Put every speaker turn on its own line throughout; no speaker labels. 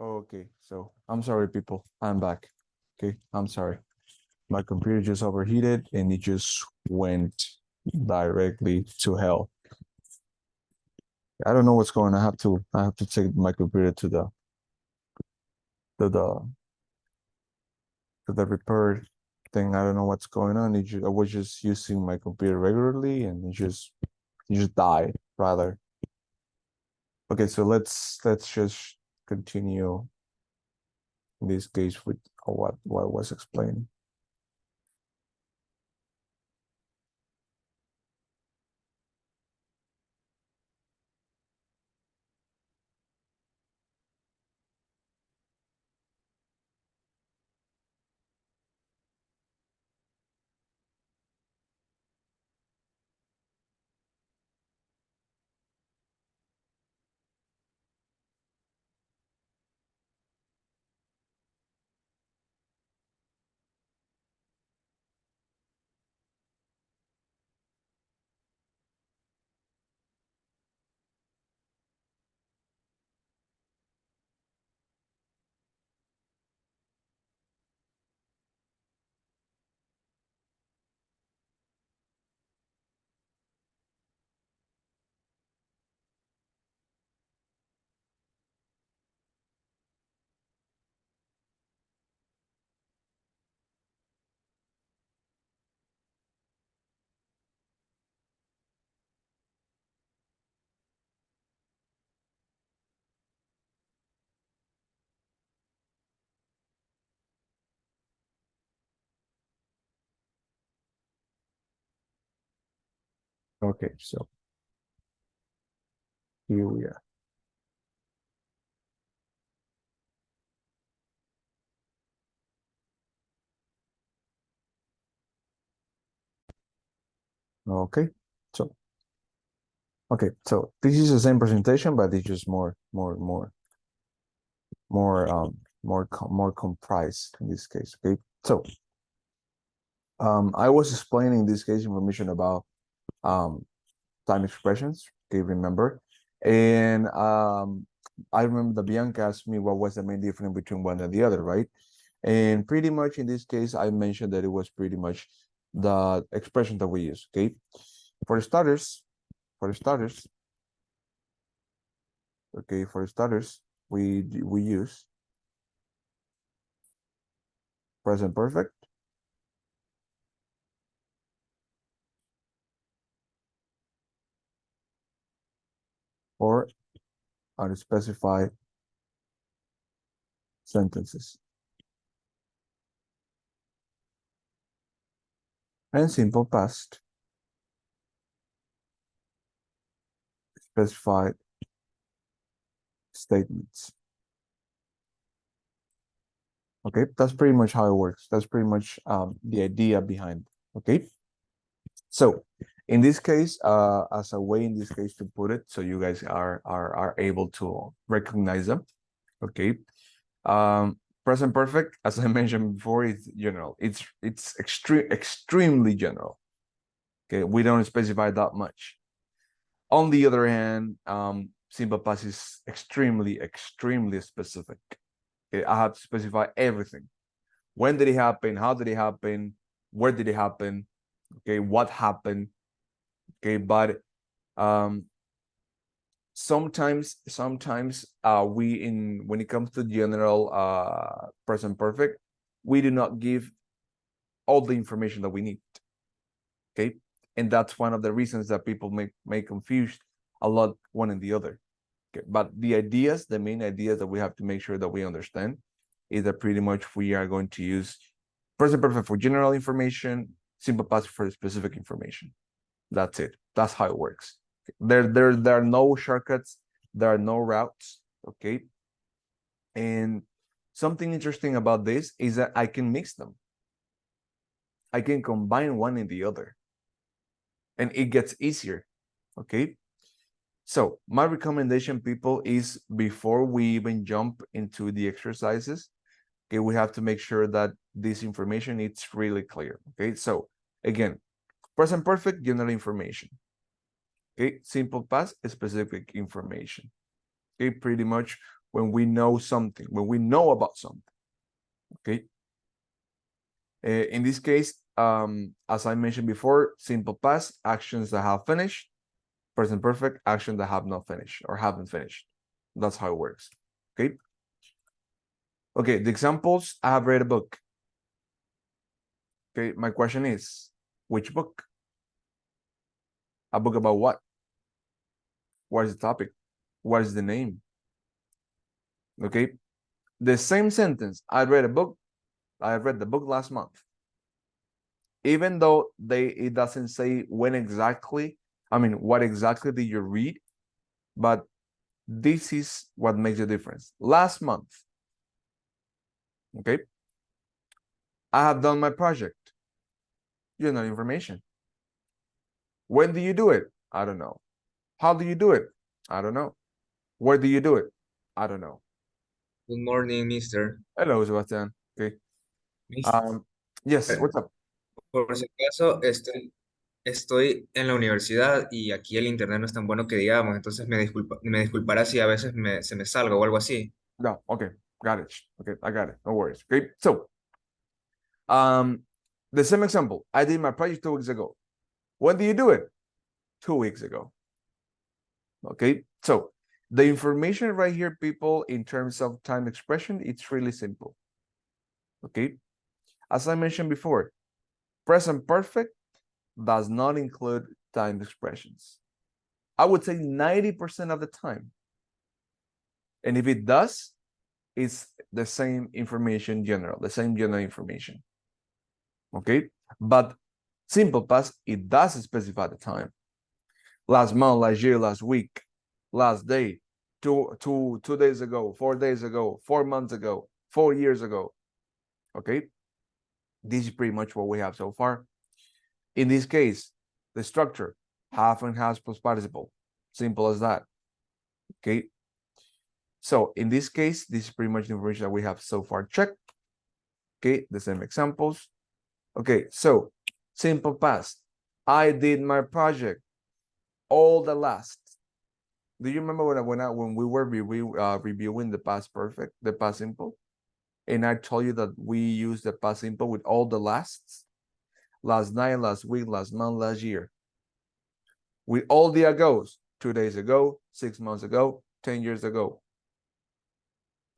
Okay, so I'm sorry, people. I'm back. Okay, I'm sorry. My computer just overheated and it just went directly to hell. I don't know what's going on. I have to take my computer to to the the repair thing. I don't know what's going on. I was just using my computer regularly and it just died rather. Okay, so let's just continue in this case with what was explained. Okay, so here we are. Okay, so this is the same presentation, but it's just more comprised in this case. Okay, so I was explaining in this case information about time expressions. Okay, remember, and I remember that Bianca asked me what was the main difference between one and the other, right? And pretty much in this case, I mentioned that it was pretty much the expression that we use. Okay, for starters, okay, we use present perfect or unspecified sentences and simple past specified statements. Okay, that's pretty much how it works. That's pretty much the idea behind it. Okay, so in this case, as a way in this case to put it, so you guys are able to recognize them. Okay, present perfect, as I mentioned before, is general. It's extremely general. Okay, we don't specify that much. On the other hand, simple past is extremely specific. Okay, I have to specify everything. When did it happen? How did it happen? Where did it happen? Okay, what happened? Okay, but sometimes when it comes to general present perfect, we do not give all the information that we need. Okay, and that's one of the reasons that people may confuse a lot one and the other. Okay, but the main ideas that we have to make sure that we understand is that pretty much we are going to use present perfect for general information, simple past for specific information. That's it. That's how it works. There are no shortcuts. There are no routes. Okay. And something interesting about this is that I can mix them. I can combine one and the other, and it gets easier. Okay. So my recommendation, people, is before we even jump into the exercises, okay, we have to make sure that this information is really clear. Okay. So again, present perfect, general information. Okay, simple past, specific information. Okay, pretty much when we know something, when we know about something. Okay. In this case, as I mentioned before, simple past, actions that have finished. Present perfect, actions that have not finished or haven't finished. That's how it works. Okay. Okay, the examples, I have read a book. Okay, my question is, which book? A book about what? What is the topic? What is the name? Okay, the same sentence, I read a book, I read the book last month. Even though it doesn't say when exactly, I mean, what exactly did you read? But this is what makes the difference. Last month, okay, I have done my project. You know information. When do you do it? I don't know. How do you do it? I don't know. Where do you do it? I don't know.
Good morning, mister.
Hello, Sebastian. Okay.
Mister,
Yes, what's up?
por si acaso, estoy en la universidad y aquí el internet no es tan bueno que digamos, entonces me disculpará si a veces se me salga o algo así.
No, okay, got it. Okay, I got it. No worries. Okay, so the same example. I did my project 2 weeks ago. When do you do it? 2 weeks ago. Okay, so the information right here, people, in terms of time expression, it's really simple. Okay, as I mentioned before, present perfect does not include time expressions. I would say 90% of the time. And if it does, it's the same information general, the same general information. Okay, but simple past, it does specify the time. Last month, last year, last week, last day, two days ago, 4 days ago, 4 months ago, 4 years ago. Okay, this is pretty much what we have so far. In this case, the structure, have and has plus participle, simple as that. Okay, so in this case, this is pretty much the information that we have so far checked. Okay, the same examples. Okay, so simple past, I did my project all the last. Do you remember when we were reviewing the past perfect, the past simple, and I told you that we use the past simple with all the lasts, last night, last week, last month, last year, with all the agos, 2 days ago, 6 months ago, 10 years ago.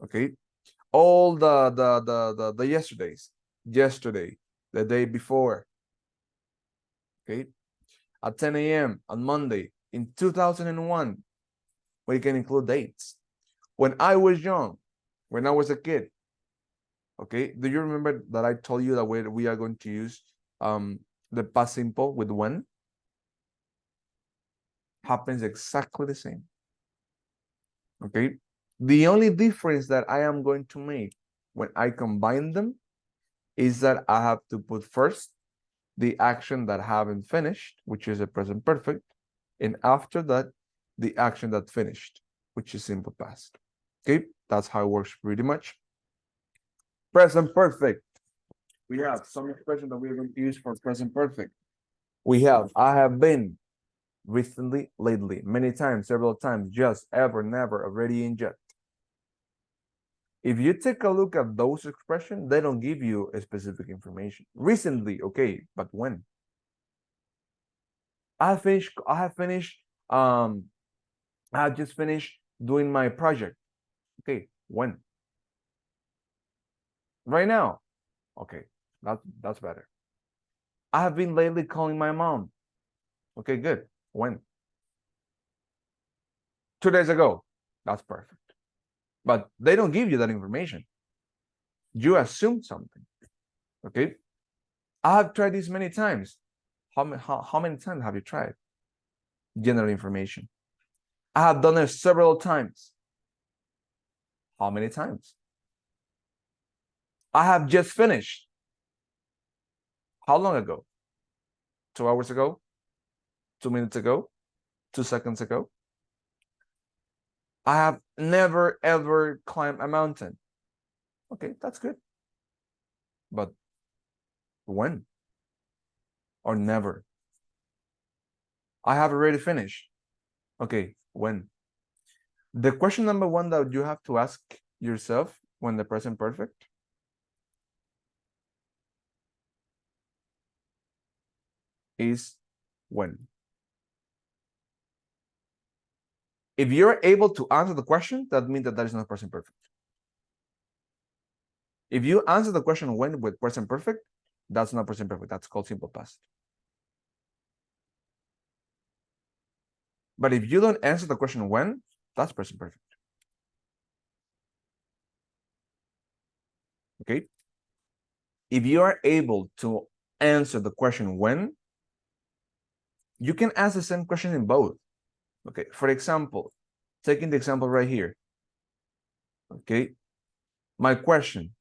Okay, all the yesterdays, yesterday, the day before. Okay, at 10 a.m. on Monday in 2001, we can include dates. When I was young, when I was a kid. Okay, do you remember that I told you that we are going to use the past simple with when? Happens exactly the same. Okay, the only difference that I am going to make when I combine them is that I have to put first the action that haven't finished, which is a present perfect, and after that the action that finished, which is simple past. Okay, that's how it works pretty much. Present perfect, we have some expression that we're going to use for present perfect. We have I have been, recently, lately, many times, several times, just, ever, never, already, and yet. If you take a look at those expressions, they don't give you a specific information. Recently, okay, but when? I have finished, I have just finished doing my project. Okay, when? Right now. Okay, that's better. I have been lately calling my mom. Okay, good. When? 2 days ago. That's perfect. But they don't give you that information. You assume something. Okay, I have tried this many times. How many times have you tried? General information. I have done it several times. How many times? I have just finished. How long ago? 2 hours ago? 2 minutes ago? 2 seconds ago? I have never ever climbed a mountain. Okay, that's good. But when? Or never? I have already finished. Okay, when? The question number one that you have to ask yourself when the present perfect is when. If you're able to answer the question, that means that is not present perfect. If you answer the question when with present perfect, that's not present perfect. That's called simple past. But if you don't answer the question when, that's present perfect. Okay? If you are able to answer the question when, you can ask the same question in both. Okay, for example, taking the example right here. Okay, my question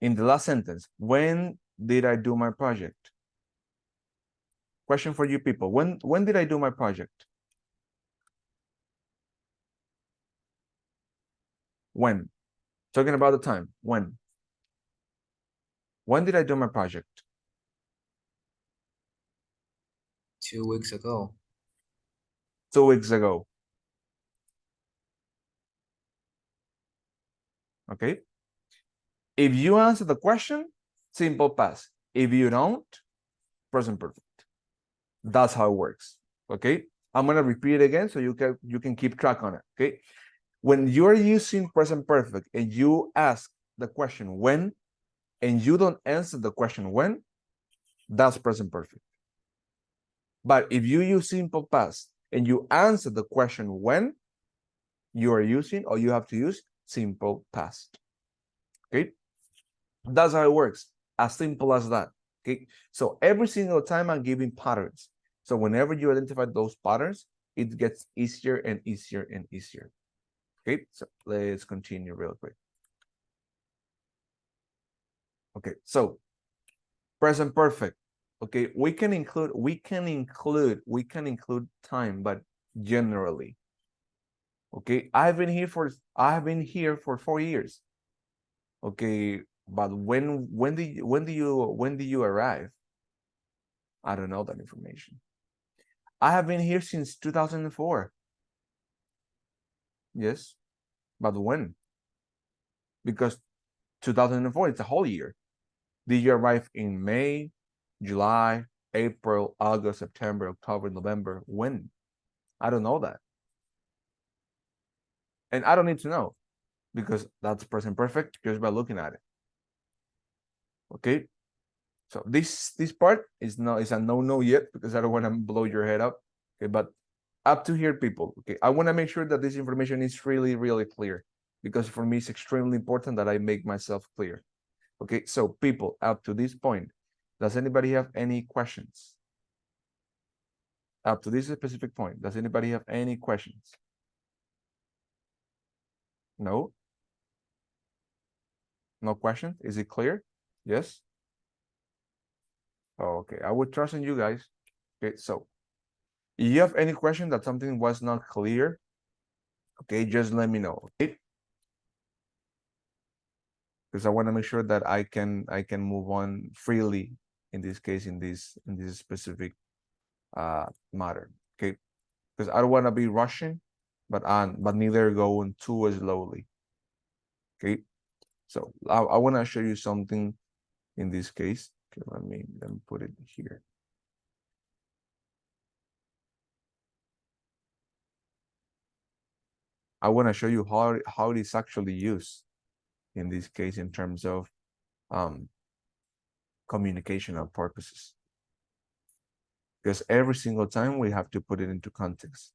in the last sentence, when did I do my project? Question for you people, when did I do my project? When? Talking about the time, when? When did I do my project?
2 weeks ago.
2 weeks ago. Okay. If you answer the question, simple past. If you don't, present perfect. That's how it works. Okay. I'm gonna repeat it again so you can keep track on it. Okay. When you're using present perfect and you ask the question when and you don't answer the question when, that's present perfect. But if you use simple past and you answer the question when, you are using or you have to use simple past. Okay. That's how it works. As simple as that. Okay. So every single time I'm giving patterns. So whenever you identify those patterns, it gets easier and easier and easier. Okay. So let's continue real quick. Okay. So present perfect. Okay. We can include time, but generally. Okay. I've been here for 4 years. Okay. But when do you arrive? I don't know that information. I have been here since 2004. Yes, but when? Because 2004, it's a whole year. Did you arrive in May, July, April, August, September, October, November? When? I don't know that. And I don't need to know because that's present perfect just by looking at it. Okay. So this part is a no yet because I don't want to blow your head up. Okay, but up to here, people. Okay, I want to make sure that this information is really, really clear because for me it's extremely important that I make myself clear. Okay, so people, up to this point, does anybody have any questions? Up to this specific point, does anybody have any questions? No? No questions? Is it clear? Yes? Okay, I would trust in you guys. Okay, so if you have any question that something was not clear, okay, just let me know, okay? Because I want to make sure that I can move on freely in this case, in this specific matter, okay? Because I don't want to be rushing, but neither going too slowly. Okay, so I want to show you something in this case. Okay, let me put it here. I want to show you how it is actually used in this case in terms of communicational purposes. Because every single time we have to put it into context.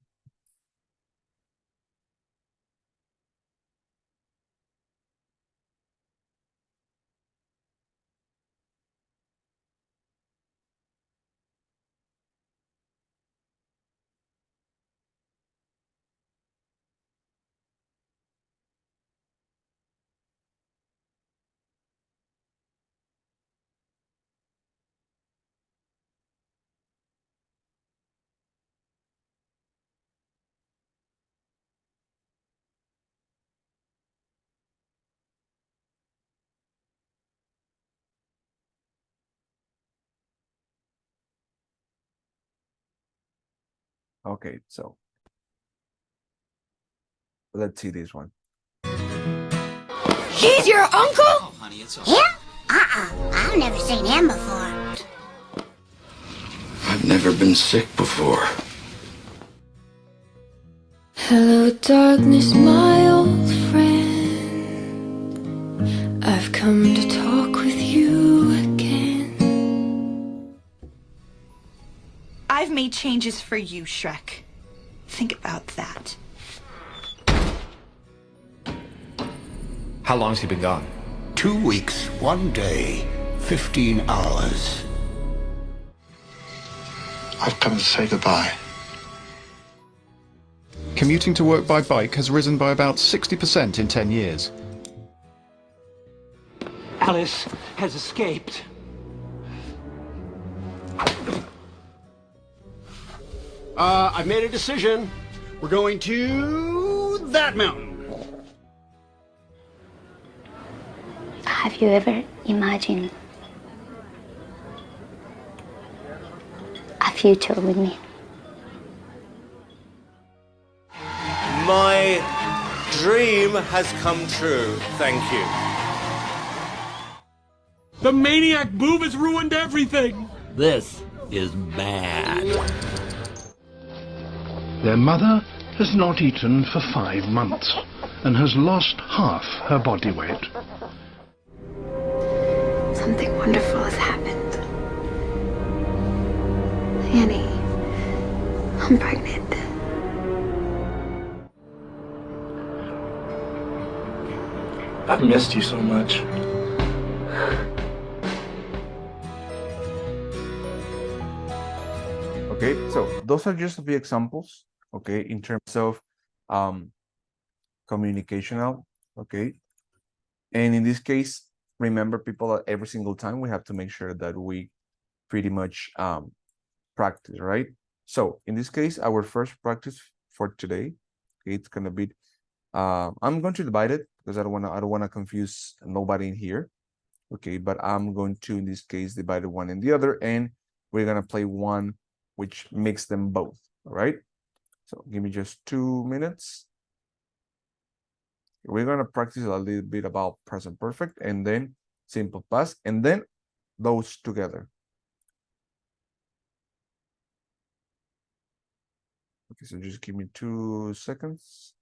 Okay, so let's see this one.
He's your uncle? Oh, honey, it's okay. Yeah? I've never seen him before.
I've never been sick before.
Hello, darkness, my old friend. I've come to talk with you again.
I've made changes for you, Shrek. Think about that.
How long's he been gone?
2 weeks, 1 day, 15 hours.
I've come to say goodbye.
Commuting to work by bike has risen by about 60% in 10 years.
Alice has escaped. I've made a decision. We're going to that mountain.
Have you ever imagined a future with me?
My dream has come true, thank you.
The maniac boob has ruined everything.
This is bad.
Their mother has not eaten for 5 months and has lost half her body weight.
Something wonderful has happened. Annie, I'm pregnant.
I've missed you so much.
Okay, so those are just a few examples, okay, in terms of communicational, okay. And in this case, remember, people, that every single time we have to make sure that we pretty much practice, right? So in this case, our first practice for today, okay, it's gonna be I'm going to divide it because I don't wanna confuse nobody in here, okay. But I'm going to, in this case, divide one and the other, and we're gonna play one which makes them both. All right. So give me just 2 minutes. We're gonna practice a little bit about present perfect and then simple past and then those together. Okay, so just give me 2 seconds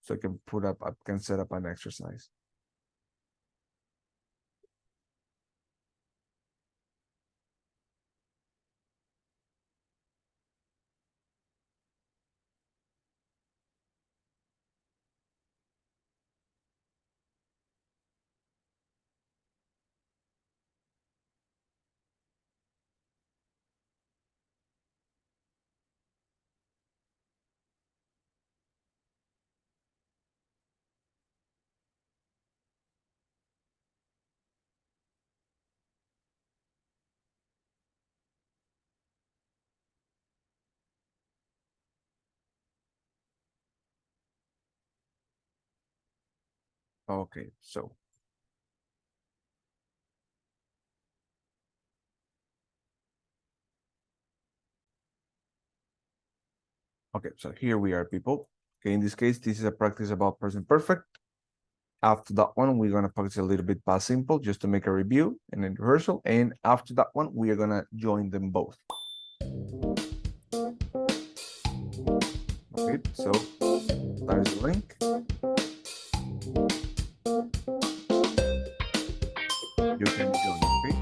so I can set up an exercise. Okay, so here we are, people. Okay, in this case, this is a practice about present perfect. After that one, we're gonna practice a little bit past simple just to make a review and then rehearsal. And after that one, we are gonna join them both. Okay, so that is the link. You can join, okay?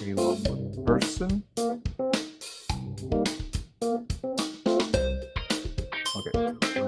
Okay, one person. Okay, let's see.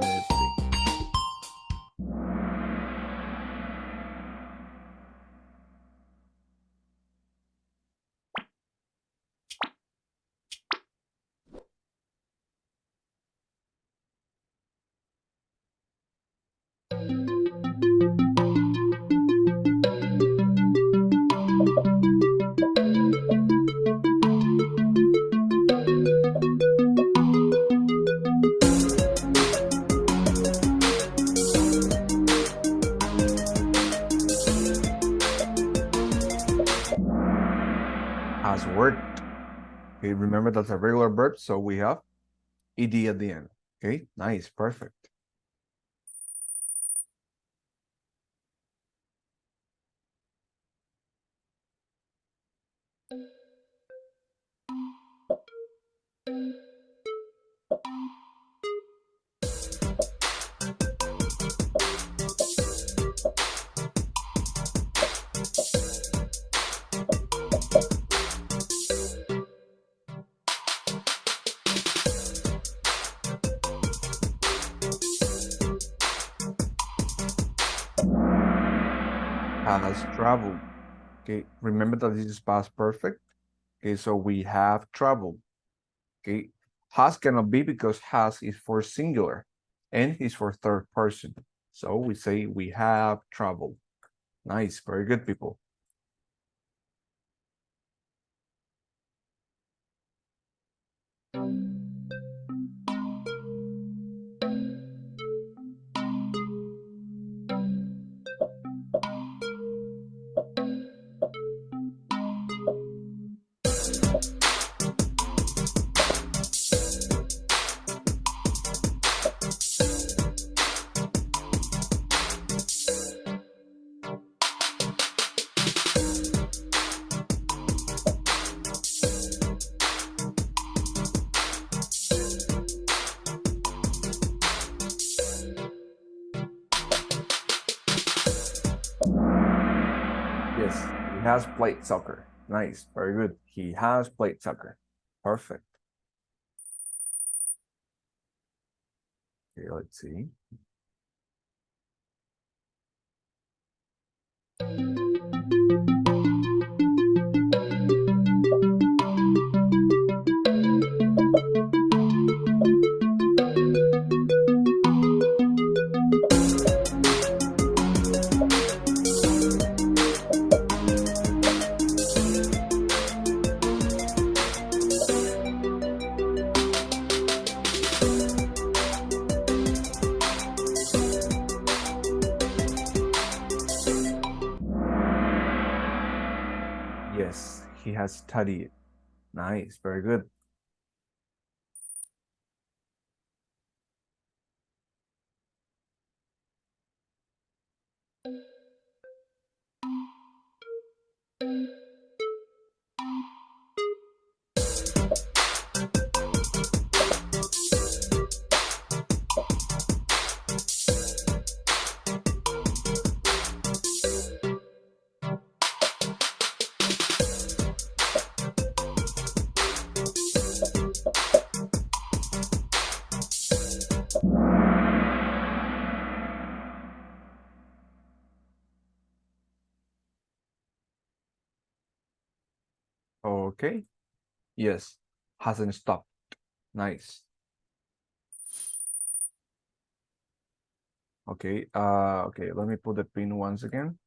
Has worked. Okay, remember that's a regular verb, so we have ed at the end. Okay, nice, perfect. Has traveled. Okay, remember that this is past perfect. Okay, so we have traveled. Okay, has cannot be because has is for singular and is for third person. So we say we have traveled. Nice, very good, people. Yes, he has played soccer. Nice, very good. He has played soccer. Perfect. Okay, let's see. Yes, he has studied. Nice, very good. Okay. Yes, hasn't stopped. Nice. Okay, okay, let me put the pin once again.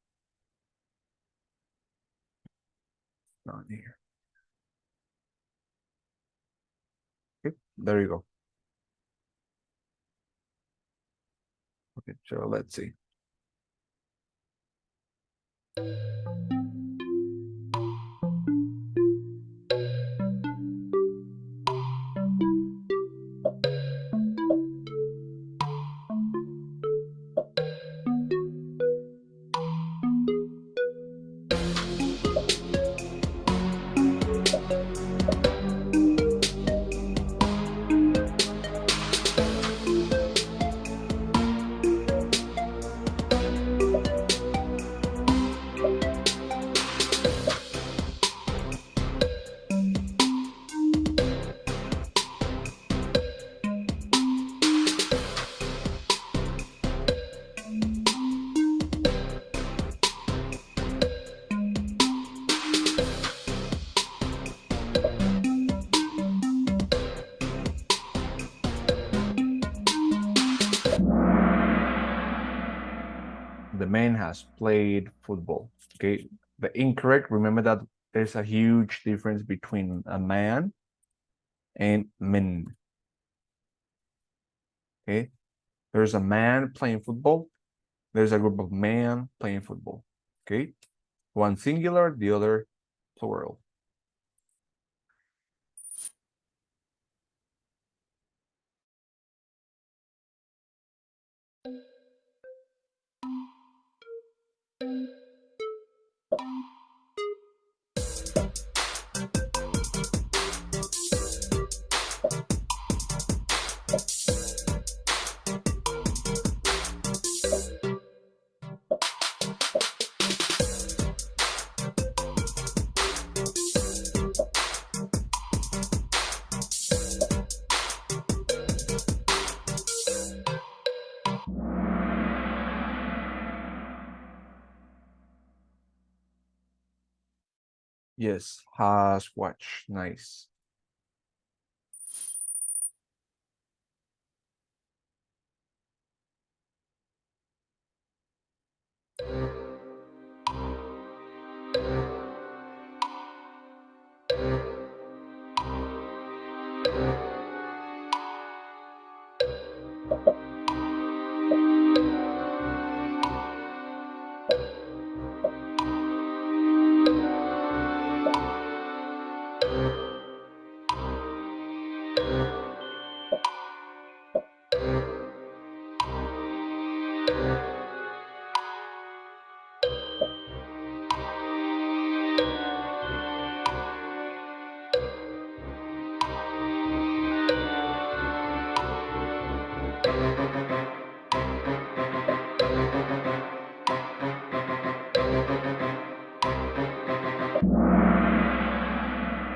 Not here. Okay, there you go. Okay, so let's see. man has played football. Okay, the incorrect, remember that there's a huge difference between a man and men. Okay, there's a man playing football. There's a group of men playing football. Okay, one singular, the other plural. Yes, has watched. Nice.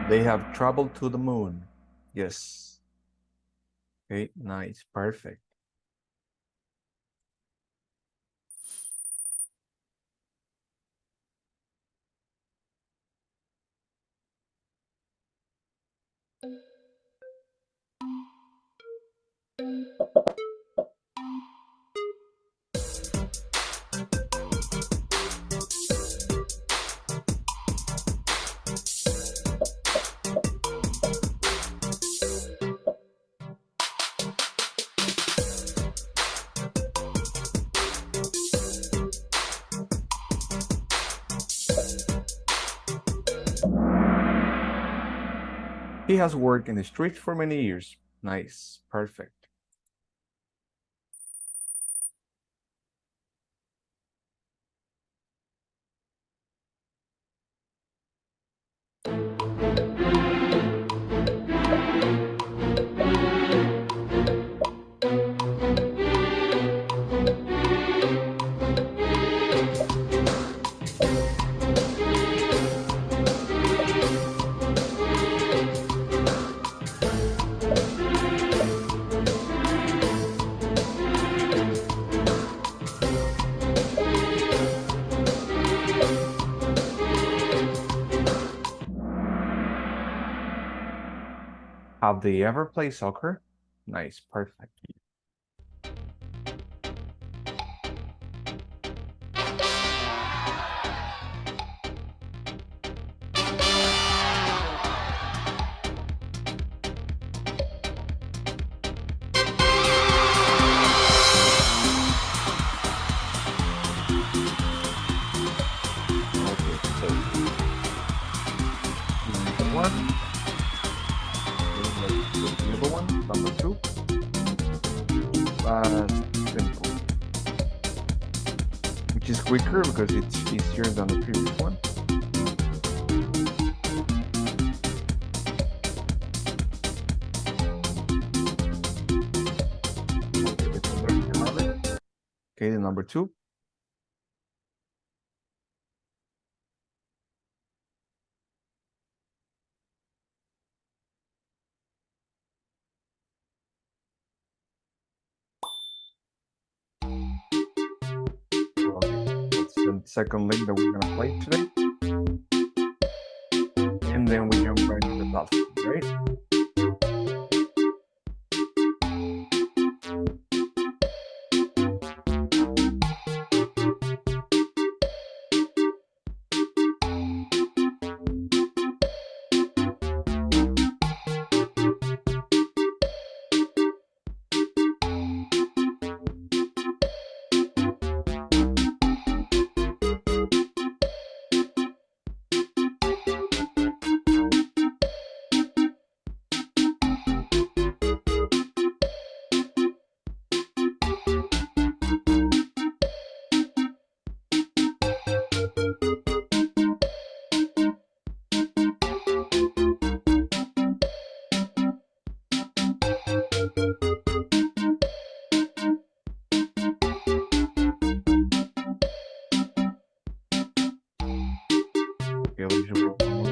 They have traveled to the moon. Yes. Okay, nice, perfect. He has worked in the streets for many years. Nice, perfect. Have they ever played soccer? Nice, perfect. Simple. Which is quicker because it's easier than the previous one. Okay, the number 2. The second link that we're gonna play today, and then we jump right to the platform, right?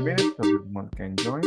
minute so everyone can join.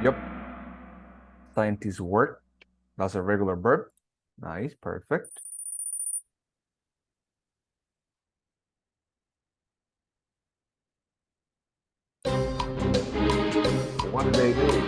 Yep. Scientist work. That's a regular verb. Nice, perfect. What do they do?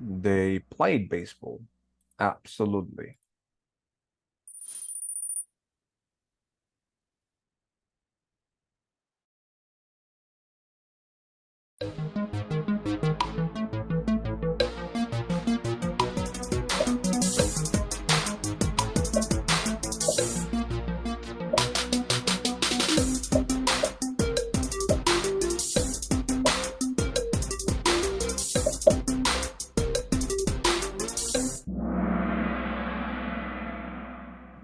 They played baseball. Absolutely.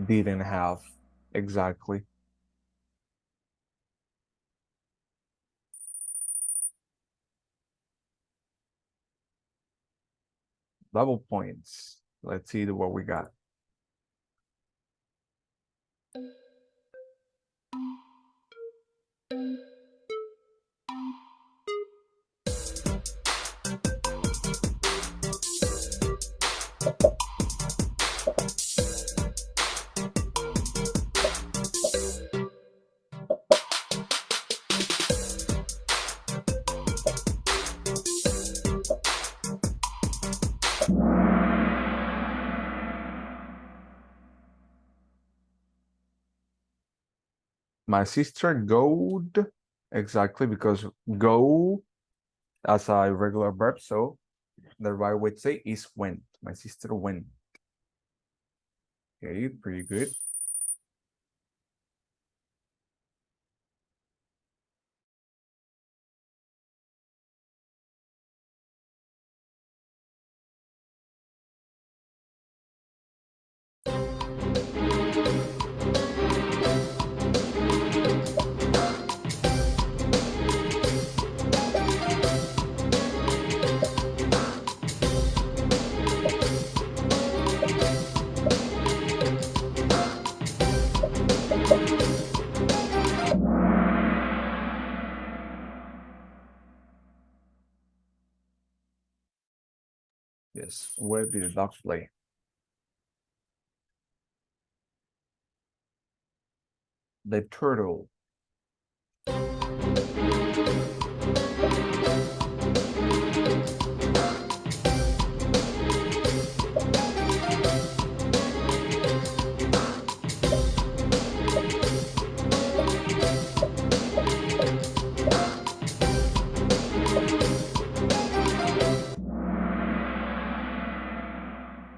Didn't have. Exactly. Double points. Let's see what we got. My sister goed. Exactly, because go as a regular verb, so the right way to say is went. My sister went. Okay, pretty good. Yes, where did the dogs play? The turtle.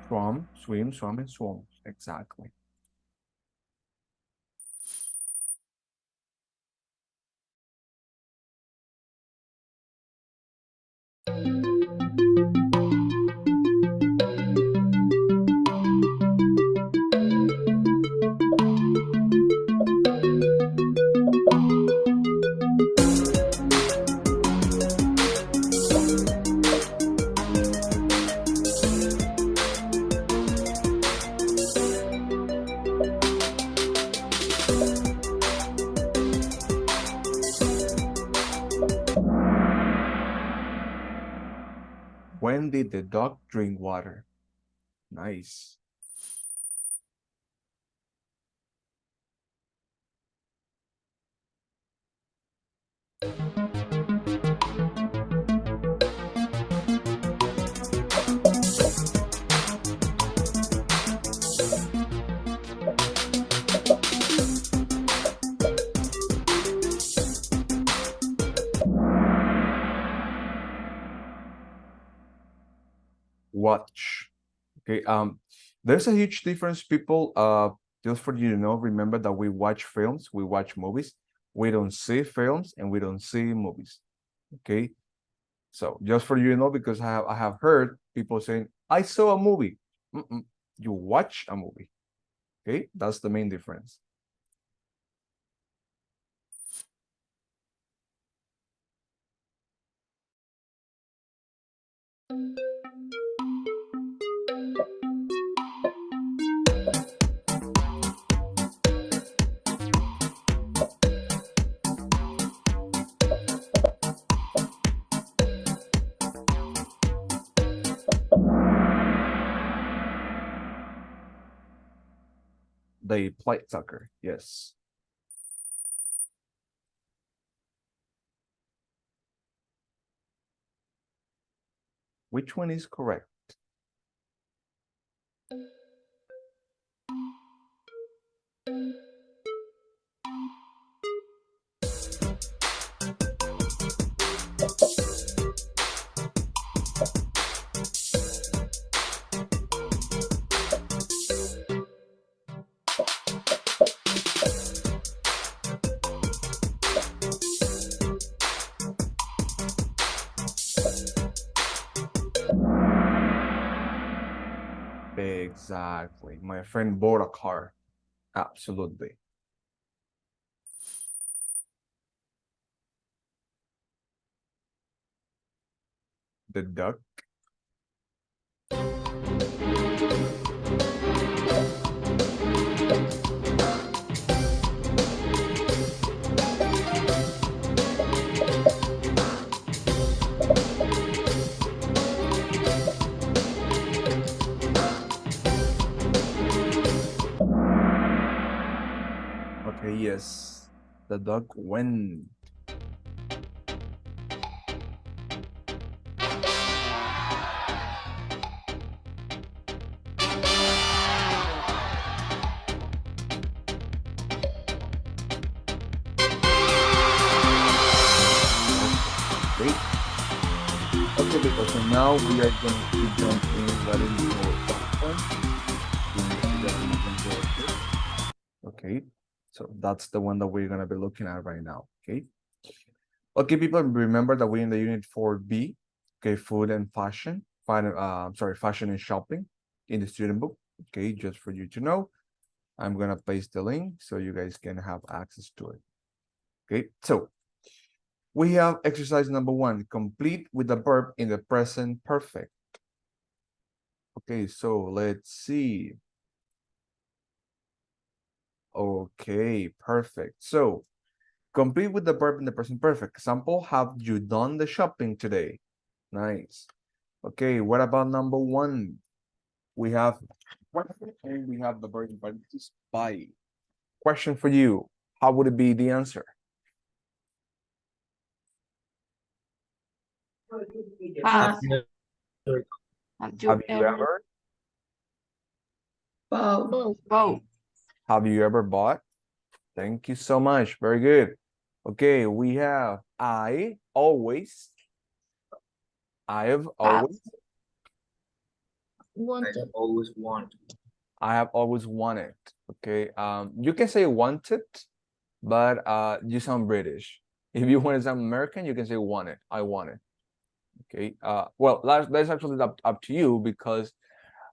Swam, swim, swam, and swam. Exactly. When did the dog drink water? Nice. Watch. Okay. There's a huge difference, people. Just for you to know, remember that we watch films, we watch movies. We don't see films and we don't see movies. Okay. So just for you to know, because I have heard people saying, I saw a movie. You watch a movie. Okay, that's the main difference. They play soccer, yes. Which one is correct? Exactly. My friend bought a car. Absolutely. The duck. Okay, yes. The duck went. Great. Okay, because so now we are going to jump in right into our okay, so that's the one that we're going to be looking at right now. Okay. Okay, people, remember that we're in the unit 4B. Okay, food and fashion. Fashion and shopping in the student book. Okay, just for you to know, I'm gonna paste the link so you guys can have access to it. Okay, so we have exercise number 1, complete with the verb in the present perfect. Okay, so let's see. Okay, perfect. So complete with the verb in the present perfect. Example, have you done the shopping today? Nice. Okay, what about number 1? We have and we have the verb in parentheses by. Question for you. How would it be the answer?
Have
Have you ever? Have you ever bought? Thank you so much. Very good. Okay, we have I always. I have always.
I always want.
I have always wanted. Okay. You can say wanted, but you sound British. If you want to sound American, you can say wanted. I wanted. Okay. Well, that's actually up to you because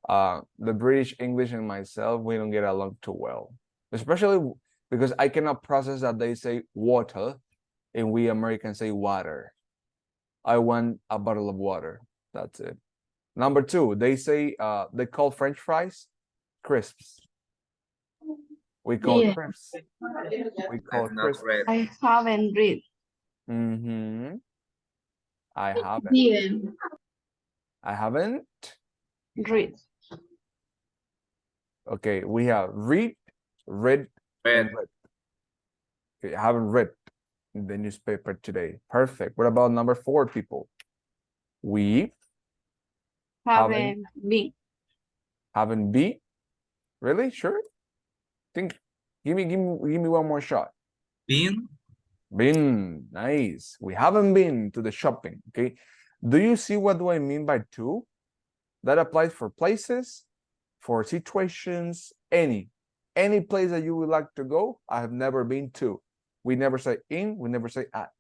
the British English and myself, we don't get along too well, especially because I cannot process that they say water and we Americans say water. I want a bottle of water. That's it. Number 2, they say they call French fries crisps. We call crisps. We call crisps.
I haven't read.
I haven't. I haven't
Read.
Okay, we have read, read, and read. Okay, I haven't read the newspaper today. Perfect. What about number 4, people? We haven't
been.
haven't been. Really? Sure? Think. Give me one more shot.
Been.
Been. Nice. We haven't been to the shopping. Okay. Do you see what do I mean by to? That applies for places, for situations, any place that you would like to go. I have never been to. We never say in, we never say at.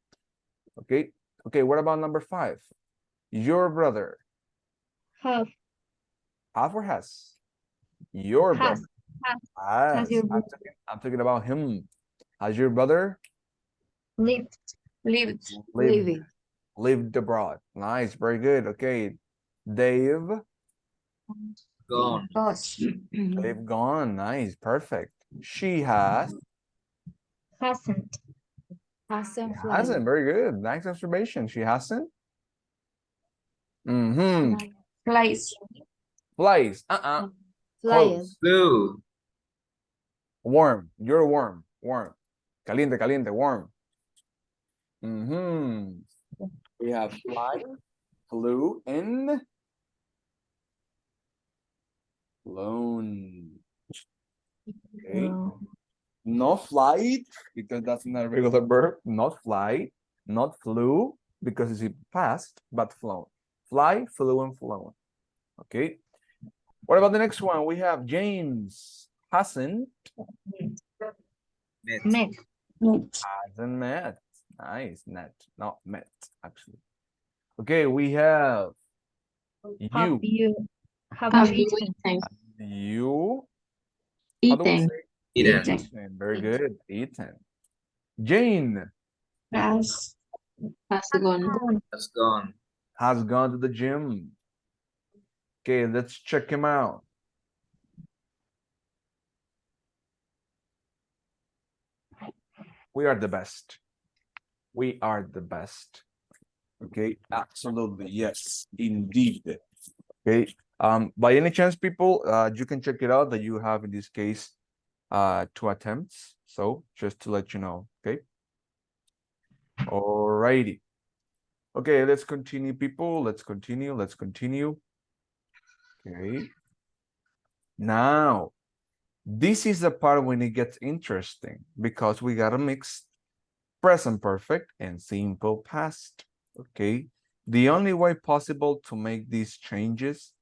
Okay. Okay, what about number 5? Your brother.
Have.
Have or has? Your brother.
Has your brother.
I'm talking about him. Has your brother
Lived.
lived abroad? Nice, very good. Okay. They've
Gone.
they've gone. Nice, perfect. She has
Hasn't.
hasn't. Very good. Nice observation. She hasn't.
Flies.
Flies. Close.
Flew.
Warm. You're warm. Warm. Caliente, caliente, warm. We have fly, flew, and flown. Okay. Not flight, because that's not a regular verb. Not fly, not flew, because it's past, but flown. Fly, flew, and flown. Okay. What about the next one? We have James hasn't
Met.
hasn't met. Nice, net, not met, actually. Okay, we have
Have
you.
Have you eaten?
You.
Eaten.
Eaten. Very good. Eaten. Jane
Has gone.
Has gone.
has gone to the gym. Okay, let's check him out. We are the best. We are the best. Okay, absolutely. Yes, indeed. Okay. By any chance, people, you can check it out that you have in this case 2 attempts. So just to let you know, okay. Alrighty. Okay, let's continue, people. Let's continue. Okay. Now, this is the part when it gets interesting because we got to mix present perfect and simple past. Okay. The only way possible to make these changes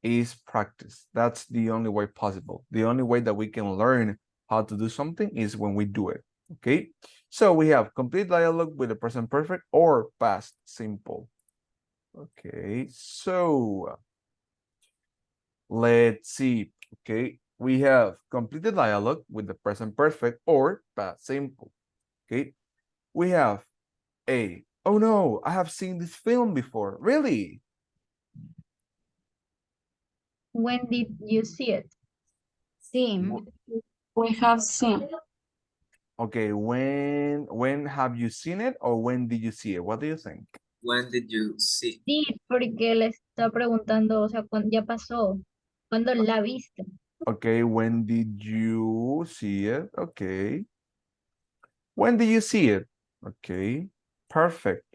is practice. That's the only way possible. The only way that we can learn how to do something is when we do it. Okay. So we have complete dialogue with the present perfect or past simple. Okay. So let's see. Okay. We have completed dialogue with the present perfect or past simple. Okay. We have a, oh no, I have seen this film before. Really?
When did you see it?
Seen.
We have seen.
Okay, when have you seen it or when did you see it? What do you think?
When did you see?
Sí, porque le está preguntando, o sea, cuando ya pasó. ¿Cuándo la viste?
Okay, when did you see it? Okay. When did you see it? Okay, perfect.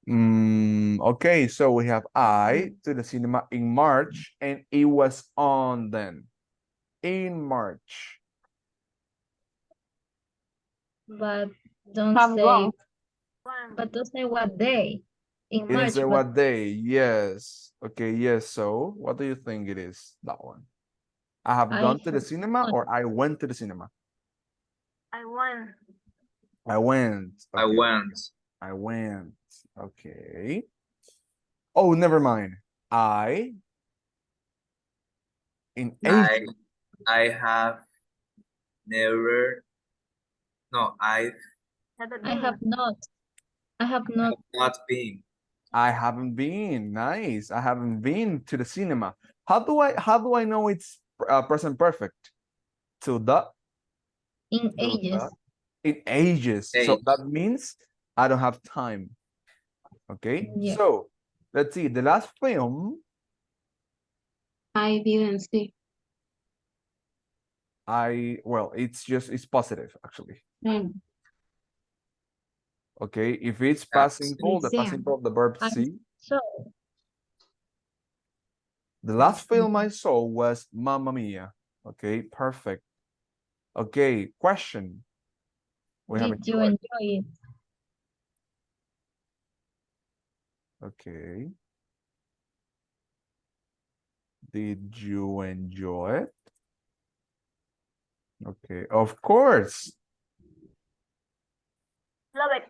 Okay, so we have I to the cinema in March and it was on then. In March.
But don't say, but don't say what day. In
It didn't
March,
say
but
what day. Yes. Okay, yes. So what do you think it is, that one? I have gone to the cinema or I went to the cinema?
I went.
I went.
I
Okay.
went.
I went. Okay. Oh, never mind. In Asia.
I have never. No, I
have not. I have not.
not been.
I haven't been. Nice. I haven't been to the cinema. How do I know it's present perfect? To the
In ages.
In ages. So that means I don't have time. Okay.
Yeah.
So let's see. The last film
I didn't see.
well, it's positive actually. Okay, if it's past simple, the past simple of the verb see.
So,
The last film I saw was Mamma Mia. Okay, perfect. Okay, question.
did you enjoy it?
Okay. Did you enjoy it? Okay, of course.
Love it.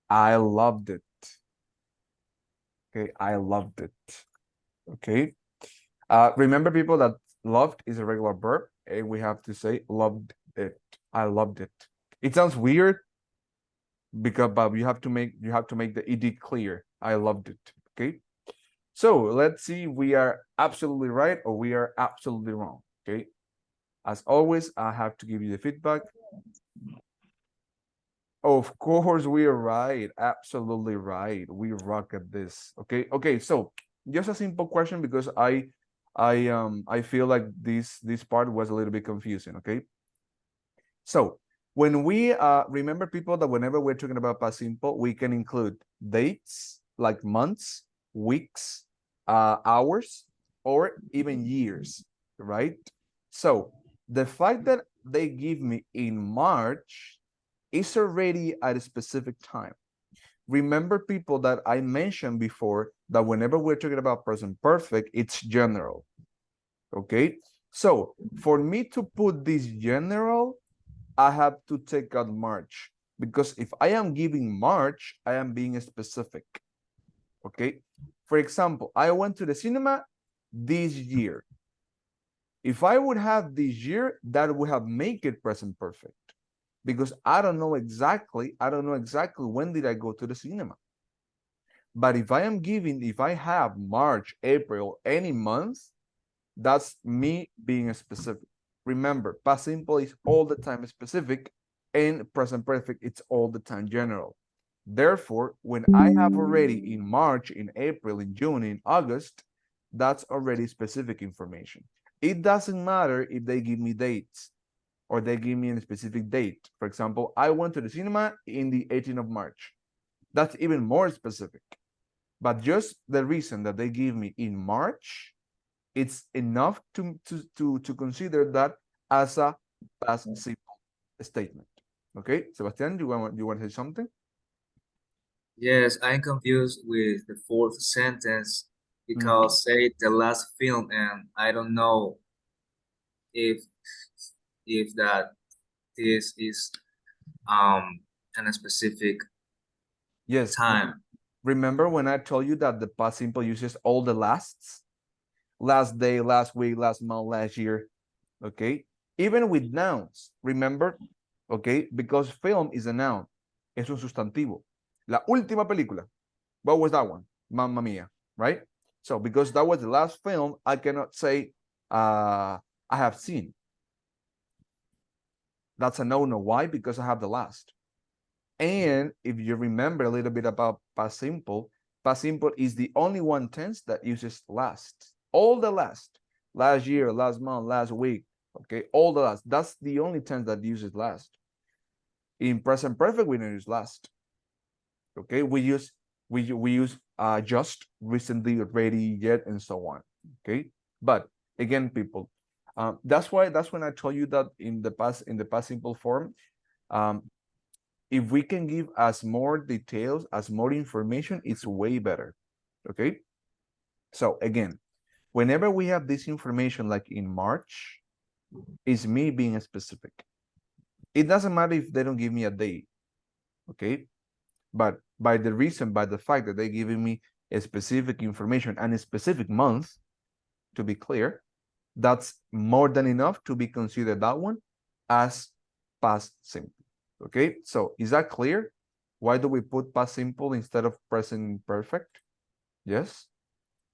I loved it. Okay, I loved it. Okay. Remember, people, that loved is a regular verb, and we have to say loved it. I loved it. It sounds weird because, but you have to make the ed clear. I loved it. Okay. So let's see if we are absolutely right or we are absolutely wrong. Okay. As always, I have to give you the feedback. Of course, we are right. Absolutely right. We rock at this. Okay. Okay. So just a simple question because I feel like this part was a little bit confusing. Okay. So when we remember, people, that whenever we're talking about past simple, we can include dates like months, weeks, hours, or even years, right? So the fact that they give me in March is already at a specific time. Remember, people, that I mentioned before that whenever we're talking about present perfect, it's general. Okay, so for me to put this general, I have to take out March, because if I am giving March, I am being specific. Okay, for example, I went to the cinema this year. If I would have this year, that would have make it present perfect, because I don't know exactly when did I go to the cinema. But if I have March, April, any month, that's me being specific. Remember, past simple is all the time specific, and present perfect, it's all the time general. Therefore, when I have already in March, in April, in June, in August, that's already specific information. It doesn't matter if they give me dates or they give me a specific date. For example, I went to the cinema in the 18th of March. That's even more specific. But just the reason that they give me in March, it's enough to consider that as a past simple statement. Okay, Sebastian, you want to say something?
Yes, I'm confused with the fourth sentence because say the last film, and I don't know if that this is in a specific time.
Remember when I told you that the past simple uses all the lasts? Last day, last week, last month, last year. Okay, even with nouns, remember? Okay, because film is a noun, es un sustantivo. La última película, what was that one? Mamma Mia, right? So because that was the last film, I cannot say I have seen. That's a no-no. Why? Because I have the last. And if you remember a little bit about past simple is the only one tense that uses last. All the last year, last month, last week, okay, all the last. That's the only tense that uses last. In present perfect, we don't use last. Okay, we use just, recently, already, yet, and so on. Okay, but again, people, that's when I told you that in the past simple form, if we can give us more details, as more information, it's way better. Okay, so again, whenever we have this information, like in March, is me being specific. It doesn't matter if they don't give me a date. Okay, but by the fact that they're giving me a specific information and a specific month, to be clear, that's more than enough to be considered that one as past simple. Okay, so is that clear? Why do we put past simple instead of present perfect? Yes?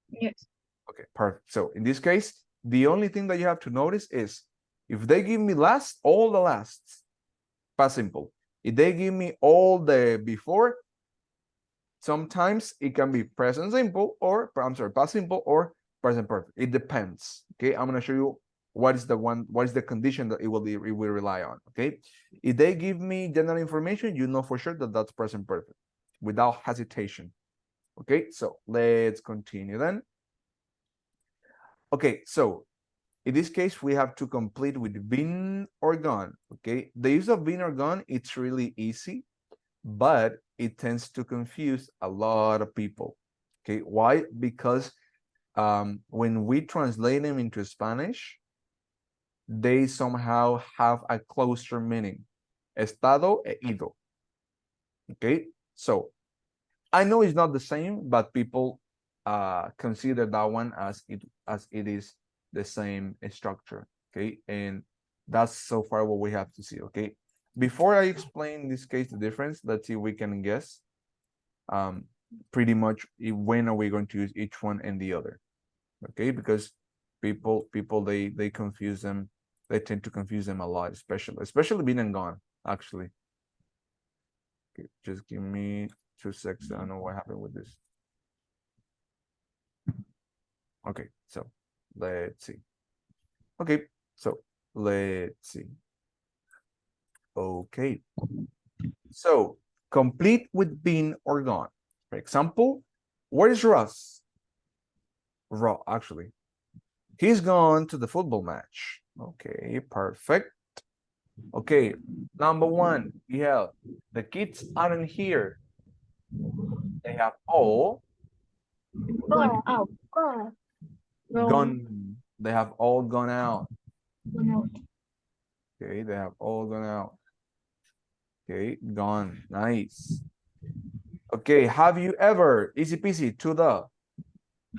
Yes.
Okay, perfect. So in this case, the only thing that you have to notice is if they give me last, all the lasts, past simple. If they give me all the before, sometimes it can be present simple, or I'm sorry, past simple or present perfect. It depends. Okay, I'm going to show you what is the condition that it will rely on, okay? If they give me general information, you know for sure that that's present perfect without hesitation. Okay, so let's continue then. Okay, so in this case, we have to complete with been or gone, okay? The use of been or gone, it's really easy, but it tends to confuse a lot of people, okay? Why? Because when we translate them into Spanish, they somehow have a closer meaning. Estado e ido. Okay, so I know it's not the same, but people consider that one as it is the same structure. Okay, and that's so far what we have to see. Okay, before I explain in this case the difference, let's see if we can guess. Pretty much when are we going to use each one and the other? Okay, because people they confuse them. They tend to confuse them a lot, especially been and gone, actually. Okay, just give me 2 seconds. I don't know what happened with this. Okay, so let's see. Okay, so let's see. Okay, so complete with been or gone. For example, where is Russ? Actually, he's gone to the football match. Okay, perfect. Okay, number one, we have the kids aren't here. They have all
Gone out.
gone. They have all gone out.
Gone out.
Okay, they have all gone out. Okay, gone. Nice. Okay, have you ever, easy peasy, to the.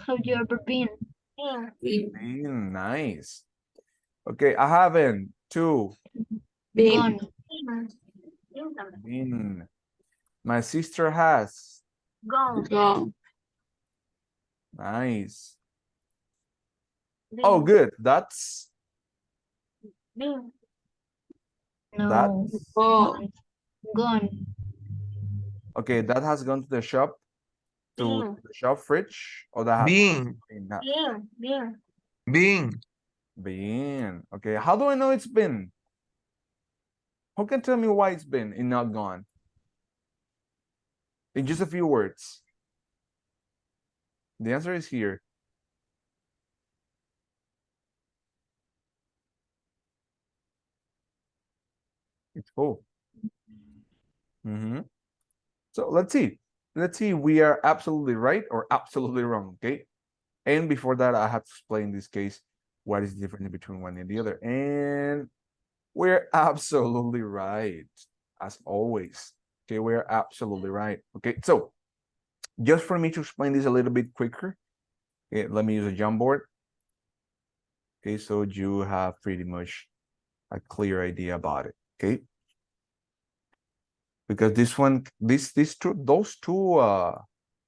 Have you ever been?
Been, nice. Okay, I haven't, to.
Gone.
Been. My sister has.
Gone.
Nice. Oh, good. That's.
No.
That's.
Gone.
Okay, that has gone to the shop. To the shop fridge, or that has
Been.
been. Okay, how do I know it's been? Who can tell me why it's been and not gone? In just a few words. The answer is here. It's full. So let's see. Let's see, we are absolutely right or absolutely wrong, okay? And before that, I have to explain in this case what is the difference between one and the other. And we're absolutely right, as always. Okay, we're absolutely right. Okay, so just for me to explain this a little bit quicker, okay, let me use a Jamboard. Okay, so you have pretty much a clear idea about it. Okay, because those two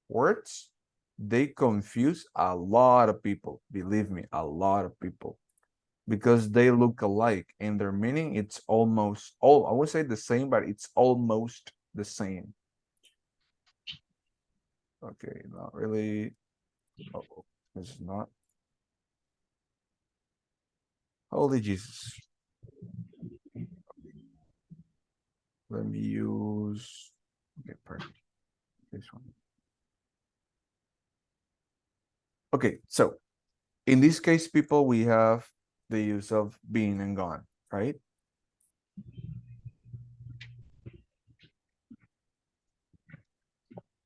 words, they confuse a lot of people. Believe me, a lot of people, because they look alike and their meaning it's almost I would say the same, but it's almost the same. Okay, not really. Oh, it's not. Holy Jesus. Let me use, okay, perfect. This one. Okay, so in this case, people, we have the use of been and gone, right?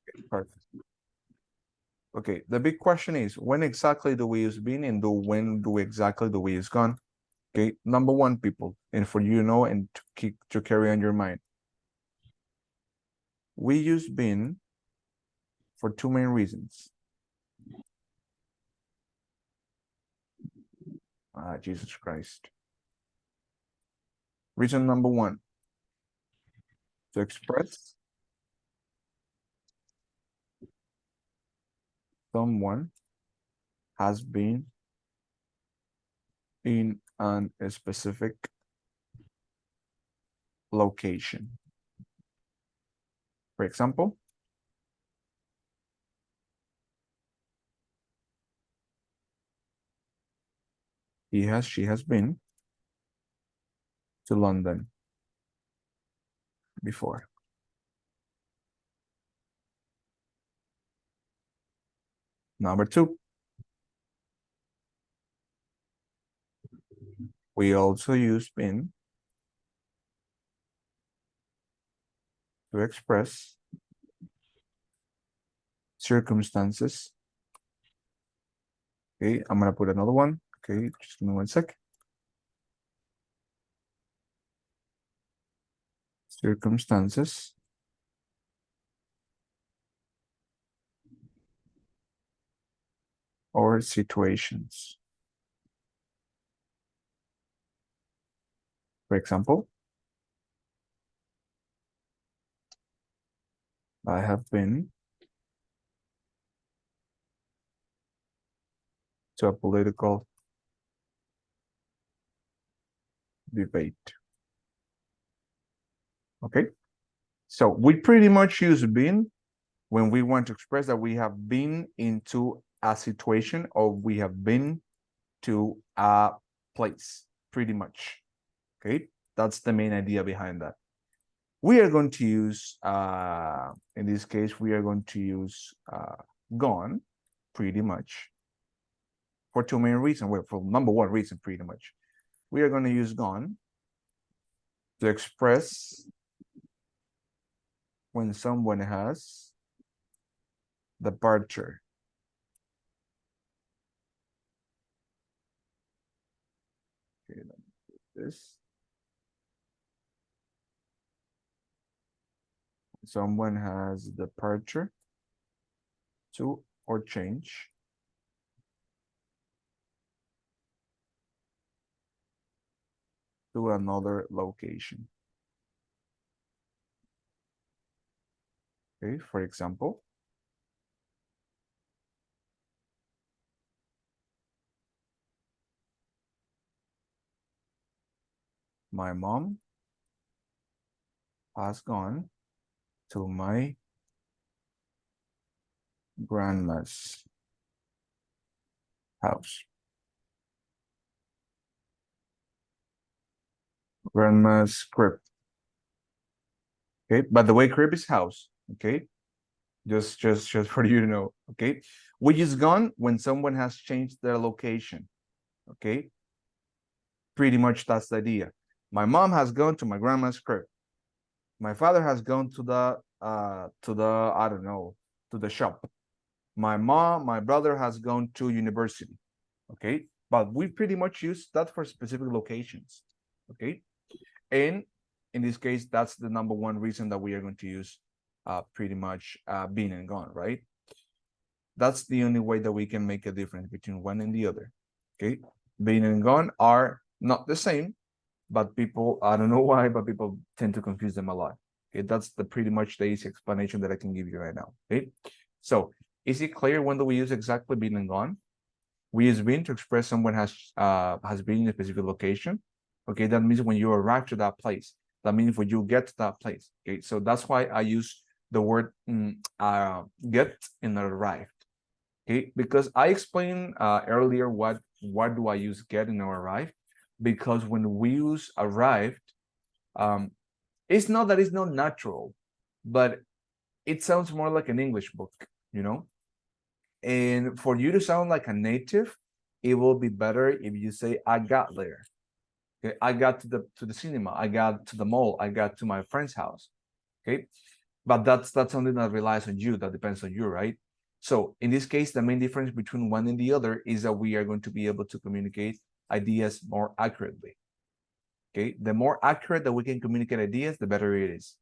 Okay, perfect. Okay, the big question is, when exactly do we use been and when do exactly do we use gone? Okay, number one, people, and for you know and to carry on your mind, we use been for two main reasons. Jesus Christ. Reason number one, to express someone has been in a specific location. For example, she has been to London before. Number 2. We also use been to express circumstances. Okay, I'm gonna put another one. Okay, just give me 1 sec. Circumstances or situations. For example, I have been to a political debate. Okay, so we pretty much use been when we want to express that we have been into a situation or we have been to a place, pretty much. Okay, that's the main idea behind that. We are going to use, in this case, we are going to use gone, pretty much, for 2 main reasons. Well, for number 1 reason, pretty much. We are going to use gone to express when someone has departure. Okay, let me put this. Someone has departure to or change to another location. Okay, for example, my mom has gone to my grandma's house. Grandma's crib. Okay, by the way, crib is house. Okay, just for you to know. Okay, which is gone when someone has changed their location. Okay, pretty much that's the idea. My mom has gone to my grandma's crib. My father has gone to the I don't know, to the shop. My brother has gone to university. Okay, but we pretty much use that for specific locations. Okay, and in this case, that's the number 1 reason that we are going to use pretty much been and gone, right? That's the only way that we can make a difference between one and the other. Okay, been and gone are not the same, but people, I don't know why, but people tend to confuse them a lot. Okay, that's the pretty much the easy explanation that I can give you right now. Okay, so is it clear when do we use exactly been and gone? We use been to express someone has been in a specific location. Okay, that means when you arrive to that place. That means when you get to that place. Okay, so that's why I use the word get and arrived. Okay, because I explained earlier what do I use get and arrive, because when we use arrived, it's not that it's not natural, but it sounds more like an English book, you know. And for you to sound like a native, it will be better if you say I got there. Okay, I got to the cinema, I got to the mall, I got to my friend's house. Okay, but that's something that relies on you, that depends on you, right? So in this case, the main difference between one and the other is that we are going to be able to communicate ideas more accurately. Okay, the more accurate that we can communicate ideas, the better it is.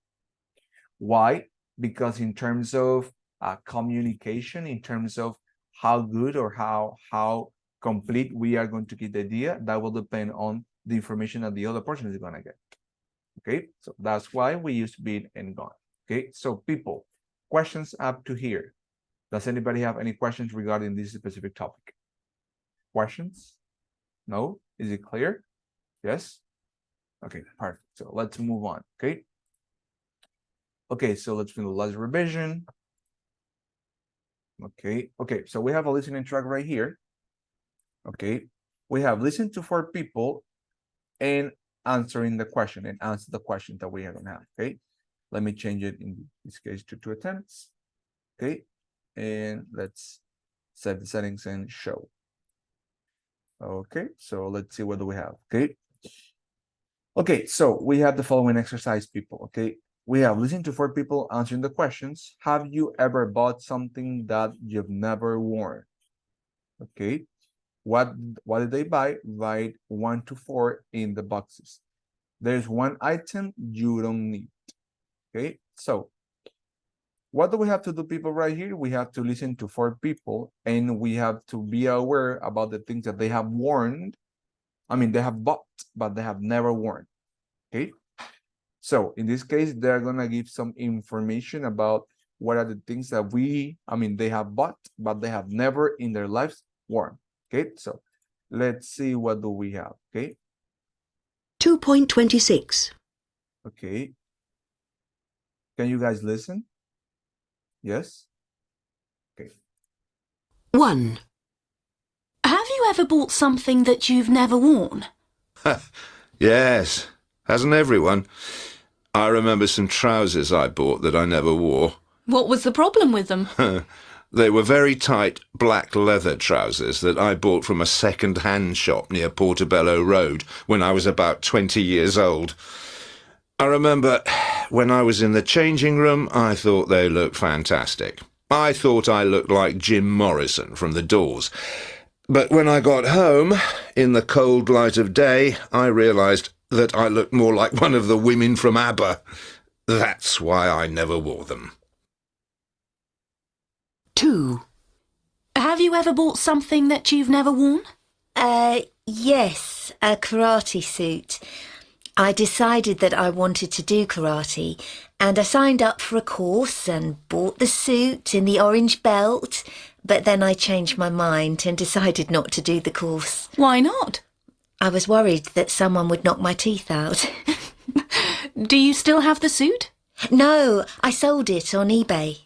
Why? Because in terms of communication, in terms of how good or how complete we are going to get the idea, that will depend on the information that the other person is going to get. Okay, so that's why we use been and gone. Okay, so people, questions up to here. Does anybody have any questions regarding this specific topic? Questions? No? Is it clear? Yes? Okay, perfect. So let's move on. Okay. Okay, so let's do the last revision. Okay, so we have a listening track right here. Okay, we have listened to 4 people and answering the question and answer the question that we are gonna have. Okay, let me change it in this case to 2 attempts. Okay, and let's set the settings and show. Okay, so let's see what do we have. Okay, so we have the following exercise, people. Okay, we have listened to 4 people answering the questions. Have you ever bought something that you've never worn? Okay, what did they buy? Write 1 to 4 in the boxes. There's one item you don't need. Okay, so what do we have to do, people, right here? We have to listen to 4 people, and we have to be aware about the things that they have worn. I mean, they have bought, but they have never worn. Okay, so in this case, they're gonna give some information about what are the things that they have bought, but they have never in their lives worn. Okay, so let's see what do we have. Okay,
2.26.
Okay, can you guys listen? Yes. Okay.
1.
Have you ever bought something that you've never worn?
Yes, hasn't everyone? I remember some trousers I bought that I never wore.
What was the problem with them?
They were very tight black leather trousers that I bought from a second-hand shop near Portobello Road when I was about 20 years old. I remember when I was in the changing room, I thought they looked fantastic. I thought I looked like Jim Morrison from The Doors. But when I got home, in the cold light of day, I realised that I looked more like one of the women from ABBA. That's why I never wore them.
2.
Have you ever bought something that you've never worn?
Yes, a karate suit. I decided that I wanted to do karate, and I signed up for a course and bought the suit in the orange belt, but then I changed my mind and decided not to do the course.
Why not?
I was worried that someone would knock my teeth out.
Do you still have the suit?
No, I sold it on eBay.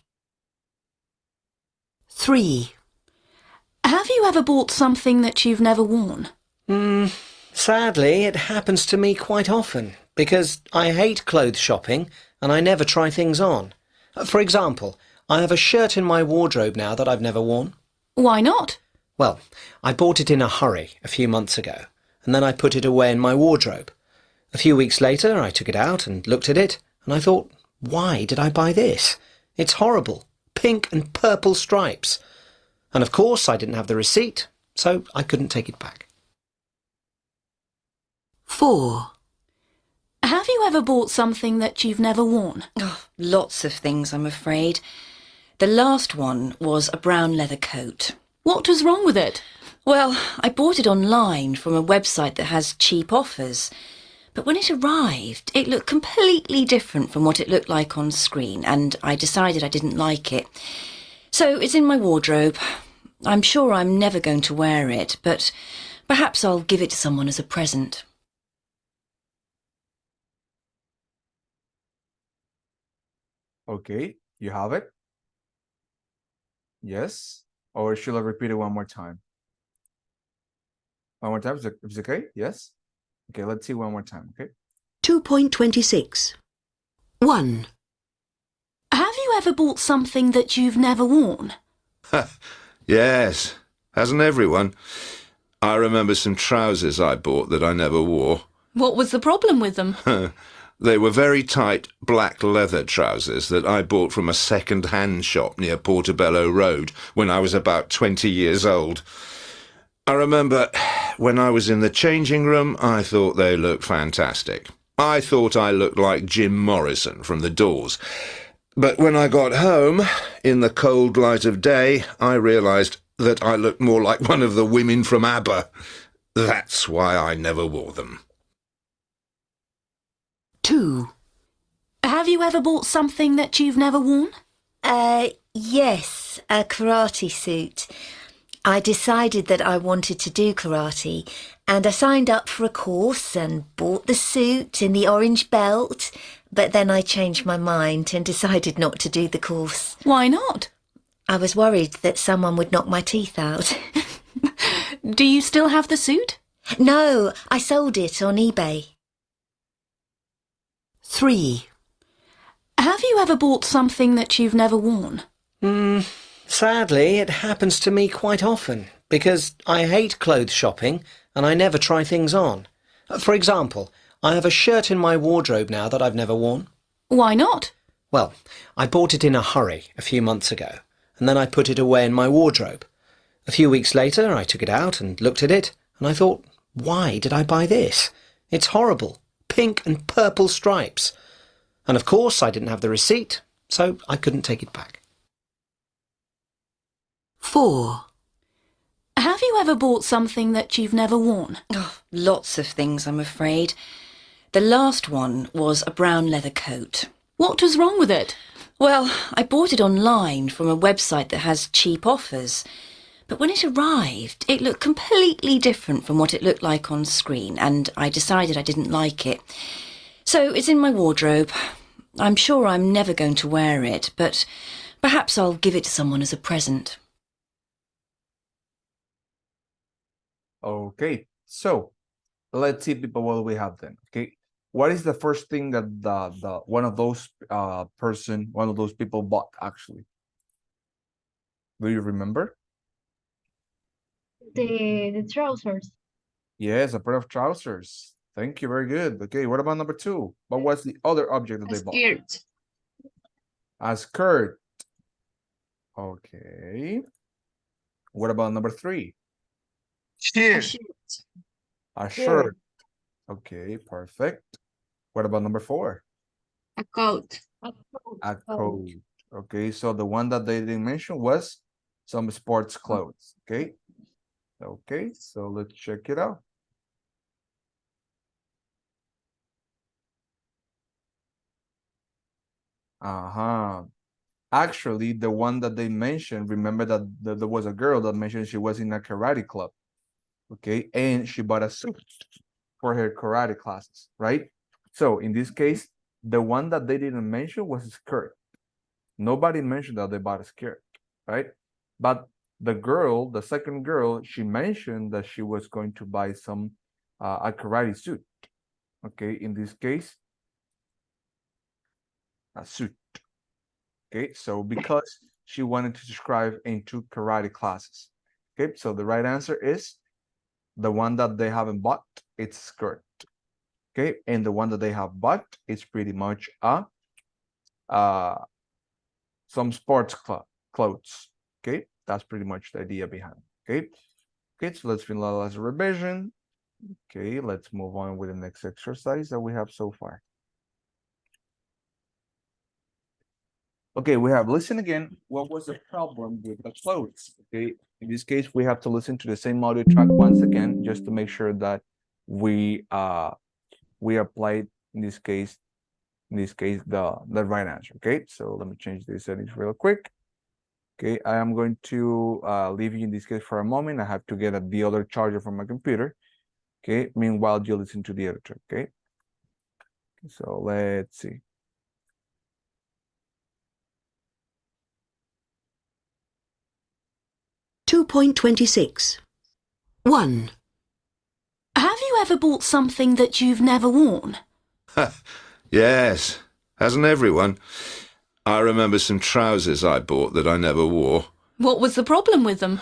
3.
Have you ever bought something that you've never worn?
Sadly, it happens to me quite often, because I hate clothes shopping and I never try things on. For example, I have a shirt in my wardrobe now that I've never worn.
Why not?
Well, I bought it in a hurry a few months ago, and then I put it away in my wardrobe. A few weeks later, I took it out and looked at it, and I thought, why did I buy this? It's horrible. Pink and purple stripes. And of course, I didn't have the receipt, so I couldn't take it back.
4.
Have you ever bought something that you've never worn?
Oh, lots of things, I'm afraid. The last one was a brown leather coat.
What was wrong with it?
Well, I bought it online from a website that has cheap offers. But when it arrived, it looked completely different from what it looked like on screen, and I decided I didn't like it. So it's in my wardrobe. I'm sure I'm never going to wear it, but perhaps I'll give it to someone as a present.
Okay, you have it? Yes? Or should I repeat it one more time? One more time, is it okay? Yes? Okay, let's see one more time, okay?
2.26. 1.
Have you ever bought something that you've never worn?
Yes, hasn't everyone? I remember some trousers I bought that I never wore.
What was the problem with them?
They were very tight black leather trousers that I bought from a second-hand shop near Portobello Road when I was about 20 years old. I remember when I was in the changing room, I thought they looked fantastic. I thought I looked like Jim Morrison from The Doors. But when I got home, in the cold light of day, I realised that I looked more like one of the women from ABBA. That's why I never wore them.
2.
Have you ever bought something that you've never worn?
Yes, a karate suit. I decided that I wanted to do karate, and I signed up for a course and bought the suit in the orange belt, but then I changed my mind and decided not to do the course.
Why not?
I was worried that someone would knock my teeth out.
Do you still have the suit?
No, I sold it on eBay.
3.
Have you ever bought something that you've never worn?
Sadly, it happens to me quite often, because I hate clothes shopping and I never try things on. For example, I have a shirt in my wardrobe now that I've never worn.
Why not?
Well, I bought it in a hurry a few months ago, and then I put it away in my wardrobe. A few weeks later, I took it out and looked at it, and I thought, why did I buy this? It's horrible. Pink and purple stripes. And of course, I didn't have the receipt, so I couldn't take it back.
4.
Have you ever bought something that you've never worn? Oh, lots of things, I'm afraid. The last one was a brown leather coat. What was wrong with it? Well, I bought it online from a website that has cheap offers. But when it arrived, it looked completely different from what it looked like on screen, and I decided I didn't like it. So it's in my wardrobe. I'm sure I'm never going to wear it, but perhaps I'll give it to someone as a present.
Okay, so let's see, people, what we have then. Okay, what is the first thing that the one of those people bought actually? Do you remember?
The trousers.
Yes, a pair of trousers. Thank you, very good. Okay, what about number 2? What was the other object that they bought?
Skirt.
A skirt. Okay. What about number 3?
Shirt.
A shirt. Okay, perfect. What about number 4?
A coat.
A coat. Okay, so the one that they didn't mention was some sports clothes. Okay. Okay, so let's check it out. Actually, the one that they mentioned, remember that there was a girl that mentioned she was in a karate club. Okay, and she bought a suit for her karate classes, right? So in this case, the one that they didn't mention was a skirt. Nobody mentioned that they bought a skirt, right? But the girl, the second girl, she mentioned that she was going to buy some a karate suit. Okay, in this case, a suit. Okay, so because she wanted to subscribe into karate classes. Okay, so the right answer is the one that they haven't bought, it's skirt. Okay, and the one that they have bought is pretty much some sports clothes. Okay, that's pretty much the idea behind. Okay, so let's finalize the revision. Okay, let's move on with the next exercise that we have so far. Okay, we have listen again. What was the problem with the clothes? Okay, in this case, we have to listen to the same audio track once again, just to make sure that we applied in this case the right answer. Okay, so let me change these settings real quick. Okay, I am going to leave you in this case for a moment. I have to get the other charger from my computer. Okay, meanwhile you listen to the editor. Okay, so let's see.
.26. 1.
Have you ever bought something that you've never worn?
Yes, hasn't everyone? I remember some trousers I bought that I never wore.
What was the problem with them?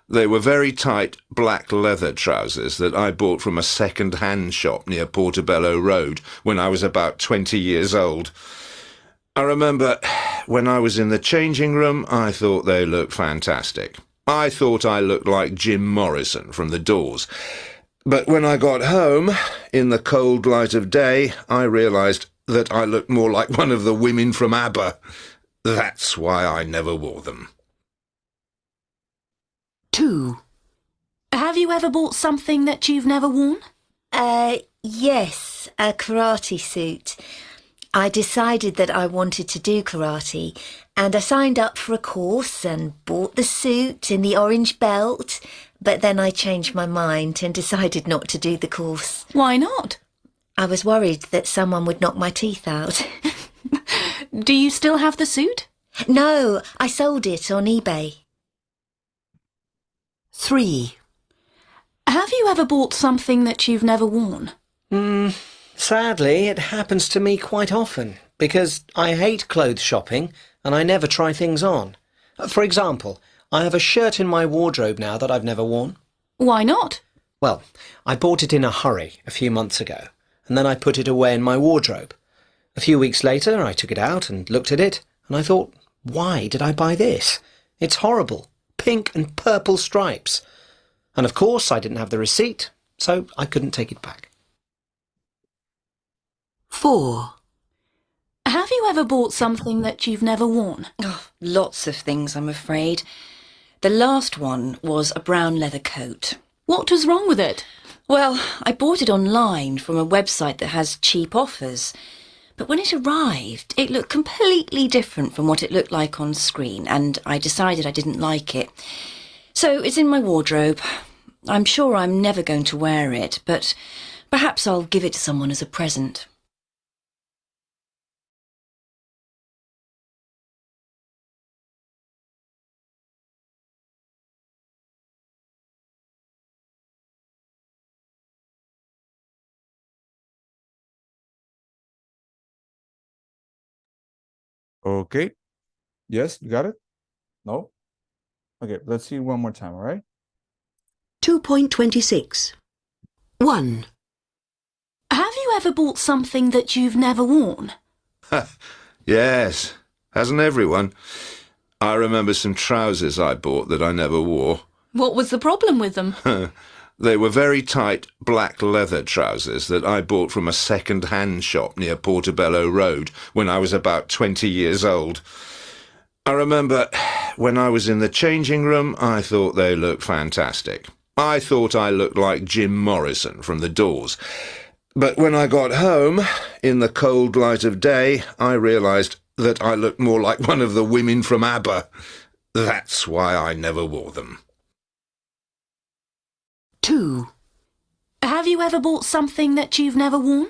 They were very tight black leather trousers that I bought from a second-hand shop near Portobello Road when I was about 20 years old. I remember when I was in the changing room, I thought they looked fantastic. I thought I looked like Jim Morrison from The Doors. But when I got home, in the cold light of day, I realised that I looked more like one of the women from ABBA. That's why I never wore them.
2.
Have you ever bought something that you've never worn?
Yes, a karate suit. I decided that I wanted to do karate, and I signed up for a course and bought the suit in the orange belt, but then I changed my mind and decided not to do the course.
Why not?
I was worried that someone would knock my teeth out.
Do you still have the suit?
No, I sold it on eBay.
3.
Have you ever bought something that you've never worn?
Sadly, it happens to me quite often, because I hate clothes shopping and I never try things on. For example, I have a shirt in my wardrobe now that I've never worn.
Why not?
Well, I bought it in a hurry a few months ago, and then I put it away in my wardrobe. A few weeks later, I took it out and looked at it, and I thought, why did I buy this? It's horrible. Pink and purple stripes. And of course, I didn't have the receipt, so I couldn't take it back.
4.
Have you ever bought something that you've never worn?
Oh, lots of things, I'm afraid. The last one was a brown leather coat.
What was wrong with it?
Well, I bought it online from a website that has cheap offers. But when it arrived, it looked completely different from what it looked like on screen, and I decided I didn't like it. So it's in my wardrobe. I'm sure I'm never going to wear it, but perhaps I'll give it to someone as a present.
Okay. Yes, you got it? No? Okay, let's see one more time, all right?
2.26. 1.
Have you ever bought something that you've never worn?
Yes, hasn't everyone? I remember some trousers I bought that I never wore.
What was the problem with them?
They were very tight black leather trousers that I bought from a second-hand shop near Portobello Road when I was about 20 years old. I remember when I was in the changing room, I thought they looked fantastic. I thought I looked like Jim Morrison from The Doors. But when I got home, in the cold light of day, I realised that I looked more like one of the women from ABBA. That's why I never wore them.
2.
Have you ever bought something that you've never worn?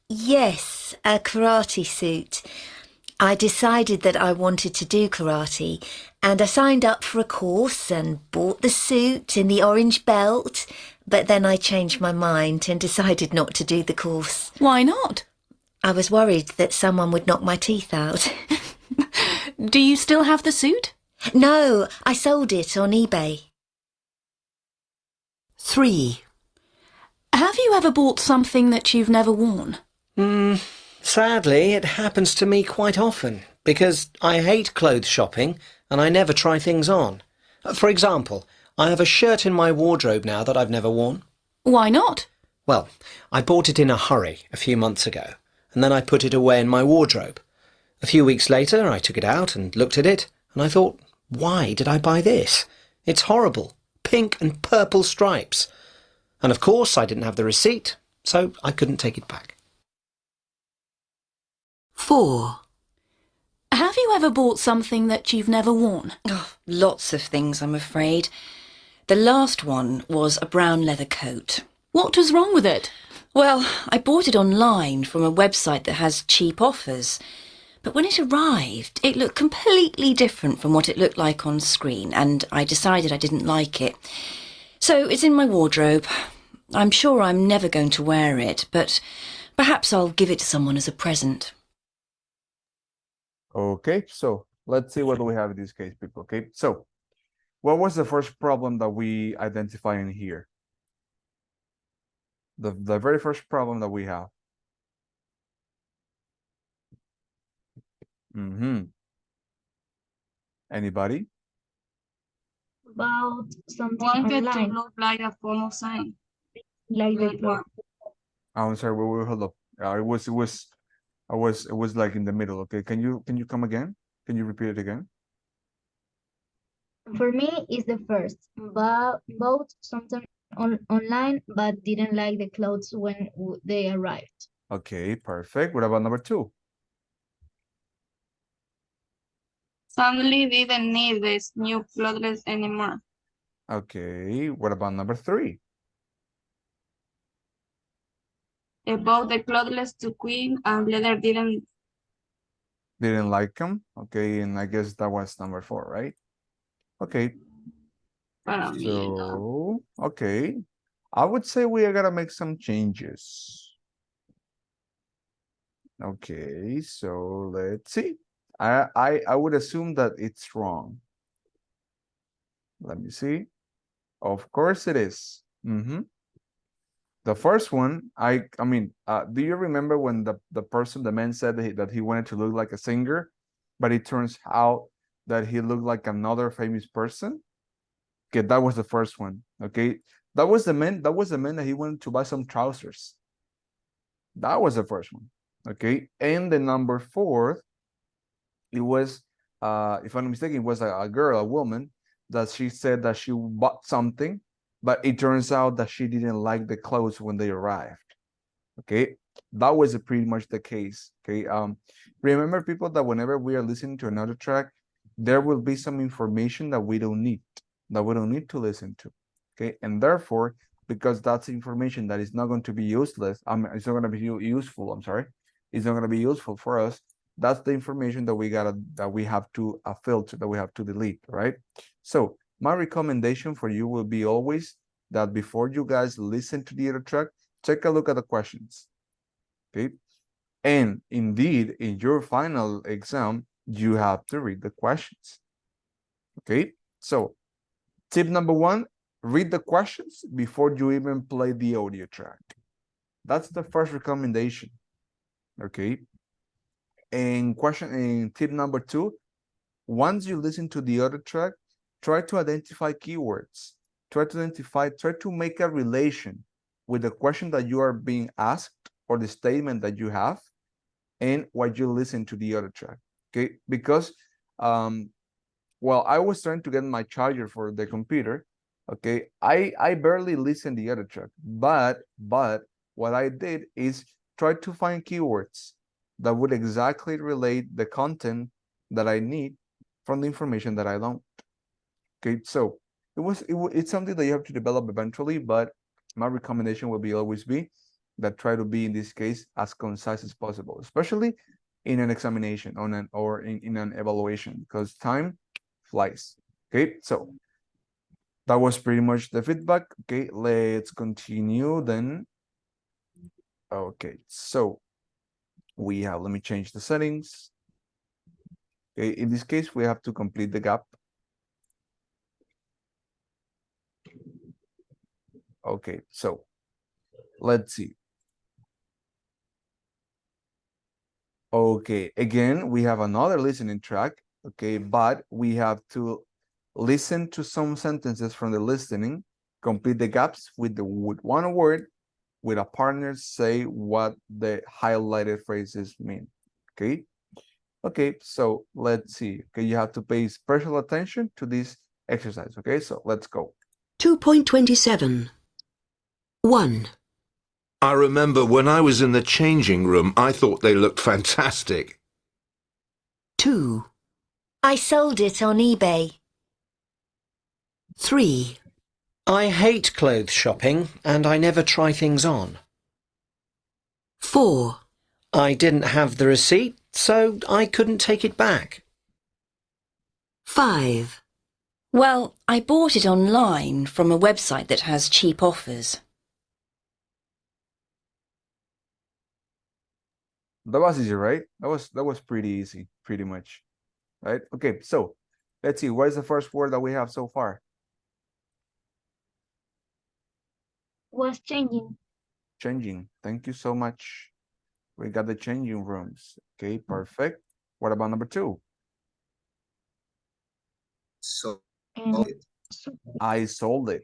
Yes, a karate suit. I decided that I wanted to do karate, and I signed up for a course and bought the suit in the orange belt, but then I changed my mind and decided not to do the course.
Why not?
I was worried that someone would knock my teeth out.
Do you still have the suit?
No, I sold it on eBay.
3.
Have you ever bought something that you've never worn?
Sadly, it happens to me quite often, because I hate clothes shopping and I never try things on. For example, I have a shirt in my wardrobe now that I've never worn.
Why not?
Well, I bought it in a hurry a few months ago, and then I put it away in my wardrobe. A few weeks later, I took it out and looked at it, and I thought, why did I buy this? It's horrible. Pink and purple stripes. And of course, I didn't have the receipt, so I couldn't take it back.
4.
Have you ever bought something that you've never worn?
Oh, lots of things, I'm afraid. The last one was a brown leather coat.
What was wrong with it?
Well, I bought it online from a website that has cheap offers. But when it arrived, it looked completely different from what it looked like on screen, and I decided I didn't like it. So it's in my wardrobe. I'm sure I'm never going to wear it, but perhaps I'll give it to someone as a present.
Okay, so let's see what we have in this case, people. Okay, so what was the first problem that we identify in here? The very first problem that we have. Anybody?
About something
Wanted to
online.
look like a formal sign.
Like the cloud.
I'm sorry, wait, hold up. It was like in the middle. Okay, can you come again? Can you repeat it again?
For me, it's the first. But bought something online, but didn't like the clothes when they arrived.
Okay, perfect. What about number 2?
Suddenly didn't need this new clothes anymore.
Okay, what about number 3?
About the clothes to Queen and later didn't.
Didn't like them. Okay, and I guess that was number 4, right? Okay.
Para mí, no.
So, okay. I would say we are gonna make some changes. Okay, so let's see. I would assume that it's wrong. Let me see. Of course it is. The first one, I mean, do you remember when the man said that he wanted to look like a singer, but it turns out that he looked like another famous person? Okay, that was the first one. Okay, that was the man that he wanted to buy some trousers. That was the first one. Okay, and the number 4, it was, if I'm not mistaken, it was a girl, a woman, that she said that she bought something, but it turns out that she didn't like the clothes when they arrived. Okay, that was pretty much the case. Okay, remember, people, that whenever we are listening to another track, there will be some information that we don't need to listen to. Okay, and therefore, because that's information that is not going to be useless, it's not going to be useful. I'm sorry, it's not going to be useful for us. That's the information that we have to filter, that we have to delete, right? So my recommendation for you will be always that before you guys listen to the other track, take a look at the questions. Okay, and indeed, in your final exam, you have to read the questions. Okay, so tip number 1, read the questions before you even play the audio track. That's the first recommendation. Okay, and tip number 2, once you listen to the other track, try to identify keywords. Try to make a relation with the question that you are being asked or the statement that you have and what you listen to the other track. Okay, because well, I was trying to get my charger for the computer. Okay, I barely listened the other track, but what I did is try to find keywords that would exactly relate the content that I need from the information that I don't. Okay, so it's something that you have to develop eventually, but my recommendation will always be that try to be, in this case, as concise as possible, especially in an examination or in an evaluation, because time flies. Okay, so that was pretty much the feedback. Okay, let's continue then. Okay, so we have, let me change the settings. Okay, in this case, we have to complete the gap. Okay, so let's see. Okay, again, we have another listening track. Okay, but we have to listen to some sentences from the listening, complete the gaps with one word, with a partner, say what the highlighted phrases mean. Okay, so let's see. Okay, you have to pay special attention to this exercise. Okay, so let's go.
2.27. 1.
I remember when I was in the changing room, I thought they looked fantastic.
2.
I sold it on eBay.
3.
I hate clothes shopping and I never try things on.
4.
I didn't have the receipt, so I couldn't take it back.
5.
Well, I bought it online from a website that has cheap offers.
That was easy, right? That was pretty easy, pretty much. Right? Okay, so let's see. What is the first word that we have so far?
Was changing.
Changing. Thank you so much. We got the changing rooms. Okay, perfect. What about number 2?
So
I sold it.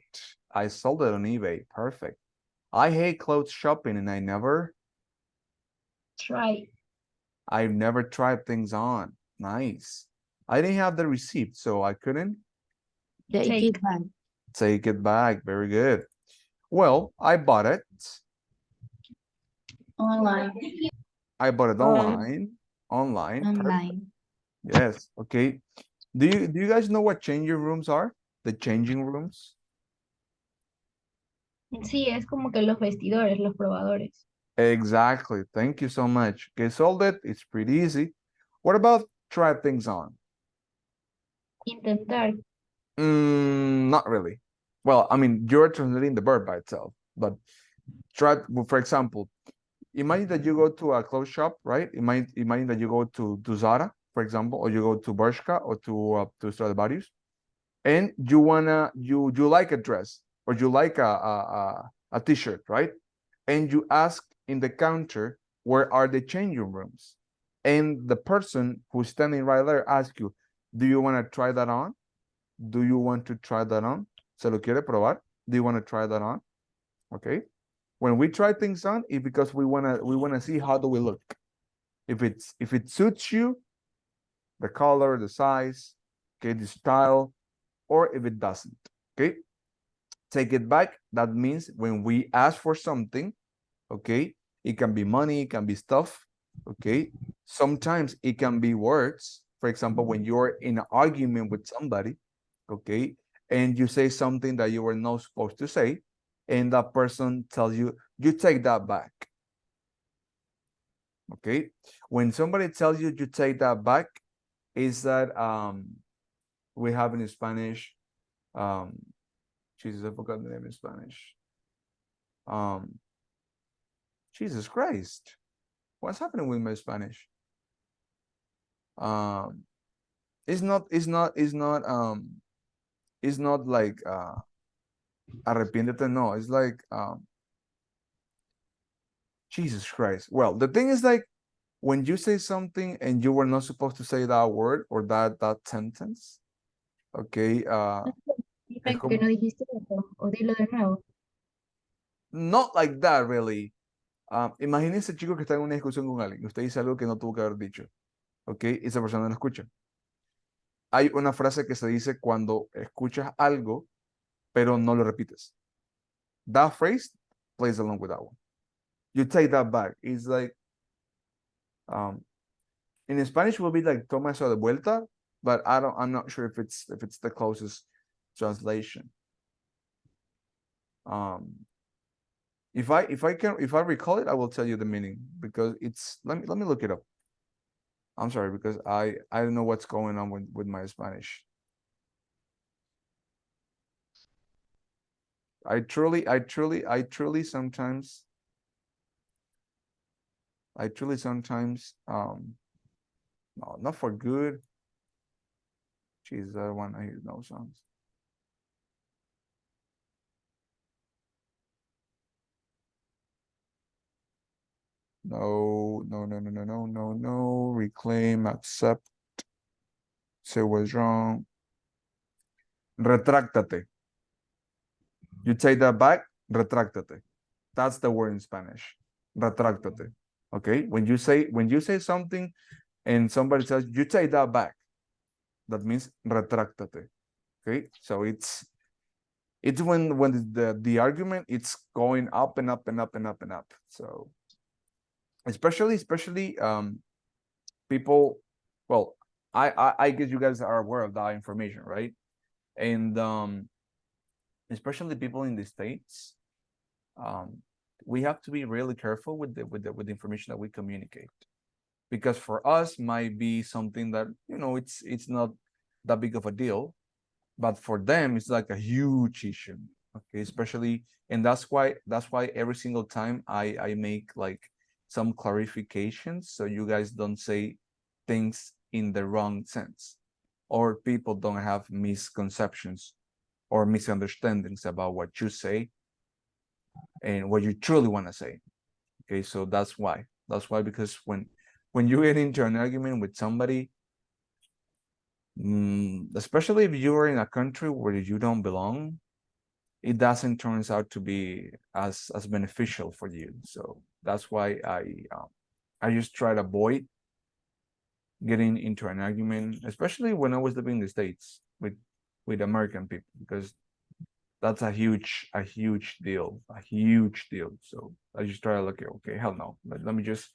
I sold it on eBay. Perfect. I hate clothes shopping and I've never tried things on. Nice. I didn't have the receipt, so I couldn't
Take it back.
take it back. Very good. Well, I bought it.
Online.
I bought it online. Perfect. Yes. Okay. Do you guys know what changing rooms are? The changing rooms?
Sí, es como que los vestidores, los probadores.
Exactly. Thank you so much. Okay, sold it. It's pretty easy. What about try things on?
Intentar.
Not really. Well, I mean, you're translating the verb by itself, but try, for example, imagine that you go to a clothes shop, right? Imagine that you go to Zara, for example, or you go to Bershka or to Stradivarius, and you like a dress or you like a t-shirt, right? And you ask in the counter, where are the changing rooms? And the person who's standing right there asks you, do you want to try that on? Do you want to try that on? ¿Se lo quiere probar? Do you want to try that on? Okay. When we try things on, it's because we wanna see how do we look. If it suits you, the color, the size, okay, the style, or if it doesn't. Okay. Take it back. That means when we ask for something, okay, it can be money, it can be stuff, okay. Sometimes it can be words. For example, when you're in an argument with somebody, okay, and you say something that you were not supposed to say, and that person tells you, you take that back. Okay, when somebody tells you you take that back, is that we have in Spanish, Jesus, I forgot the name in Spanish. Jesus Christ, what's happening with my Spanish? It's not like arrepiéntete, no, it's like Jesus Christ. Well, the thing is, like, when you say something and you were not supposed to say that word or that sentence, okay,
Dime que no dijiste eso, o dilo de nuevo.
not like that really. Imagínense, chico, que está en una discusión con alguien y usted dice algo que no tuvo que haber dicho, ok, y esa persona no escucha. Hay una frase que se dice cuando escuchas algo pero no lo repites. That phrase plays along with that one. You take that back. It's like, in Spanish will be like toma eso de vuelta, but I'm not sure if it's the closest translation. If I recall it, I will tell you the meaning, because it's, let me look it up. I'm sorry, because I don't know what's going on with my Spanish. I truly sometimes no, not for good. Jesus, I want to hear no songs. No. Reclaim, accept. Say what's wrong. Retráctate. You take that back, retráctate. That's the word in Spanish. Retráctate. Okay? When you say something and somebody says, you take that back, that means retráctate. Okay? So it's when the argument, it's going up and up and up and up and up. So especially people, well, I guess you guys are aware of that information, right? And especially people in the States, we have to be really careful with the information that we communicate, because for us might be something that, you know, it's not that big of a deal, but for them it's like a huge issue. Okay, especially, and that's why every single time I make like some clarifications, so you guys don't say things in the wrong sense, or people don't have misconceptions or misunderstandings about what you say and what you truly want to say. Okay, so that's why, because when you get into an argument with somebody, especially if you're in a country where you don't belong, it doesn't turn out to be as beneficial for you. So that's why I just try to avoid getting into an argument, especially when I was living in the States with American people, because that's a huge deal. So I just try to look at, okay, hell no, let me just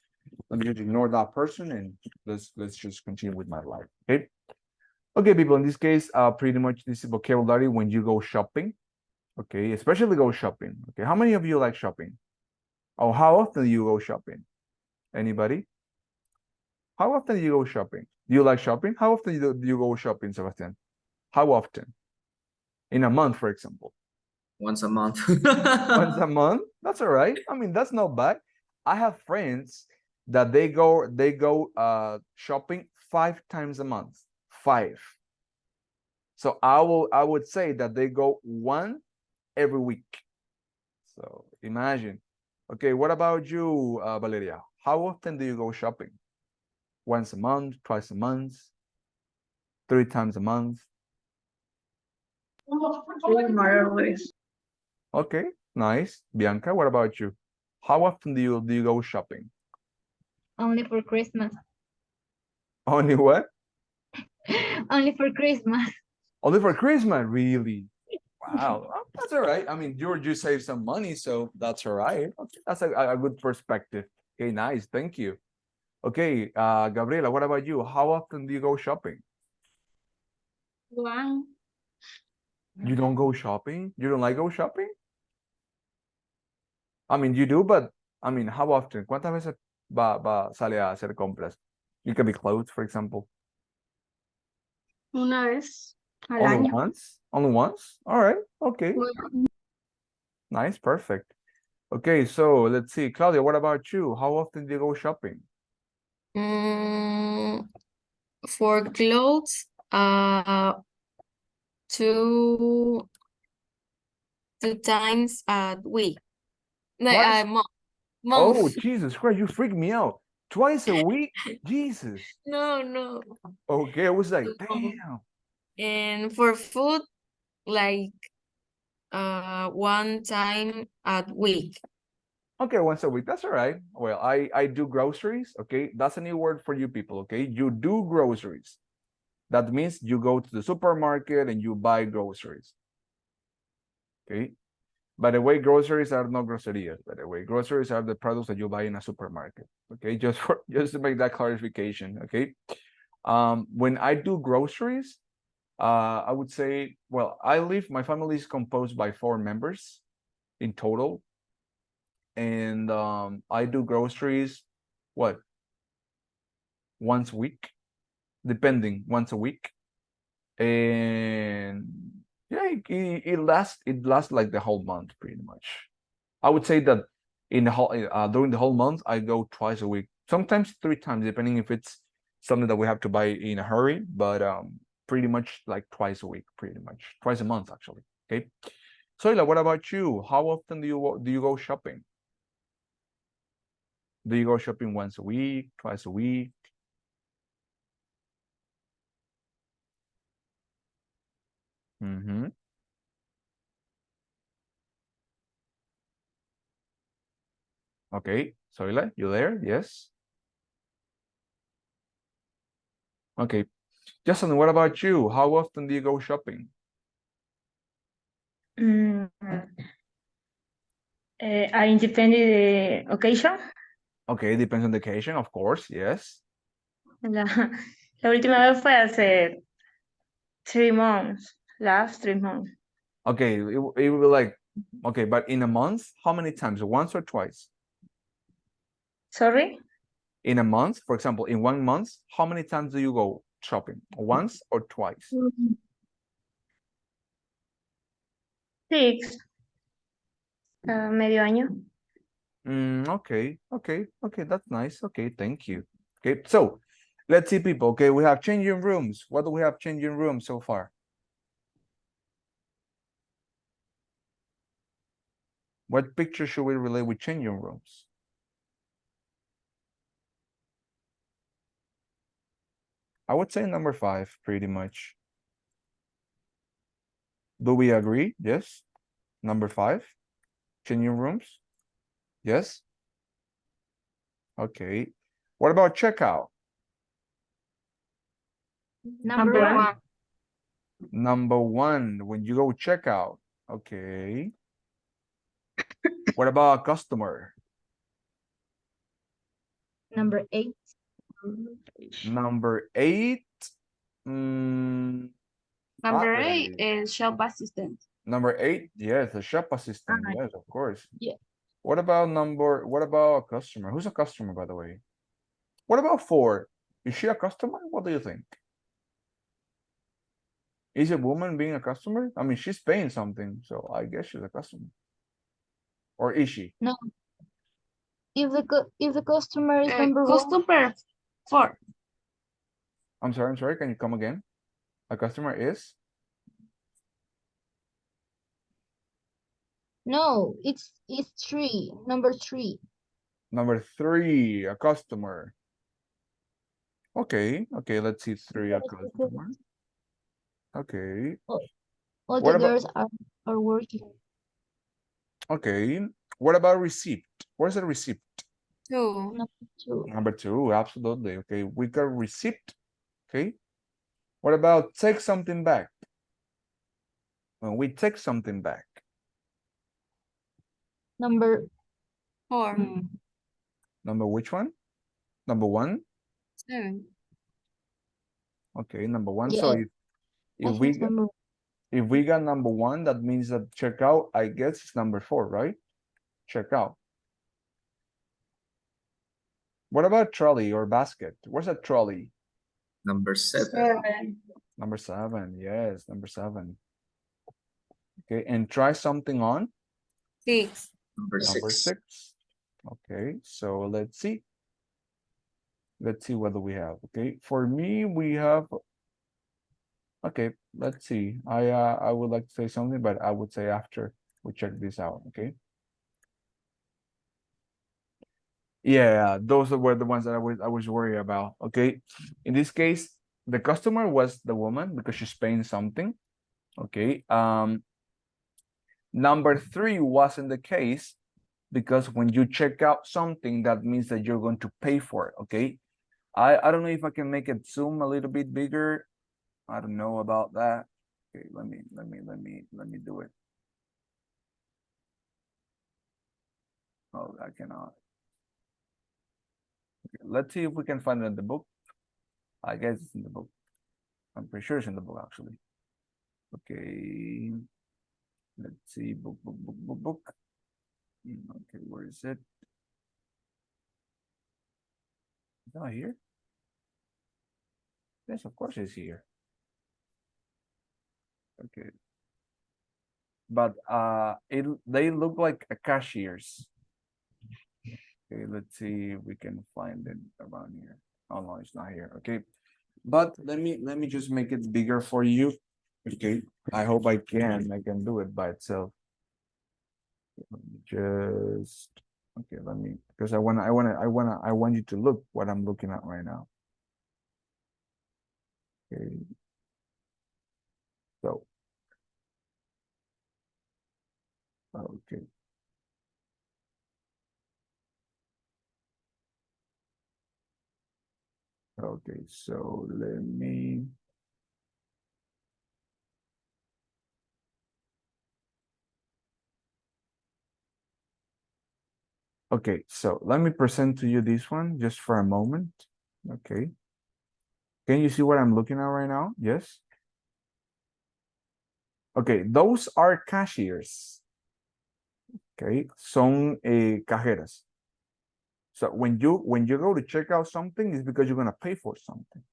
ignore that person and let's just continue with my life. Okay, people, in this case, pretty much this is vocabulary when you go shopping. Okay, especially go shopping. Okay, how many of you like shopping? Oh, how often do you go shopping? Anybody? How often do you go shopping? Do you like shopping? How often do you go shopping, Sebastian? How often? In a month, for example.
Once a month.
Once a month? That's all right. I mean, that's not bad. I have friends that they go shopping 5 times a month. 5. So I would say that they go 1 every week. So imagine. Okay, what about you, Valeria? How often do you go shopping? Once a month, twice a month, 3 times a month?
More or less.
Okay, nice. Bianca, what about you? How often do you go shopping?
Only for Christmas.
Only what?
Only for Christmas.
Only for Christmas, really? Wow, well, that's all right. I mean, you save some money, so that's all right. Okay, that's a good perspective. Okay, nice. Thank you. Okay, Gabriela, what about you? How often do you go shopping?
One.
You don't go shopping? You don't like go shopping? I mean, you do, but I mean, how often? ¿Cuántas veces sale a hacer compras? It could be clothes, for example.
Una vez al
Only
año.
once? Only once? All right. Okay. Nice. Perfect. Okay. So let's see. Claudia, what about you? How often do you go shopping?
For clothes, 2 times a week. No,
Twice?
month.
Oh, Jesus Christ, you freaked me out. Twice a week? Jesus.
No.
Okay, I was like, damn.
And for food, like 1 time a week.
Okay, once a week. That's all right. Well, I do groceries. Okay, that's a new word for you people. Okay, you do groceries. That means you go to the supermarket and you buy groceries. Okay. By the way, groceries are not groserias. By the way, groceries are the products that you buy in a supermarket. Okay, just to make that clarification. Okay. When I do groceries, I would say, well, my family is composed by 4 members in total. And I do groceries, what? Once a week, depending, once a week. And yeah, it lasts like the whole month pretty much. I would say that in the whole during the whole month I go twice a week, sometimes 3 times, depending if it's something that we have to buy in a hurry, but pretty much like twice a week, pretty much twice a month actually. Okay, Soila, what about you? How often do you go shopping? Do you go shopping once a week, twice a week? Mm-hmm. Okay, Soila, you there? Yes. Okay. Justin, what about you? How often do you go shopping?
I depend the occasion.
Okay, depends on the occasion, of course, yes.
La última vez fue hace 3 months. Last 3 months.
Okay, it will be like, okay, but in a month, how many times? Once or twice?
Sorry?
In a month, for example, in 1 month, how many times do you go shopping? Once or twice?
6. Medio año.
Okay, that's nice. Okay, thank you. Okay, so let's see, people. Okay, we have changing rooms. What do we have changing rooms so far? What picture should we relate with changing rooms? I would say number 5, pretty much. Do we agree? Yes. Number 5, changing rooms. Yes. Okay. What about checkout?
Number 1.
Number 1, when you go checkout. Okay. What about a customer?
Number 8.
Number 8.
Number
Not
8
really.
is shop assistant.
Number 8, yes, a shop assistant. Yes, of course.
Yeah.
What about a customer? Who's a customer, by the way? What about 4? Is she a customer? What do you think? Is a woman being a customer? I mean, she's paying something, so I guess she's a customer. Or is she?
No. If the customer is number
Customer 4.
I'm sorry, can you come again? A customer is?
No, it's 3, number 3.
Number 3, a customer. Okay, let's see 3, a customer. Okay.
All
What
the
about,
girls are working.
okay. What about receipt? Where's the receipt?
2.
Number 2.
Number 2, absolutely. Okay, we got receipt. Okay. What about take something back? When we take something back.
Number
4.
Number which one? Number 1?
7.
Okay, number 1.
Yeah,
So
I think number
if we got number 1, that means that checkout, I guess, is number 4, right? Checkout. What about trolley or basket? Where's a trolley?
Number 7.
7.
Number 7, yes, number 7. Okay, and try something on?
6.
Number
Number
6.
6. Okay, so let's see. Let's see what do we have. Okay, for me, we have. Okay, let's see. I would like to say something, but I would say after we check this out. Okay. Yeah, those were the ones that I was worried about. Okay, in this case, the customer was the woman because she's paying something. Okay. Number 3 wasn't the case because when you check out something, that means that you're going to pay for it. Okay. I don't know if I can make it zoom a little bit bigger. I don't know about that. Okay, let me do it. Oh, I cannot. Okay, let's see if we can find it in the book. I guess it's in the book. I'm pretty sure it's in the book actually. Okay. Let's see, book. Okay, where is it? It's not here. Yes, of course it's here. Okay. But they look like a cashiers. Okay, let's see if we can find it around here. Oh no, it's not here. Okay. But let me just make it bigger for you. Okay. I hope I can do it by itself. Let me just okay, because I want you to look what I'm looking at right now. Okay. So okay. Okay, so let me okay, so let me present to you this one just for a moment. Okay. Can you see what I'm looking at right now? Yes. Okay, those are cashiers. Okay, son cajeras. So when you go to check out something, it's because you're gonna pay for something.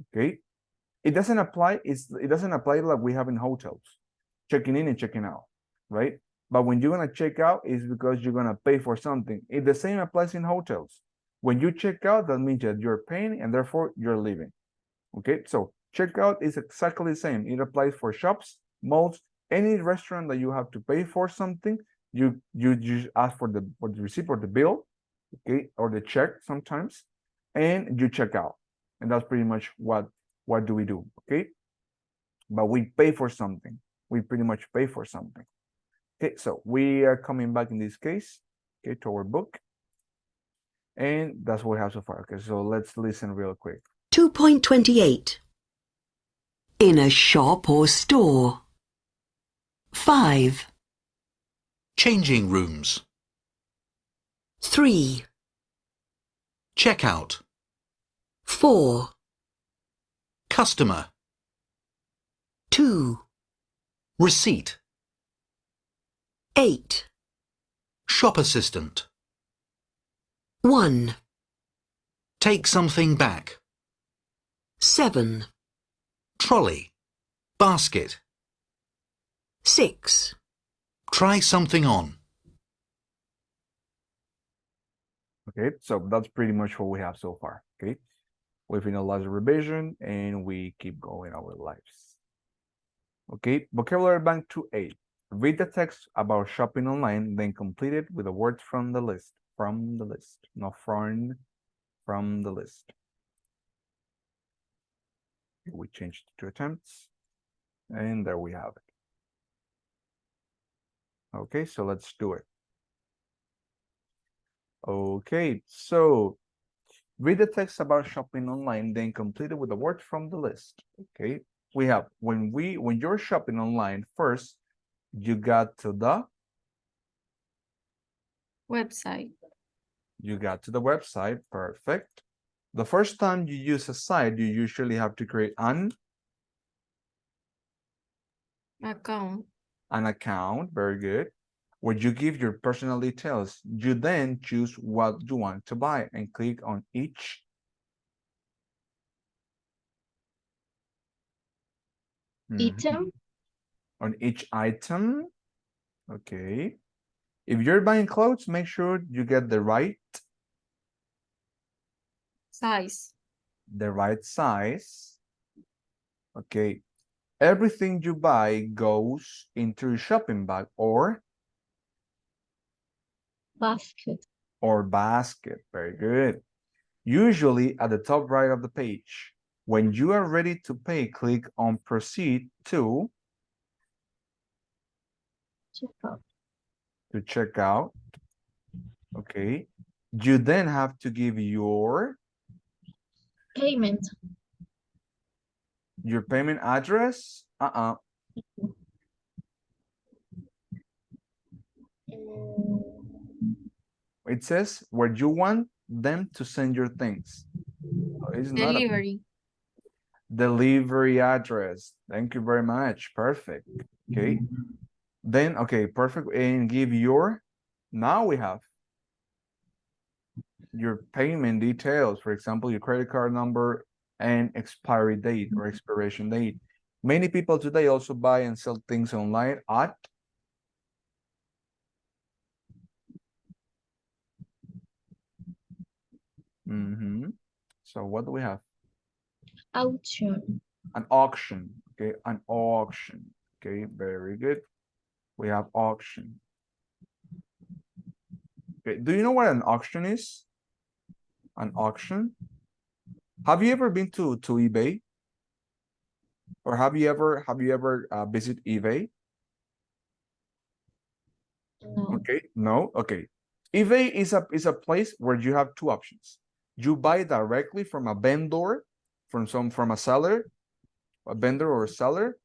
Okay, it doesn't apply. It doesn't apply like we have in hotels, checking in and checking out, right? But when you're gonna check out, it's because you're gonna pay for something. The same applies in hotels. When you check out, that means that you're paying and therefore you're leaving. Okay, so checkout is exactly the same. It applies for shops, malls, any restaurant that you have to pay for something. You just ask for the receipt or the bill, okay, or the check sometimes, and you check out. And that's pretty much what do we do, okay? But we pay for something. We pretty much pay for something. Okay, so we are coming back in this case, okay, to our book. And that's what we have so far. Okay, so let's listen real quick.
2.28. In a shop or store. 5.
Changing rooms.
3.
Checkout.
4.
Customer.
2.
Receipt.
8.
Shop assistant.
1.
Take something back.
7.
Trolley. Basket.
6.
Try something on.
Okay, so that's pretty much what we have so far. Okay, we finalize the revision and we keep going our lives. Okay, vocabulary bank 2A. Read the text about shopping online, then complete it with the words from the list. From the list, not from the list. We changed to attempts, and there we have it. Okay, so let's do it. Okay, so read the text about shopping online, then complete it with the word from the list. Okay, we have when you're shopping online, first you got to the
Website.
You got to the website, perfect. The first time you use a site, you usually have to create an account, very good. When you give your personal details, you then choose what you want to buy and click on each
item.
On each item. Okay. If you're buying clothes, make sure you get the right
Size.
Okay. Everything you buy goes into your shopping bag or basket. Very good. Usually at the top right of the page. When you are ready to pay, click on proceed to check out. Okay. You then have to give your
payment
address. It says where you want them to send your things. It's not delivery address. Thank you very much. Perfect. Okay. Then, okay, perfect. And give your, now we have your payment details. For example, your credit card number and expiry date or expiration date. Many people today also buy and sell things online at So what do we have?
Auction.
An auction. Okay, an auction. Okay, very good. We have auction. Okay, do you know what an auction is? An auction? Have you ever been to eBay? Or have you ever visit eBay?
No.
Okay, no. Okay. eBay is a place where you have two options. You buy directly from a vendor, from a seller, a vendor or a seller,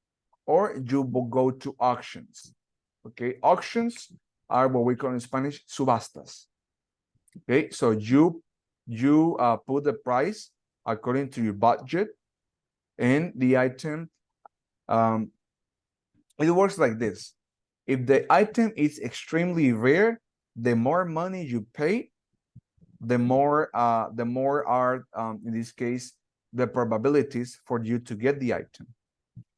or you go to auctions. Okay, auctions are what we call in Spanish subastas. Okay, so you put the price according to your budget, and the item. It works like this. If the item is extremely rare, the more money you pay, the more are in this case the probabilities for you to get the item.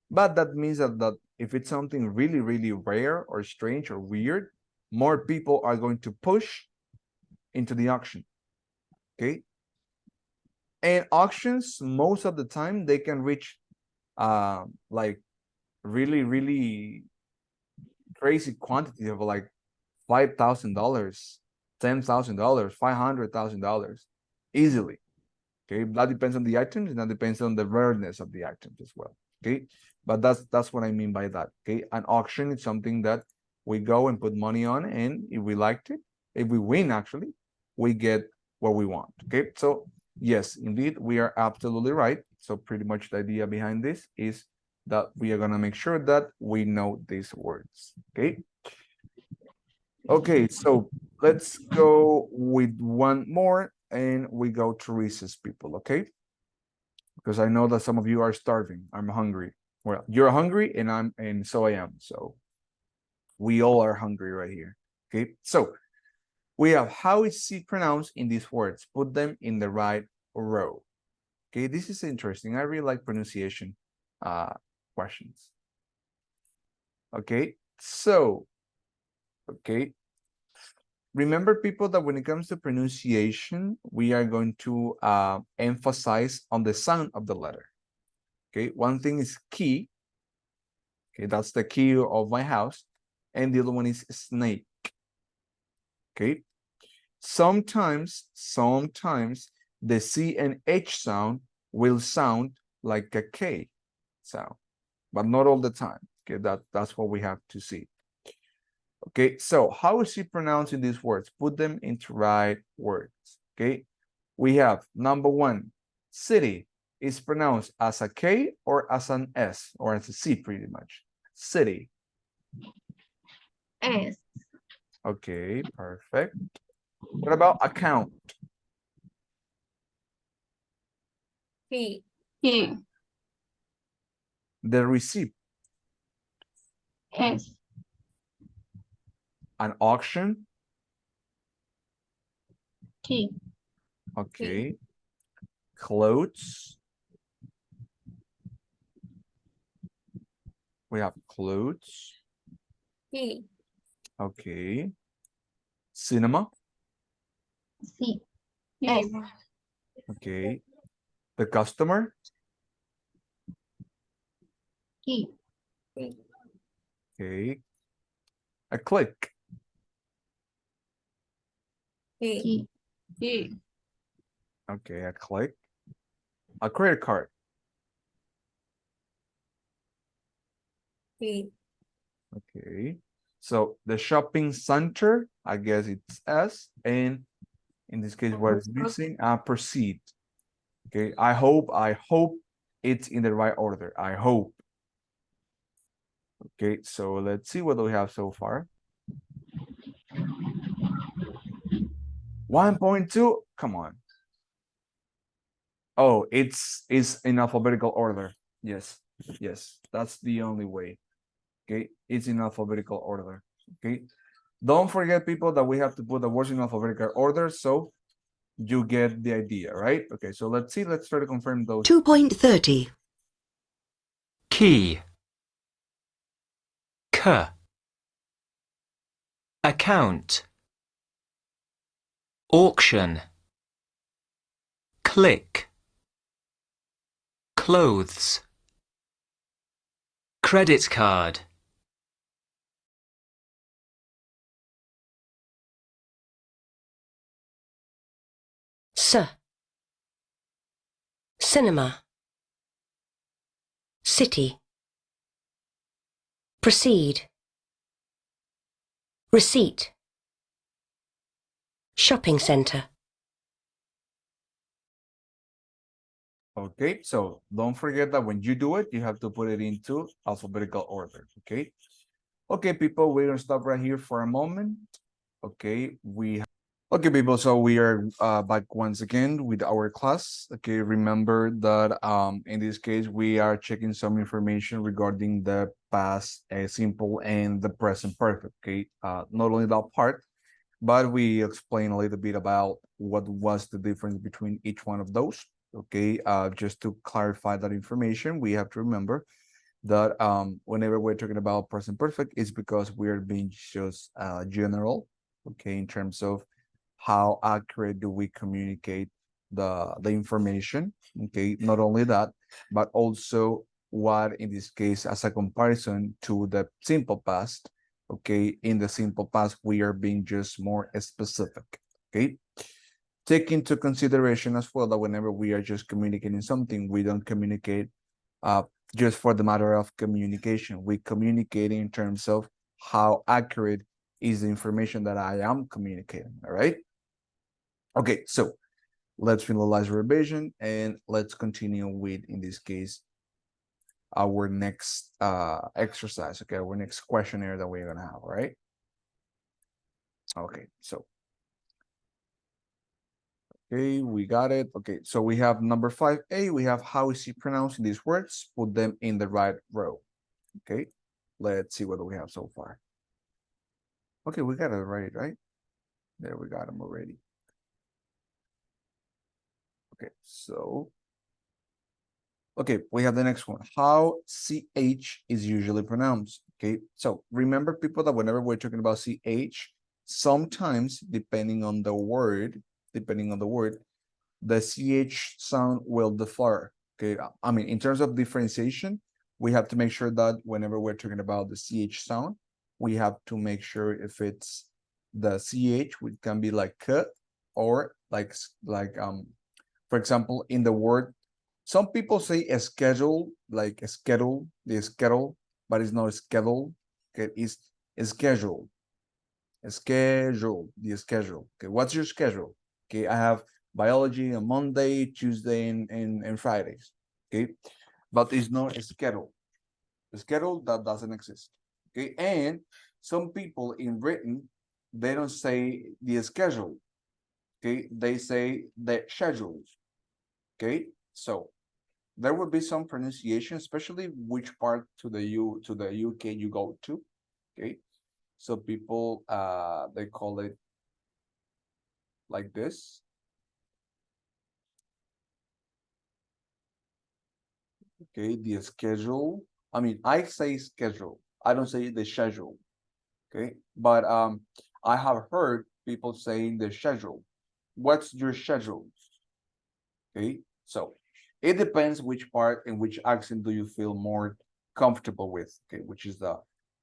But that means that if it's something really, really rare or strange or weird, more people are going to push into the auction. Okay. And auctions, most of the time, they can reach like really, really crazy quantity of like $5,000, $10,000, $500,000 easily. Okay, that depends on the items, and that depends on the rareness of the items as well. Okay, but that's what I mean by that. Okay, an auction is something that we go and put money on, and if we liked it, if we win, actually, we get what we want. Okay, so yes, indeed, we are absolutely right. So pretty much the idea behind this is that we are going to make sure that we know these words. Okay. Okay, so let's go with one more, and we go to recess, people. Okay, because I know that some of you are starving. I'm hungry. Well, you're hungry, and so I am. So we all are hungry right here. Okay, so we have how is C pronounced in these words. Put them in the right row. Okay, this is interesting. I really like pronunciation questions. Okay, so, okay. Remember, people, that when it comes to pronunciation, we are going to emphasize on the sound of the letter. Okay, one thing is key. Okay, that's the key of my house. And the other one is snake. Okay, sometimes the C and H sound will sound like a K sound, but not all the time. Okay, that's what we have to see. Okay, so how is she pronouncing these words? Put them into right words. Okay, we have number one, city is pronounced as a K or as an S or as a C, pretty much. City.
S.
Okay, perfect. What about account?
P.
P.
The receipt.
S.
An auction.
T.
Okay. Clothes. We have clothes.
P.
Okay. Cinema.
C. S.
Okay. The customer.
T.
Okay. A click.
T. T.
Okay, a click. A credit card.
T.
Okay. So the shopping center, I guess it's S, and in this case, what is missing? Proceed. Okay. I hope it's in the right order. I hope. Okay, so let's see what we have so far. 1.2, come on. Oh, it's in alphabetical order. Yes, that's the only way. Okay, it's in alphabetical order. Okay, don't forget, people, that we have to put the words in alphabetical order, so you get the idea, right? Okay, so let's see. Let's try to confirm those.
2.30.
Key. K. Account. Auction. Click. Clothes. Credit card.
S. Cinema. City. Proceed. Receipt. Shopping centre.
Okay, so don't forget that when you do it, you have to put it into alphabetical order. Okay. Okay, people, we're gonna stop right here for a moment. Okay, okay, people, so we are back once again with our class. Okay, remember that in this case we are checking some information regarding the past simple and the present perfect. Okay, not only that part, but we explain a little bit about what was the difference between each one of those. Okay, just to clarify that information, we have to remember that whenever we're talking about present perfect, it's because we're being just general, okay, in terms of how accurate do we communicate the information. Okay, not only that, but also what in this case as a comparison to the simple past. Okay, in the simple past we are being just more specific. Okay, take into consideration as well that whenever we are just communicating something, we don't communicate just for the matter of communication. We communicate in terms of how accurate is the information that I am communicating. All right. Okay, so let's finalize revision and let's continue with, in this case, our next exercise. Okay, our next questionnaire that we're gonna have. All right. Okay, so okay, we got it. Okay, so we have number 5A. We have how is he pronouncing these words? Put them in the right row. Okay, let's see what we have so far. Okay, we got it right, right? There, we got them already. Okay, so Okay, we have the next one. How CH is usually pronounced. Okay, so remember, people, that whenever we're talking about CH, sometimes depending on the word, the CH sound will differ. Okay, I mean, in terms of differentiation, we have to make sure that whenever we're talking about the CH sound, we have to make sure if it's the CH, which can be like K, or like for example, in the word, some people say a schedule, like a schedule, the schedule, but it's not a schedule. Okay, it's a schedule. A schedule, the schedule. Okay, what's your schedule? Okay, I have biology on Monday, Tuesday, and Fridays. Okay, but it's not a schedule. A schedule that doesn't exist. Okay, and some people in written, they don't say the schedule. Okay, they say the schedules. Okay, so there will be some pronunciation, especially which part to the UK you go to. Okay, so people they call it like this. Okay, the schedule. I mean, I say schedule. I don't say the schedule. Okay, but I have heard people saying the schedule. What's your schedule? Okay, so it depends which part and which accent do you feel more comfortable with. Okay, which is the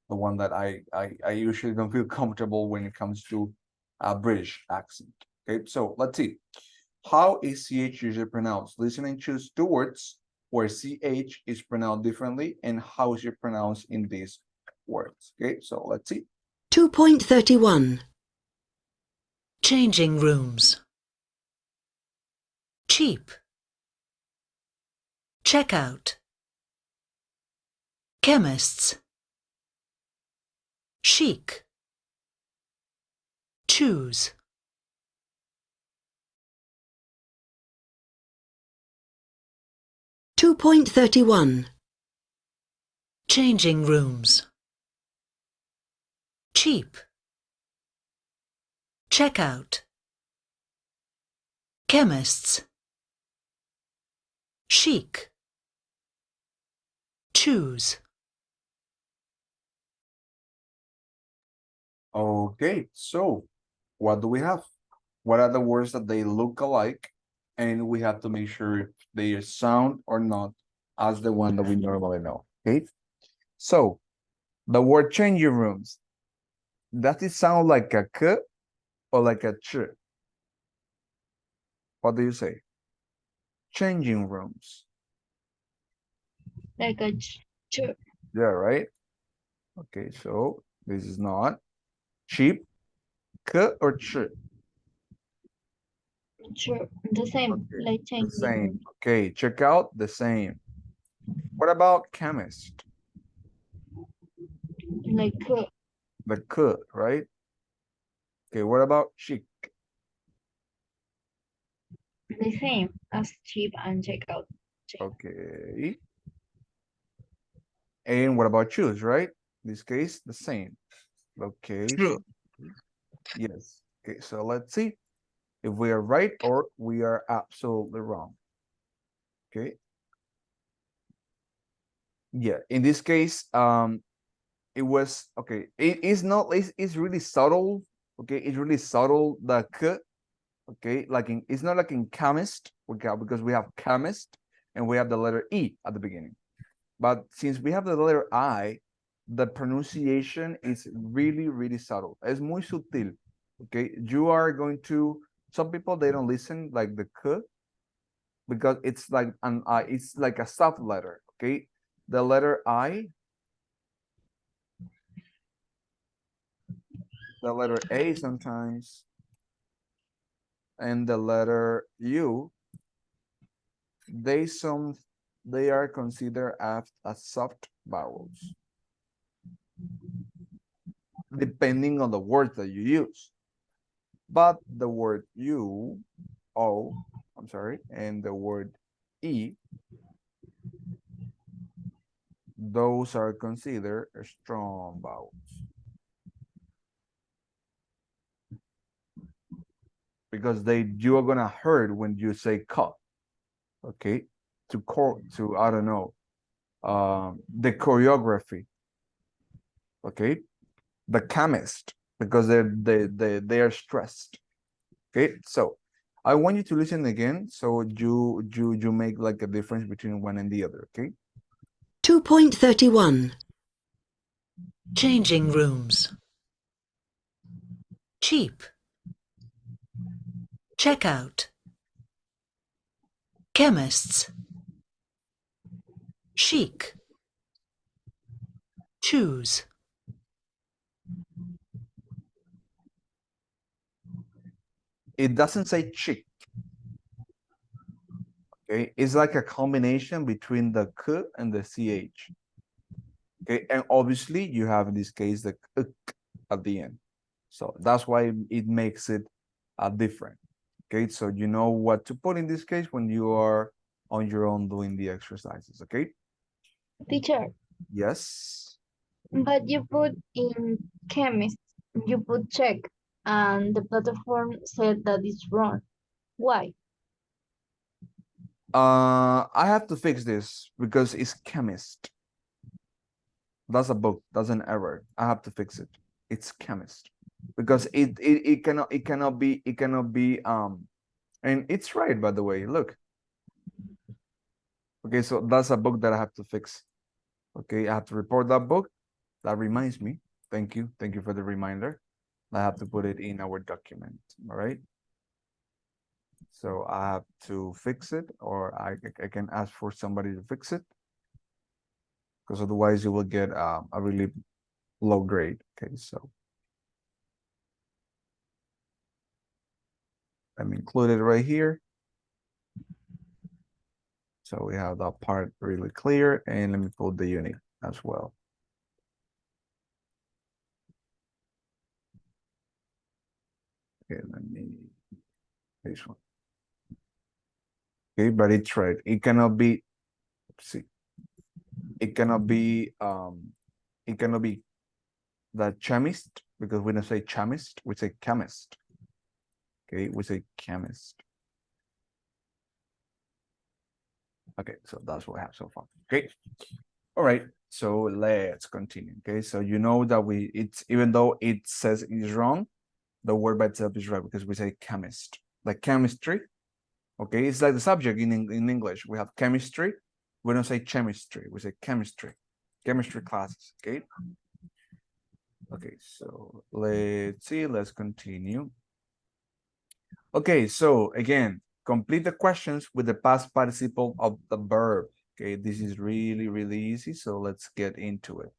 one that I usually don't feel comfortable when it comes to a British accent. Okay, so let's see. How is CH usually pronounced? Listen and choose two words where CH is pronounced differently and how is it pronounced in these words. Okay, so let's see.
2.31 Changing rooms. Cheap. Checkout. Chemists. Chic. Choose. .31 Changing rooms. Cheap. Checkout. Chemists. Chic. Choose.
Okay, so what do we have? What are the words that they look alike? And we have to make sure if they sound or not as the one that we normally know. Okay, so the word changing rooms, does it sound like a k or like a ch? What do you say? Changing rooms.
Like a church.
Yeah, right? Okay, so this is not cheap, k or ch?
Sure, the same,
Okay,
like
the
changing
same.
room.
Okay, check out the same. What about chemist?
Like
The k, right? Okay, what about chic?
the same as cheap and checkout.
Okay. And what about choose, right? In this case, the same. Okay.
True.
Yes. Okay, so let's see if we are right or we are absolutely wrong. Okay. Yeah, in this case, it was okay. It is not, it's really subtle. Okay, it's really subtle, the k. Okay, like it's not like in chemist, okay, because we have chemist and we have the letter E at the beginning. But since we have the letter I, the pronunciation is really, really subtle. Es muy sutil. Okay, you are going to, some people, they don't listen like the k because it's like an I, it's like a soft letter. Okay, the letter I, the letter A sometimes, and the letter U, they are considered as soft vowels, depending on the words that you use. But the word I'm sorry, and the word E, those are considered strong vowels. Because you are gonna hurt when you say cut. Okay. to I don't know, the choreography. Okay, the chemist, because they are stressed. Okay, so I want you to listen again, so you make like a difference between one and the other. Okay.
2.31. Changing rooms. Cheap. Checkout. Chemists. Chic. Choose.
It doesn't say chic. Okay, it's like a combination between the k and the ch. Okay, and obviously you have in this case the k at the end, so that's why it makes it different. Okay, so you know what to put in this case when you are on your own doing the exercises. Okay.
Teacher,
Yes.
but you put in chemist, you put check, and the platform said that it's wrong. Why?
I have to fix this because it's chemist. That's a book. That's an error. I have to fix it. It's chemist because it cannot be and it's right, by the way. Look. Okay, so that's a book that I have to fix. Okay, I have to report that book. That reminds me. Thank you. Thank you for the reminder. I have to put it in our document. All right. So I have to fix it, or I can ask for somebody to fix it, because otherwise you will get a really low grade. Okay, so let me include it right here. So we have that part really clear, and let me put the unit as well. Okay, let me this one. Okay, but it's right. It cannot be. See, it cannot be. It cannot be the chemist, because we don't say chemist. We say chemist. Okay, we say chemist. Okay, so that's what we have so far. Okay. All right, so let's continue. Okay, so you know that it's even though it says it's wrong, the word by itself is right because we say chemist, like chemistry. Okay, it's like the subject in English. We have chemistry. We don't say chemistry. We say chemistry. Chemistry classes. Okay. Okay, so let's see. Let's continue. Okay, so again, complete the questions with the past participle of the verb. Okay, this is really, really easy. So let's get into it.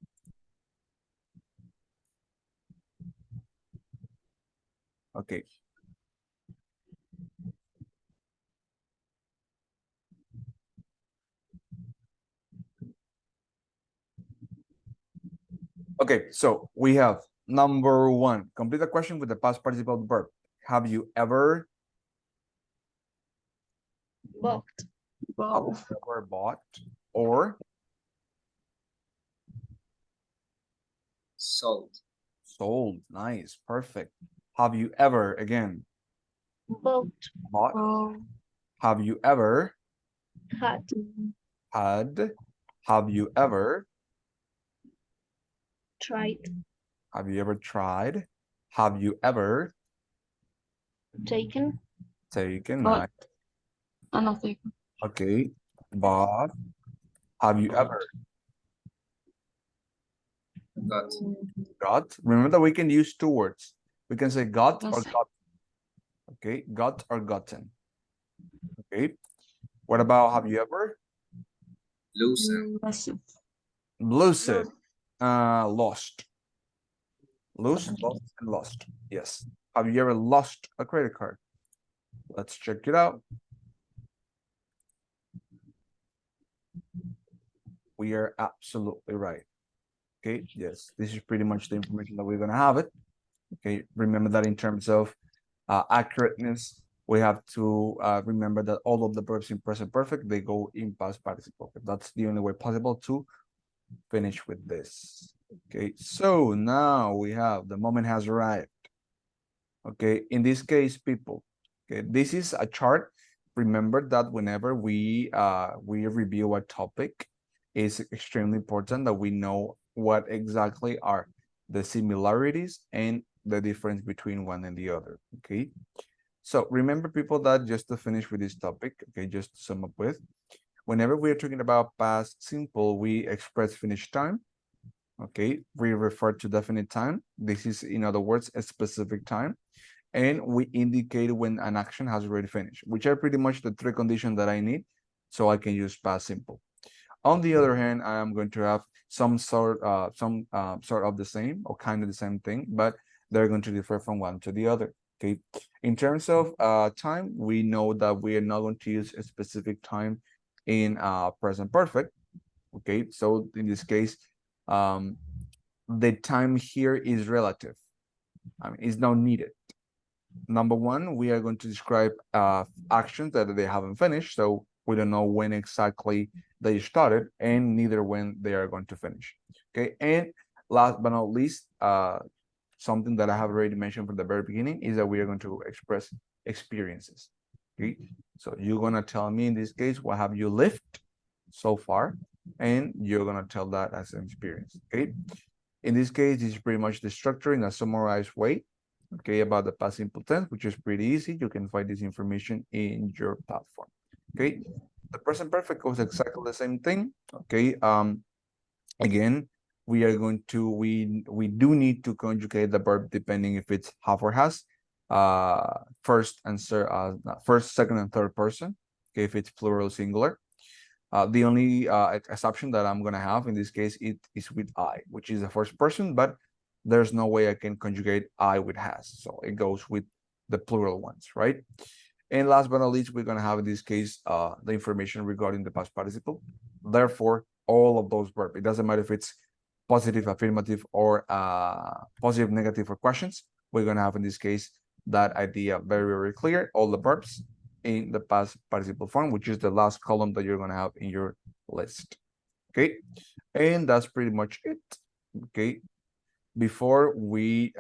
Okay. Okay, so we have number one, complete the question with the past participle of the verb. Have you ever
Bought.
bought or
Sold.
sold? Nice, perfect. Have you ever, again,
Bought.
have you ever
Had.
have you ever
Tried.
have you ever tried? Have you ever
Taken.
nice.
Nothing.
Okay, but have you ever got? Remember that we can use two words. We can say got or got. Okay, got or gotten. Okay. What about have you ever?
Loosen.
Lucid. Lost. Lost and lost. Yes. Have you ever lost a credit card? Let's check it out. We are absolutely right. Okay, yes, this is pretty much the information that we're gonna have it. Okay, remember that in terms of accurateness, we have to remember that all of the verbs in present perfect, they go in past participle. That's the only way possible to finish with this. Okay, so now we have the moment has arrived. Okay, in this case, people, okay, this is a chart remember that whenever we review a topic, it's extremely important that we know what exactly are the similarities and the difference between one and the other. Okay. So remember, people, that just to finish with this topic, okay, just to sum up with, whenever we're talking about past simple, we express finished time. Okay, we refer to definite time. This is, in other words, a specific time. And we indicate when an action has already finished, which are pretty much the three conditions that I need so I can use past simple. On the other hand, I am going to have some sort of the same or kind of the same thing, but they're going to differ from one to the other. Okay. In terms of time, we know that we are not going to use a specific time in present perfect. Okay. So in this case, the time here is relative. I mean, it's not needed. Number one, we are going to describe actions that they haven't finished, so we don't know when exactly they started and neither when they are going to finish. Okay, and last but not least, something that I have already mentioned from the very beginning is that we are going to express experiences. Okay, so you're going to tell me in this case, what have you lived so far, and you're going to tell that as an experience. Okay, in this case, this is pretty much the structure in a summarized way. Okay, about the past simple tense, which is pretty easy. You can find this information in your platform. Okay, the present perfect goes exactly the same thing. Okay, again, we are going to we do need to conjugate the verb depending if it's have or has, first, second, and third person. Okay, if it's plural, singular. The only exception that I'm gonna have in this case, it is with I, which is the first person, but there's no way I can conjugate I with has, so it goes with the plural ones, right? And last but not least, we're gonna have in this case the information regarding the past participle. Therefore, all of those verbs, it doesn't matter if it's positive, affirmative, or positive, negative, or questions. We're gonna have in this case that idea very, very clear. All the verbs in the past participle form, which is the last column that you're going to have in your list. Okay, and that's pretty much it. Okay, before we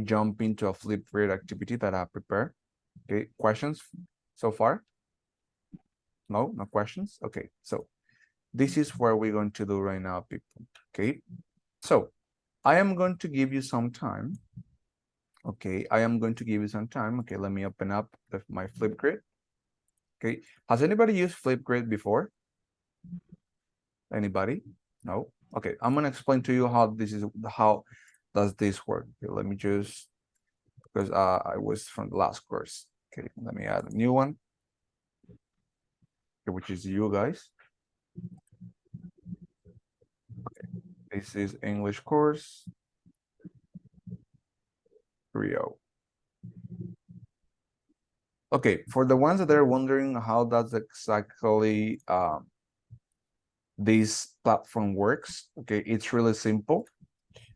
jump into a Flipgrid activity that I prepared. Okay, questions so far? No questions. Okay, so this is what we're going to do right now, people. Okay, so I am going to give you some time. Okay, I am going to give you some time. Okay, let me open up my Flipgrid. Okay, has anybody used Flipgrid before? Anybody? No? Okay, I'm gonna explain to you how does this work. Okay, let me just, because I was from the last course. Okay, let me add a new one. Okay, which is you guys. Okay, this is English course 3.0. Okay, for the ones that are wondering how does exactly this platform works, okay, it's really simple,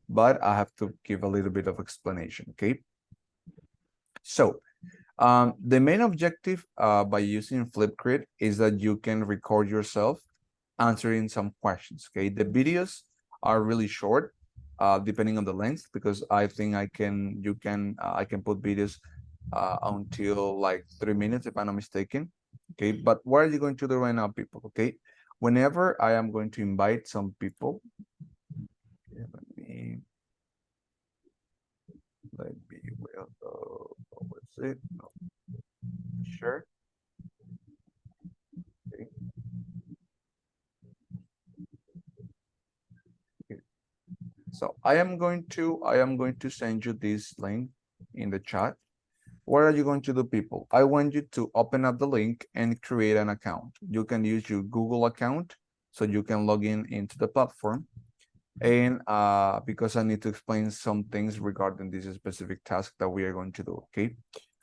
but I have to give a little bit of explanation. Okay, so the main objective by using Flipgrid is that you can record yourself answering some questions. Okay, the videos are really short, depending on the length, because I think I can put videos until like 3 minutes if I'm not mistaken. Okay, but what are you going to do right now, people? Okay, whenever I am going to invite some people, okay, let me what's it? No. Sure. Okay. Okay. So I am going to send you this link in the chat. What are you going to do, people? I want you to open up the link and create an account. You can use your Google account so you can log in into the platform. And because I need to explain some things regarding this specific task that we are going to do. Okay,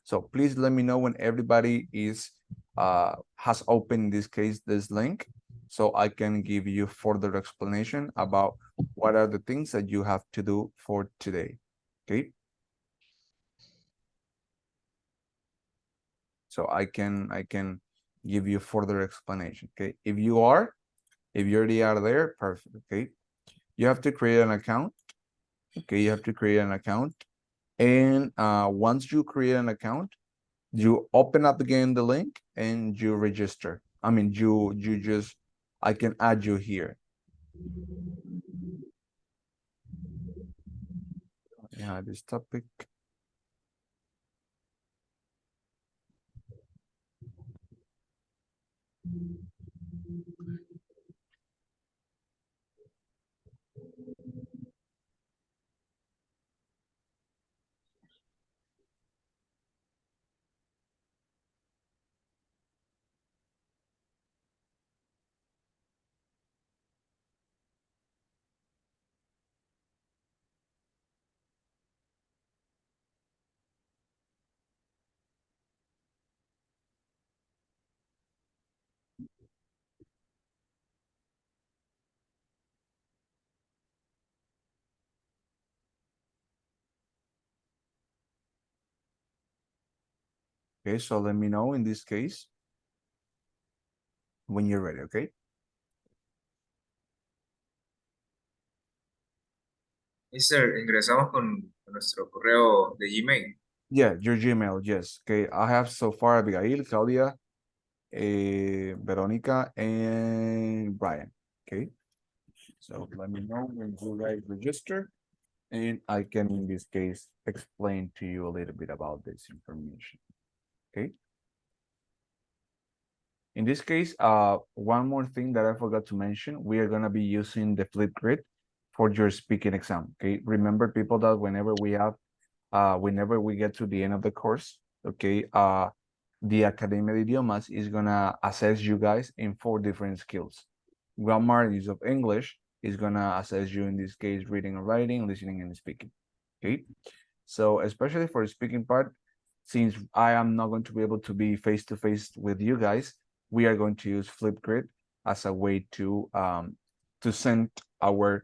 so please let me know when everybody is has opened, in this case, this link, so I can give you further explanation about what are the things that you have to do for today. Okay, so I can give you further explanation. Okay, if you already are there, perfect. Okay, you have to create an account. Okay, you have to create an account, and once you create an account, You open up again the link and you register. I mean, you just, I can add you here. Yeah, this topic. Okay, so let me know in this case when you're ready, okay?
Mister, ingresamos con nuestro correo de Gmail.
Yeah, your Gmail, yes. Okay, I have so far Abigail, Claudia, Veronica, and Brian. Okay, so let me know when you guys register, and I can, in this case, explain to you a little bit about this information. Okay. In this case, one more thing that I forgot to mention, we are gonna be using the Flipgrid for your speaking exam. Okay, remember people that whenever we get to the end of the course, okay, the Academia de Idiomas is gonna assess you guys in 4 different skills. Grammar, use of English, is gonna assess you in this case reading and writing, listening and speaking. Okay, so especially for the speaking part, since I am not going to be able to be face to face with you guys, we are going to use Flipgrid as a way to send our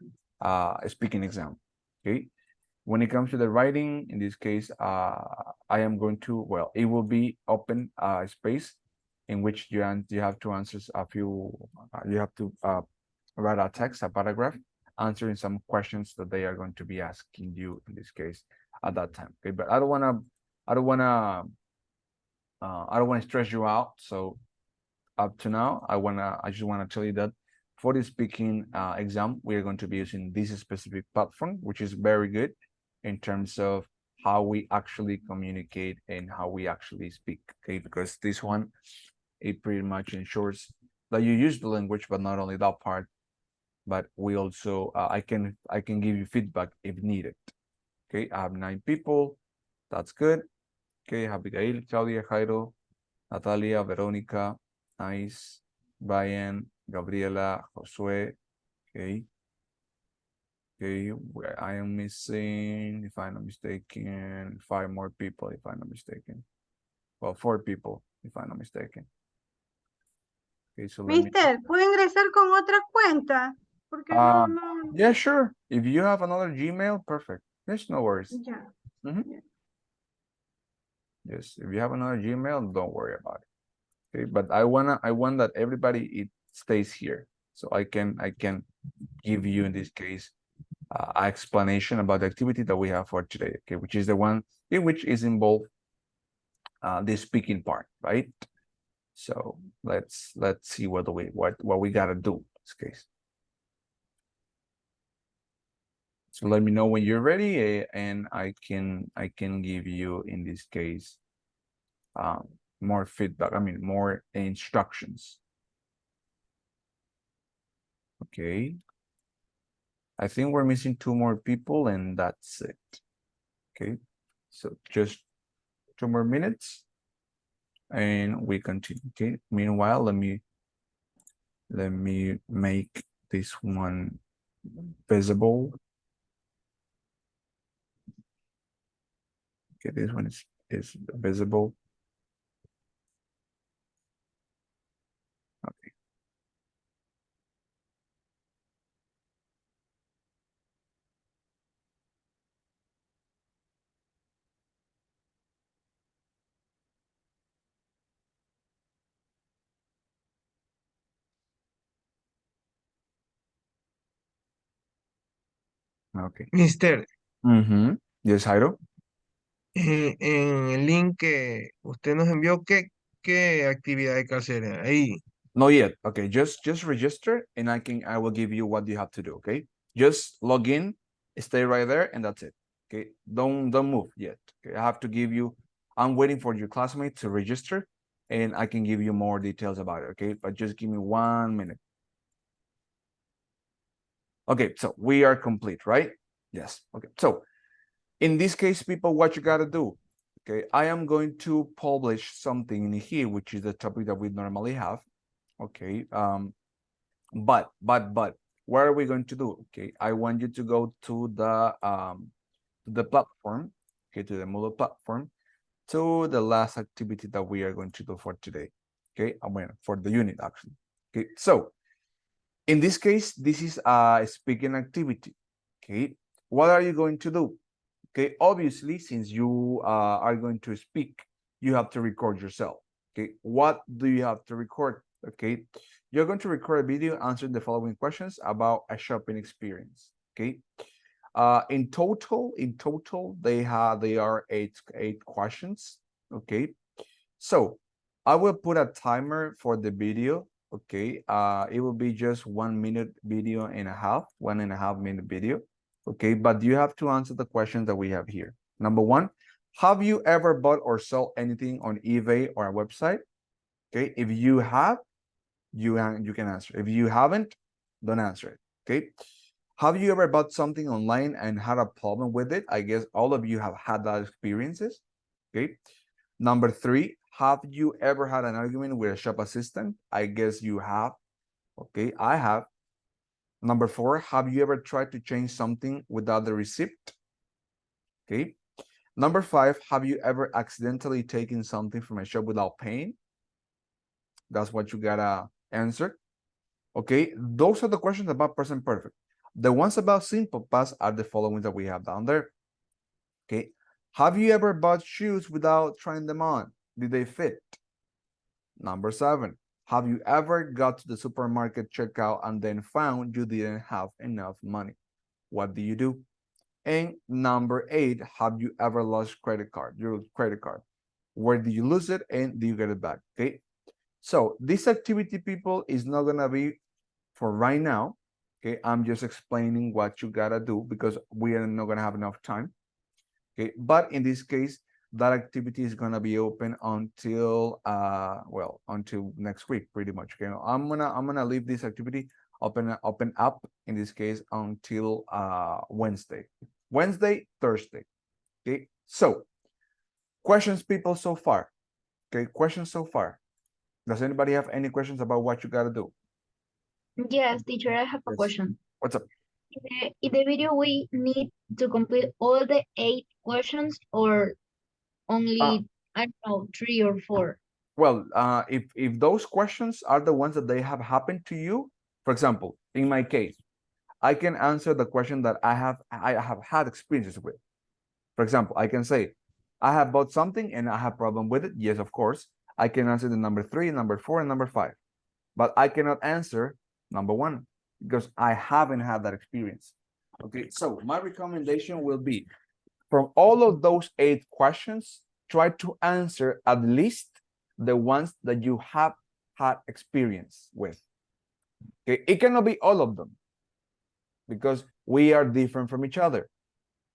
speaking exam. Okay, when it comes to the writing, in this case, I am going to, well, it will be open space in which you have to answer a few, you have to write a text, a paragraph, answering some questions that they are going to be asking you in this case at that time. Okay, but I don't want to stress you out. So up to now, I just want to tell you that for the speaking exam, we are going to be using this specific platform, which is very good in terms of how we actually communicate and how we actually speak. Okay, because this one, it pretty much ensures that you use the language, but not only that part, but we also I can give you feedback if needed. Okay, I have 9 people. That's good. Okay, I have Abigail, Claudia, Jairo, Natalia, Veronica, nice, Brian, Gabriela, Josue. Okay. Okay, where I am missing, if I'm not mistaken, 5 more people, if I'm not mistaken. Well, 4 people, if I'm not mistaken. Okay, so let me.
Mister, ¿puedo ingresar con otra cuenta? Porque no.
Yeah, sure. If you have another Gmail, perfect. There's no worries.
Ya.
Yes, if you have another Gmail, don't worry about it. Okay, but I want that everybody it stays here, so I can give you in this case an explanation about the activity that we have for today. Okay, which is the one in which is involved the speaking part, right? So let's see what we gotta do in this case. So let me know when you're ready, and I can give you in this case more feedback. I mean, more instructions. Okay. I think we're missing 2 more people, and that's it. Okay. So just 2 more minutes, and we continue. Okay. Meanwhile, let me make this one visible. Okay, this one is visible. Okay. Okay.
Mister,
Yes, Jairo.
en el link que usted nos envió, ¿qué actividad hay que hacer ahí?
Not yet. Okay, just register and I will give you what you have to do. Okay, just log in, stay right there, and that's it. Okay, don't move yet. Okay, I have to give you. I'm waiting for your classmate to register, and I can give you more details about it. Okay, but just give me 1 minute. Okay, so we are complete, right? Yes. Okay, so in this case, people, what you gotta do? Okay, I am going to publish something in here, which is the topic that we normally have. Okay, but what are we going to do? Okay, I want you to go to the platform, okay, to the Moodle platform, to the last activity that we are going to do for today. Okay, for the unit actually. Okay, so in this case, this is a speaking activity. Okay, what are you going to do? Okay, obviously, since you are going to speak, you have to record yourself. Okay, what do you have to record? Okay, you're going to record a video answering the following questions about a shopping experience. Okay, in total, they are eight questions. Okay, so I will put a timer for the video. Okay, it will be just 1 minute video and a half, 1.5 minute video. Okay, but you have to answer the questions that we have here. Number one, have you ever bought or sold anything on eBay or a website? Okay, if you have, you can answer. If you haven't, don't answer it. Okay, have you ever bought something online and had a problem with it? I guess all of you have had that experiences. Okay, number three, have you ever had an argument with a shop assistant? I guess you have. Okay, I have. Number four, have you ever tried to change something without the receipt? Okay. Number five, have you ever accidentally taken something from a shop without paying? That's what you gotta answer. Okay, those are the questions about present perfect. The ones about simple past are the following that we have down there. Okay, have you ever bought shoes without trying them on? Did they fit? Number seven, have you ever got to the supermarket checkout and then found you didn't have enough money? What do you do? And number eight, have you ever lost your credit card? Where do you lose it and do you get it back? Okay, so this activity, people, is not gonna be for right now. Okay, I'm just explaining what you gotta do because we are not gonna have enough time. Okay, but in this case, that activity is gonna be open until until next week, pretty much. Okay, I'm gonna leave this activity open up in this case until Wednesday, Thursday. Okay, so questions, people, so far. Okay, questions so far. Does anybody have any questions about what you gotta do?
Yes, teacher, I have a question.
What's up?
In the video, we need to complete all the 8 questions or only, I don't know, 3 or 4?
Well, if those questions are the ones that they have happened to you, for example, in my case, I can answer the question that I have had experiences with. For example, I can say, I have bought something and I have problem with it. Yes, of course. I can answer the number 3, number 4, and number 5. But I cannot answer number 1 because I haven't had that experience. Okay, so my recommendation will be from all of those 8 questions, try to answer at least the ones that you have had experience with. Okay, it cannot be all of them because we are different from each other.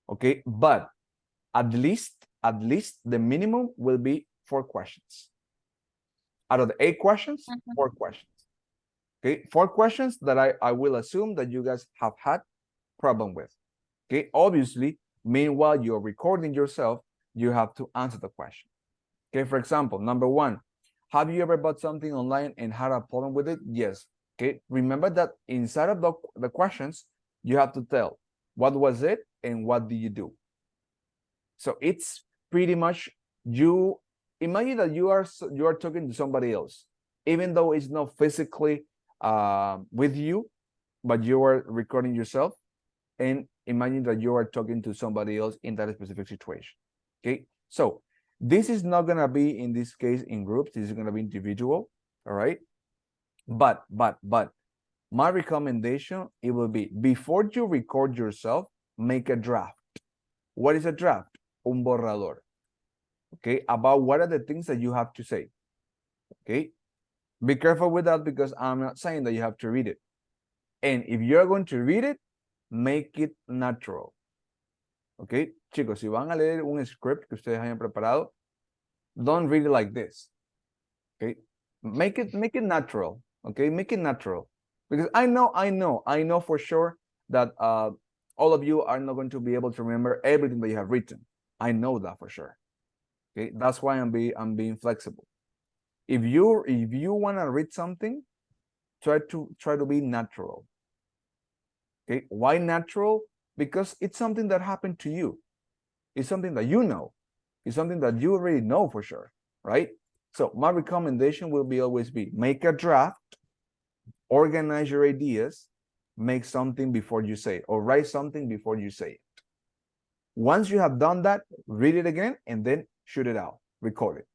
Okay, but at least the minimum will be 4 questions. Out of the 8 questions, 4 questions. Okay, 4 questions that I will assume that you guys have had problem with. Okay, obviously, meanwhile you're recording yourself, you have to answer the question. Okay, for example, number 1, have you ever bought something online and had a problem with it? Yes. Okay, remember that inside of the questions, you have to tell what was it and what do you do. So it's pretty much, you imagine that you are talking to somebody else, even though it's not physically with you, but you are recording yourself, and imagine that you are talking to somebody else in that specific situation. Okay, so this is not gonna be, in this case, in groups. This is gonna be individual. All right, but my recommendation, it will be, before you record yourself, make a draft. What is a draft? Un borrador. okay, about what are the things that you have to say. Okay, be careful with that because I'm not saying that you have to read it. And if you're going to read it, make it natural. Okay, chicos, si van a leer un script que ustedes hayan preparado, don't read it like this. Okay, make it natural. Okay, make it natural, because I know for sure that all of you are not going to be able to remember everything that you have written. I know that for sure. Okay, that's why I'm being flexible. If you want to read something, try to be natural. Okay, why natural? Because it's something that happened to you. It's something that you know. It's something that you already know for sure, right? So my recommendation will always be make a draft, organize your ideas, make something before you say it, or write something before you say it. Once you have done that, read it again and then shoot it out, record it.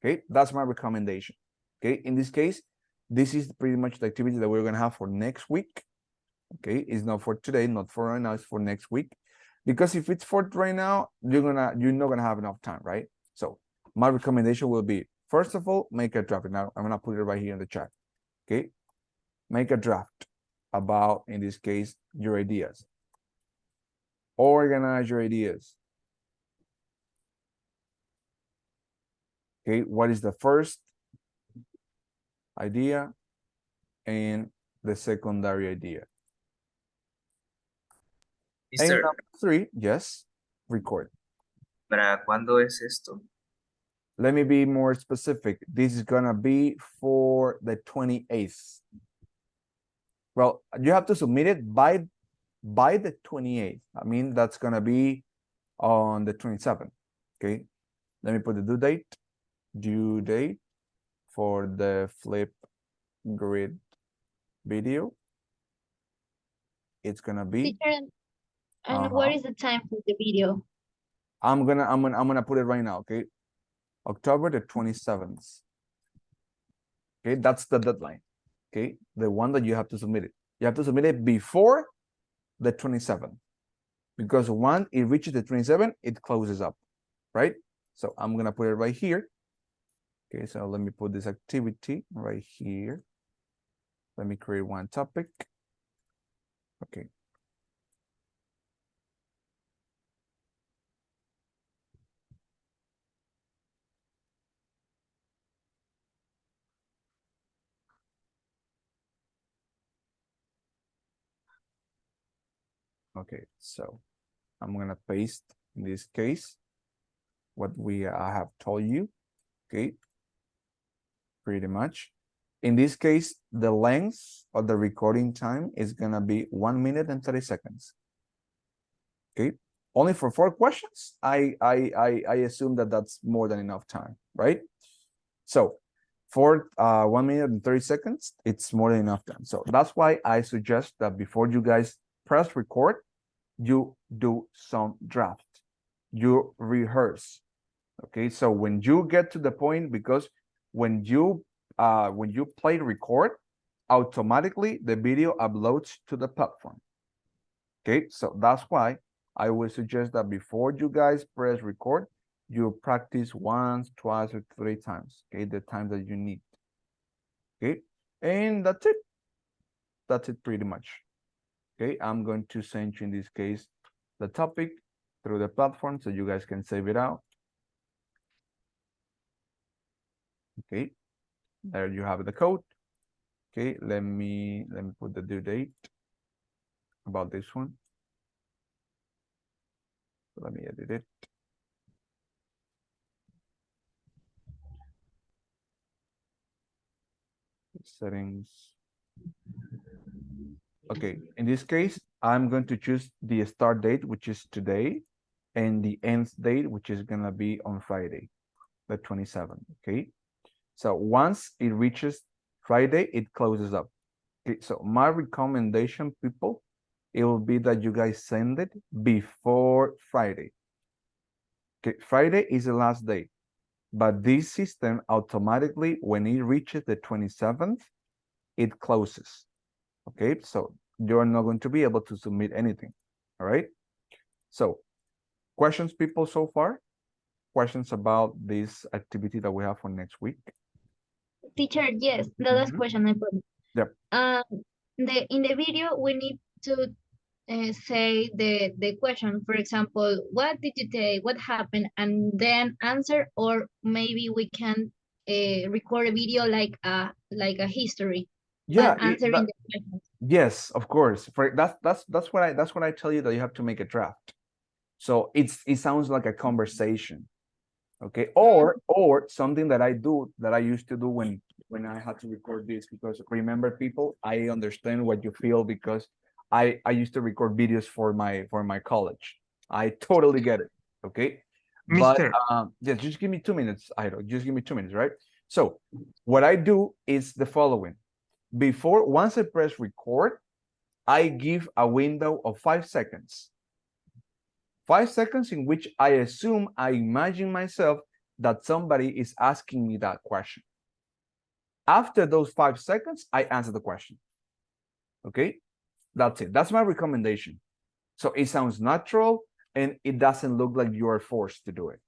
Okay, that's my recommendation. Okay, in this case, this is pretty much the activity that we're gonna have for next week. Okay, it's not for today, not for right now, it's for next week. Because if it's for right now, you're not gonna have enough time, right? So my recommendation will be, first of all, make a draft. Now I'm gonna put it right here in the chat. Okay, make a draft about, in this case, your ideas. Organize your ideas. Okay, what is the first idea and the secondary idea? And
Mister,
number 3, yes, record.
¿para cuándo es esto?
Let me be more specific. This is gonna be for the 28th. Well, you have to submit it by the 28th. I mean, that's gonna be on the 27th. Okay, let me put the due date for the flip grid video. It's gonna be.
Teacher, and what is the time for the video?
I'm gonna put it right now. Okay, October the 27th. Okay, that's the deadline. Okay, the one that you have to submit it. You have to submit it before the 27th, because once it reaches the 27th, it closes up, right? So I'm gonna put it right here. Okay, so let me put this activity right here. Let me create one topic. Okay. Okay, so I'm gonna paste, in this case, what I have told you. Okay, pretty much. In this case, the length of the recording time is gonna be 1 minute and 30 seconds. Okay, only for 4 questions. I assume that that's more than enough time, right? So for 1 minute and 30 seconds, it's more than enough time. So that's why I suggest that before you guys press record, you do some draft, you rehearse. Okay, so when you get to the point, because when you play record, automatically the video uploads to the platform. Okay, so that's why I would suggest that before you guys press record, you practice once, twice, or 3 times. Okay, the time that you need. Okay, and that's it. That's it pretty much. Okay, I'm going to send you, in this case, the topic through the platform so you guys can save it out. Okay, there you have the code. Okay, let me put the due date about this one. Let me edit it. Settings. Okay, in this case, I'm going to choose the start date, which is today, and the end date, which is gonna be on Friday, the 27th. Okay, so once it reaches Friday, it closes up. Okay, so my recommendation, people, it will be that you guys send it before Friday. Okay, Friday is the last day, but this system automatically, when it reaches the 27th, it closes. Okay, so you're not going to be able to submit anything. All right, so questions, people, so far? questions about this activity that we have for next week?
Teacher, yes, the last question I put.
Yep.
In the video, we need to say the question. For example, what did you take? What happened? And then answer, or maybe we can record a video like a history.
Yeah,
but answering the questions.
Yes, of course. For that's what I tell you, that you have to make a draft. So it sounds like a conversation. Okay, or something that I used to do when I had to record this, because remember, people, I understand what you feel, because I used to record videos for my college. I totally get it. Okay,
Mister.
But yeah, just give me 2 minutes, Ido. Just give me 2 minutes, right? So what I do is the following. Once I press record, I give a window of 5 seconds. 5 seconds in which I imagine myself that somebody is asking me that question. After those 5 seconds, I answer the question. Okay, that's it. That's my recommendation. So it sounds natural and it doesn't look like you are forced to do it.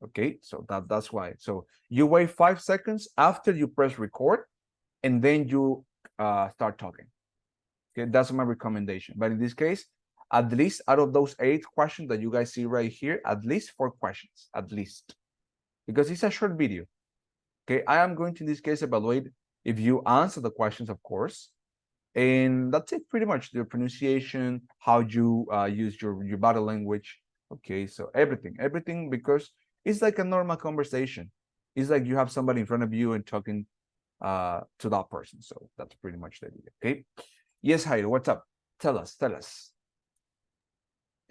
Okay, so that's why. So you wait 5 seconds after you press record, and then you start talking. Okay, that's my recommendation. But in this case, at least out of those 8 questions that you guys see right here, at least 4 questions, at least, because it's a short video. Okay, I am going to, in this case, evaluate if you answer the questions, of course, and that's it, pretty much. The pronunciation, how you use your body language. Okay, so everything, because it's like a normal conversation. It's like you have somebody in front of you and talking to that person. So that's pretty much the idea. Okay. Yes, Jairo, what's up? Tell us.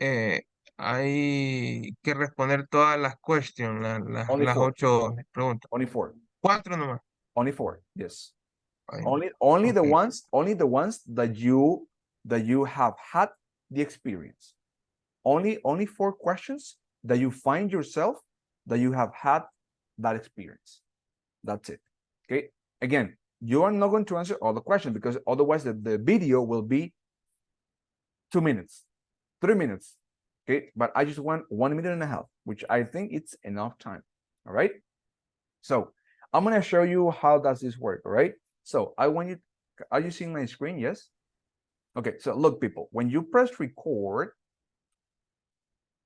Hay que responder todas las questions,
Only
las
4.
8 preguntas.
Only 4.
4 nomás.
Only 4. Yes.
Ay,
Only the
okay.
ones that you have had the experience. Only 4 questions that you find yourself that you have had that experience. That's it. Okay. Again, you are not going to answer all the questions, because otherwise the video will be 2 minutes, 3 minutes. Okay, but I just want 1.5 minutes, which I think it's enough time. All right. So I'm gonna show you how does this work. All right. So I want you. Are you seeing my screen? Yes. Okay. So look, people, when you press record,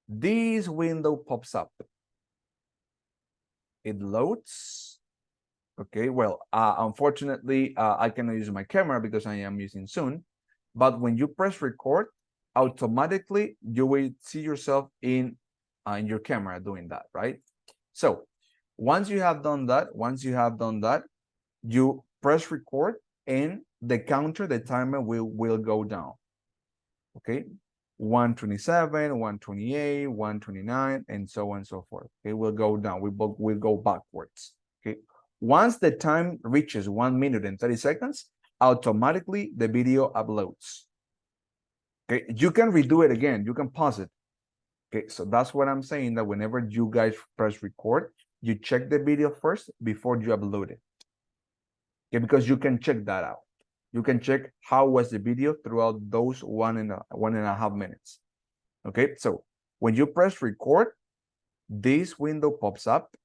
this window pops up. It loads. Okay. Well, unfortunately, I cannot use my camera because I am using Zoom. But when you press record, automatically you will see yourself in your camera doing that, right? So once you have done that, you press record, and the counter, the timer will go down. Okay, 127, 128, 129, and so on and so forth. It will go down. We'll go backwards. Okay, once the time reaches 1 minute and 30 seconds, automatically the video uploads. Okay, you can redo it again. You can pause it. Okay, so that's what I'm saying, that whenever you guys press record, you check the video first before you upload it. Okay, because you can check that out. You can check how was the video throughout those 1.5 minutes. Okay, so when you press record, this window pops up.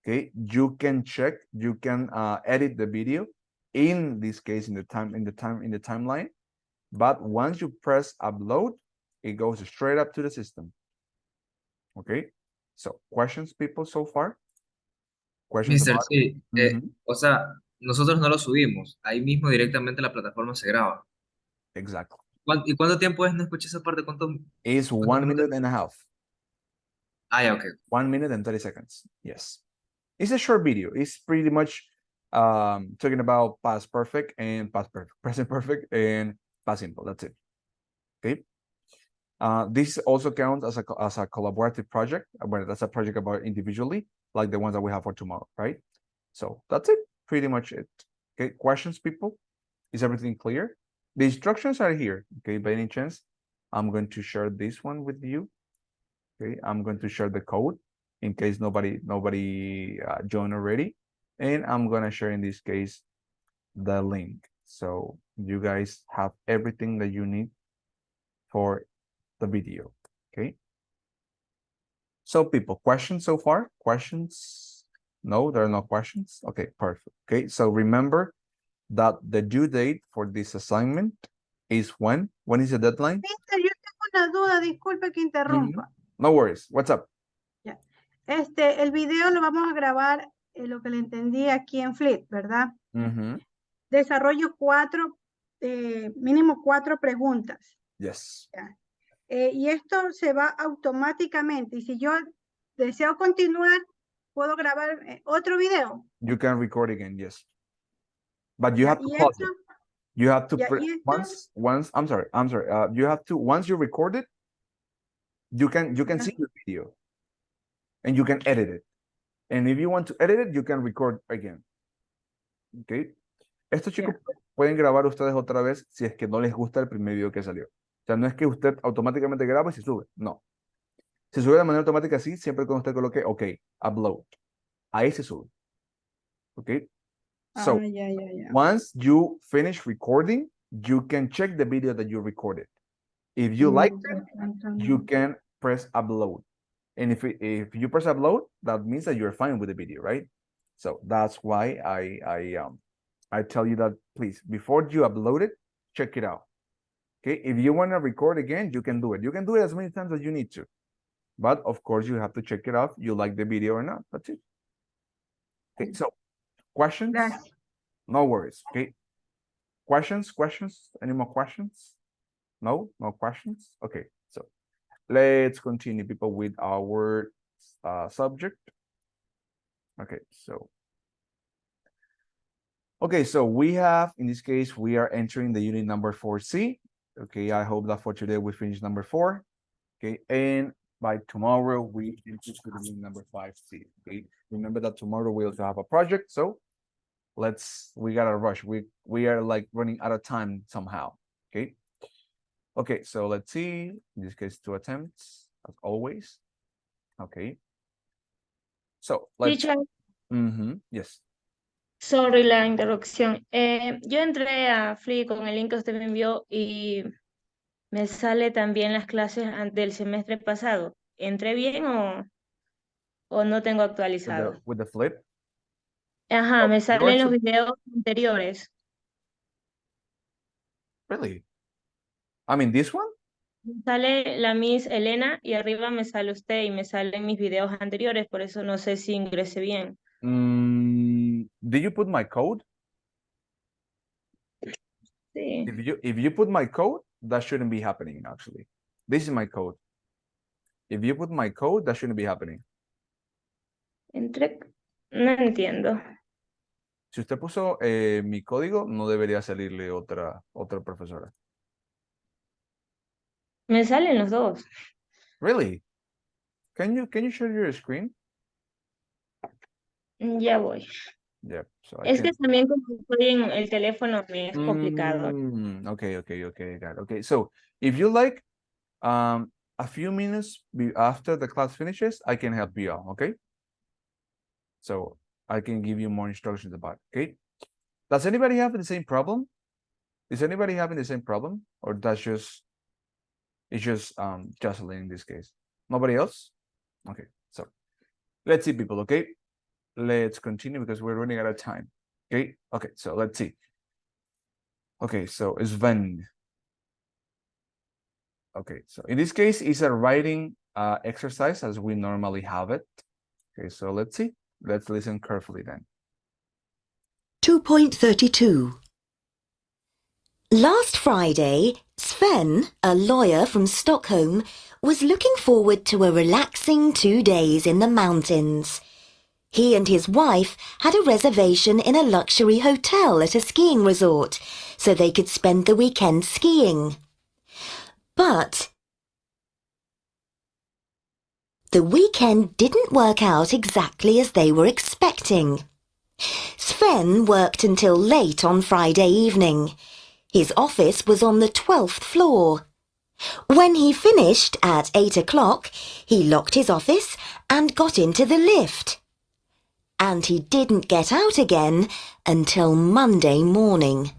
Okay, you can check, you can edit the video, in this case, in the timeline. But once you press upload, it goes straight up to the system. Okay, so questions, people, so far? Questions
Mister,
about
sí,
it?
o sea, nosotros no lo subimos, ahí mismo directamente la plataforma se graba.
Exactly.
¿Y cuánto tiempo es? No escuché esa parte, ¿cuánto?
It's 1.5 minutes.
Ah, yeah, okay.
1 minute and 30 seconds. Yes. It's a short video. It's pretty much talking about past perfect, present perfect, and past simple. That's it. Okay. This also counts as a collaborative project. Well, that's a project about individually, like the ones that we have for tomorrow, right? So that's it. Pretty much it. Okay. Questions, people? Is everything clear? The instructions are here. Okay. By any chance, I'm going to share this one with you. Okay. I'm going to share the code in case nobody joined already, and I'm gonna share in this case the link, so you guys have everything that you need for the video. Okay, So people, questions so far? Questions? No, there are no questions. Okay, perfect. Okay, so remember that the due date for this assignment is when? When is the deadline?
Mister, yo tengo una duda, disculpe que interrumpa.
No worries. What's up?
Ya. El video lo vamos a grabar, lo que le entendí aquí en Flip, ¿verdad? Desarrollo mínimo 4 preguntas.
Yes.
Ya. Y esto se va automáticamente. Y si yo deseo continuar, ¿puedo grabar otro video?
You can record again, yes. But you have to pause it. You have to once I'm sorry. You have to once you record it, you can see your video and you can edit it. And if you want to edit it, you can record again. Okay. Estos chicos pueden grabar ustedes otra vez si es que no les gusta el primer video que salió. O sea, no es que usted automáticamente graba y se sube. No. Se sube de manera automática así, siempre cuando usted coloque, ok, upload. Ahí se sube. Ok. So, once you finish recording, you can check the video that you recorded. If you like it, you can press upload. And if you press upload, that means that you're fine with the video, right? So that's why I tell you that, please, before you upload it, check it out. Okay, if you want to record again, you can do it. You can do it as many times as you need to. But of course, you have to check it out. You like the video or not. That's it. Okay, so questions? No worries. Okay. Questions? Any more questions? No questions? Okay, so let's continue, people, with our subject. Okay, so we have, in this case, we are entering the unit number 4C. Okay, I hope that for today we finish number 4. Okay, and by tomorrow we enter to the unit number 5C. Okay, remember that tomorrow we also have a project, so we gotta rush. We are like running out of time somehow. Okay, so let's see. In this case, 2 attempts as always. Okay, so let's
Teacher.
Yes.
Sorry la interrupción. Yo entré a Free con el link que usted me envió y me sale también las clases del semestre pasado. ¿Entré bien o no tengo actualizado?
With the flip?
Ajá, me salen los videos anteriores.
Really? I mean, this one?
Me sale la Miss Elena y arriba me sale usted y me salen mis videos anteriores, por eso no sé si ingresé bien.
Did you put my code?
Sí.
If you put my code, that shouldn't be happening, actually. This is my code. If you put my code, that shouldn't be happening.
No entiendo.
Si usted puso mi código, no debería salirle otra profesora.
Me salen los dos.
Really? Can you share your screen?
Ya voy.
Yeah, so
es que también como estoy en el teléfono me es complicado.
Okay, got it. Okay, so if you like, a few minutes after the class finishes, I can help you out, okay? So I can give you more instructions about it, okay? Does anybody have the same problem? Is anybody having the same problem? Or it's just Jocelyn in this case? Nobody else? Okay, so let's see, people, okay? Let's continue because we're running out of time. Okay, so let's see. Okay, so Sven. Okay, so in this case, it's a writing exercise as we normally have it. Okay, so let's see. Let's listen carefully then.
2.32. Last Friday, Sven, a lawyer from Stockholm, was looking forward to a relaxing 2 days in the mountains. He and his wife had a reservation in a luxury hotel at a skiing resort, so they could spend the weekend skiing. But the weekend didn't work out exactly as they were expecting. Sven worked until late on Friday evening. His office was on the 12th floor. When he finished at 8 o'clock, he locked his office and got into the lift. And he didn't get out again until Monday morning.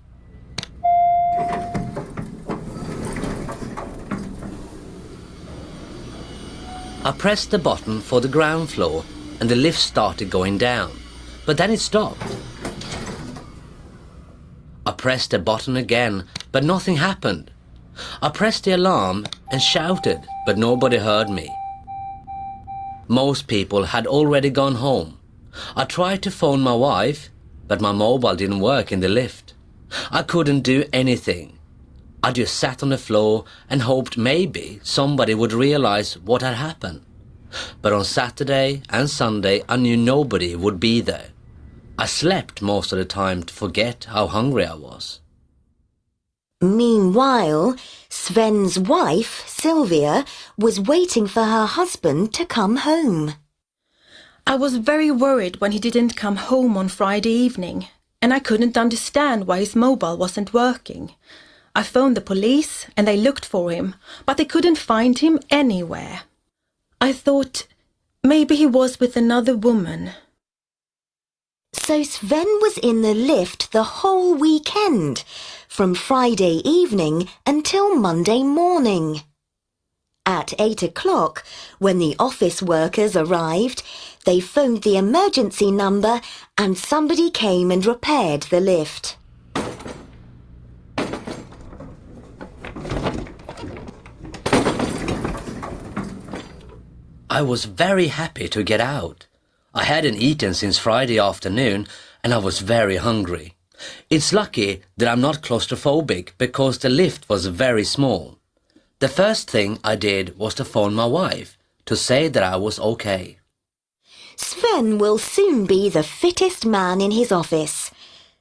I pressed the button for the ground floor and the lift started going down, but then it stopped. I pressed the button again, but nothing happened. I pressed the alarm and shouted, but nobody heard me. Most people had already gone home. I tried to phone my wife, but my mobile didn't work in the lift. I couldn't do anything. I just sat on the floor and hoped maybe somebody would realize what had happened. But on Saturday and Sunday I knew nobody would be there. I slept most of the time to forget how hungry I was.
Meanwhile, Sven's wife, Sylvia, was waiting for her husband to come home.
I was very worried when he didn't come home on Friday evening, and I couldn't understand why his mobile wasn't working. I phoned the police and they looked for him, but they couldn't find him anywhere. I thought maybe he was with another woman.
So Sven was in the lift the whole weekend, from Friday evening until Monday morning. At 8 o'clock, when the office workers arrived, they phoned the emergency number and somebody came and repaired the lift.
I was very happy to get out. I hadn't eaten since Friday afternoon and I was very hungry. It's lucky that I'm not claustrophobic because the lift was very small. The first thing I did was to phone my wife to say that I was okay.
Sven will soon be the fittest man in his office.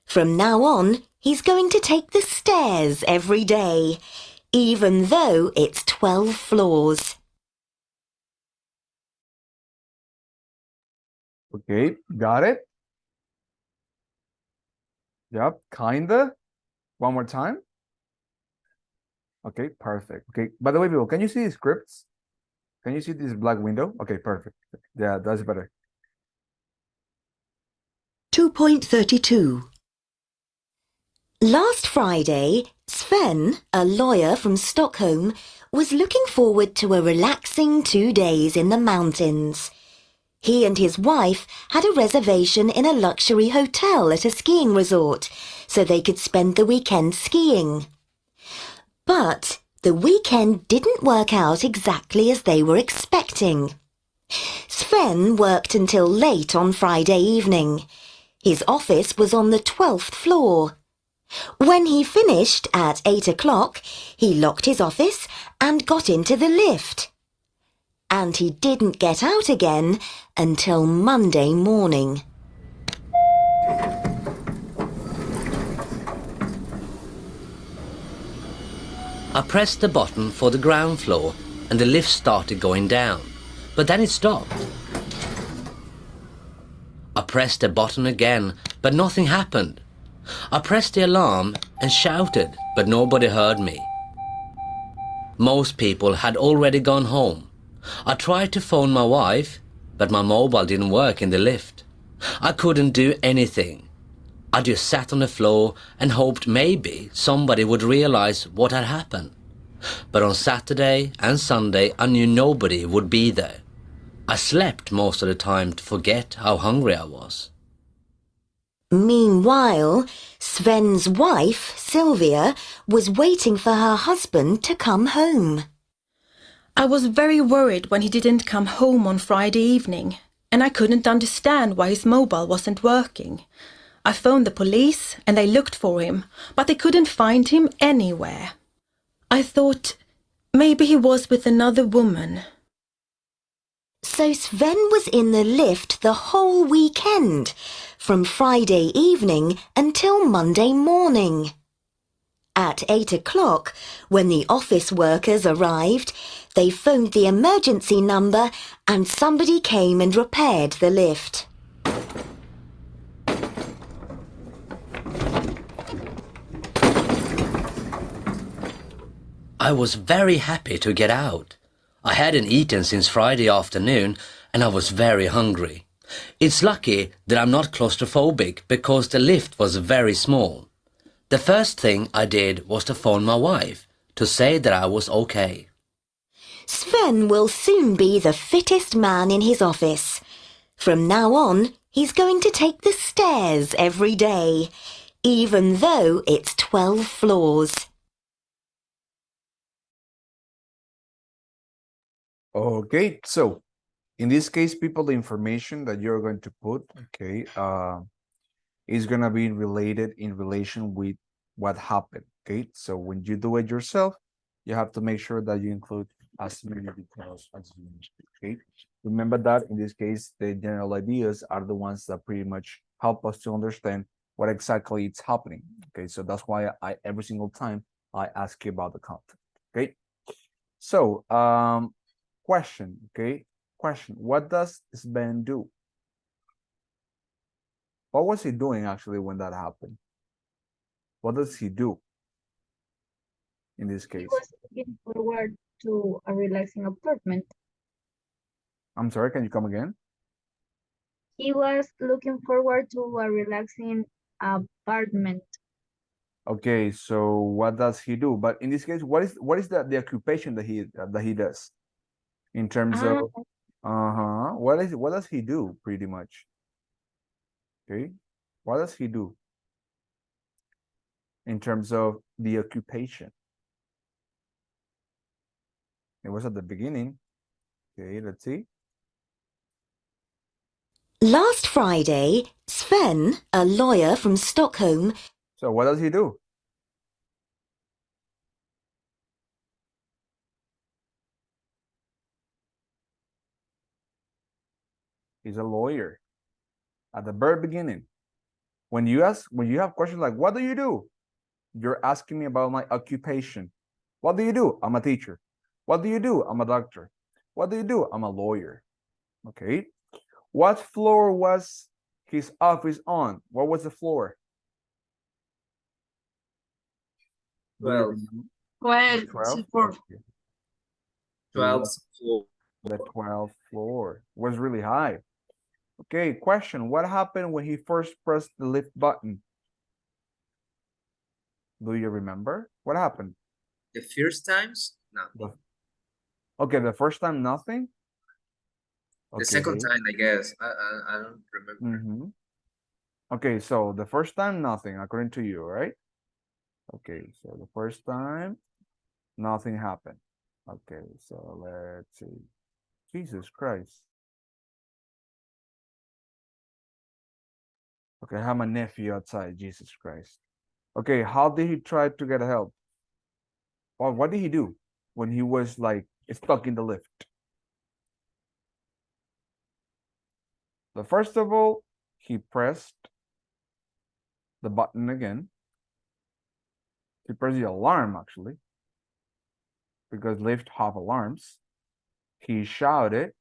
From now on, he's going to take the stairs every day, even though it's 12 floors.
Okay, got it? Yep, kinda. One more time. Okay, perfect. Okay, by the way, people, can you see the scripts? Can you see this black window? Okay, perfect. Yeah, that's better.
2.32. Last Friday, Sven, a lawyer from Stockholm, was looking forward to a relaxing 2 days in the mountains. He and his wife had a reservation in a luxury hotel at a skiing resort, so they could spend the weekend skiing. But the weekend didn't work out exactly as they were expecting. Sven worked until late on Friday evening. His office was on the 12th floor. When he finished at 8 o'clock, he locked his office and got into the lift. And he didn't get out again until Monday morning.
I pressed the button for the ground floor and the lift started going down, but then it stopped. I pressed the button again, but nothing happened. I pressed the alarm and shouted, but nobody heard me. Most people had already gone home. I tried to phone my wife, but my mobile didn't work in the lift. I couldn't do anything. I just sat on the floor and hoped maybe somebody would realize what had happened. But on Saturday and Sunday I knew nobody would be there. I slept most of the time to forget how hungry I was.
Meanwhile, Sven's wife, Sylvia, was waiting for her husband to come home.
I was very worried when he didn't come home on Friday evening, and I couldn't understand why his mobile wasn't working. I phoned the police and they looked for him, but they couldn't find him anywhere. I thought maybe he was with another woman.
So Sven was in the lift the whole weekend, from Friday evening until Monday morning. At 8 o'clock, when the office workers arrived, they phoned the emergency number and somebody came and repaired the lift.
I was very happy to get out. I hadn't eaten since Friday afternoon and I was very hungry. It's lucky that I'm not claustrophobic because the lift was very small. The first thing I did was to phone my wife to say that I was okay.
Sven will soon be the fittest man in his office. From now on, he's going to take the stairs every day, even though it's 12 floors.
Okay, so in this case, people, the information that you're going to put, okay, is gonna be related in relation with what happened. Okay, so when you do it yourself, you have to make sure that you include as many details as you need. Okay, remember that in this case, the general ideas are the ones that pretty much help us to understand what exactly is happening. Okay, so that's why I every single time I ask you about the content. Okay, so question. Okay, question: what does Sven do? What was he doing actually when that happened? What does he do in this
He
case?
was looking forward to a relaxing apartment.
I'm sorry, can you come again?
He was looking forward to a relaxing apartment.
Okay, so what does he do? But in this case, what is the occupation that he does in terms of what does he do pretty much? Okay, what does he do in terms of the occupation? It was at the beginning. Okay, let's see.
Last Friday, Sven, a lawyer from Stockholm.
So what does he do? He's a lawyer at the very beginning. When you have questions like, what do you do? You're asking me about my occupation. What do you do? I'm a teacher. What do you do? I'm a doctor. What do you do? I'm a lawyer. Okay. What floor was his office on? What was the floor?
12.
12.
12?
12.
Okay.
12th floor.
The 12th floor was really high. Okay, question. What happened when he first pressed the lift button? Do you remember? What happened?
The first times? No.
Okay, the first time, nothing?
The second time, I guess. I don't remember.
Okay, so the first time, nothing, according to you, right? Okay, so the first time, nothing happened. Okay, so let's see. Jesus Christ. Okay, I have my nephew outside, Jesus Christ. Okay, how did he try to get help? Or what did he do when he was like stuck in the lift? So first of all, he pressed the button again. He pressed the alarm actually, because lift have alarms. He shouted.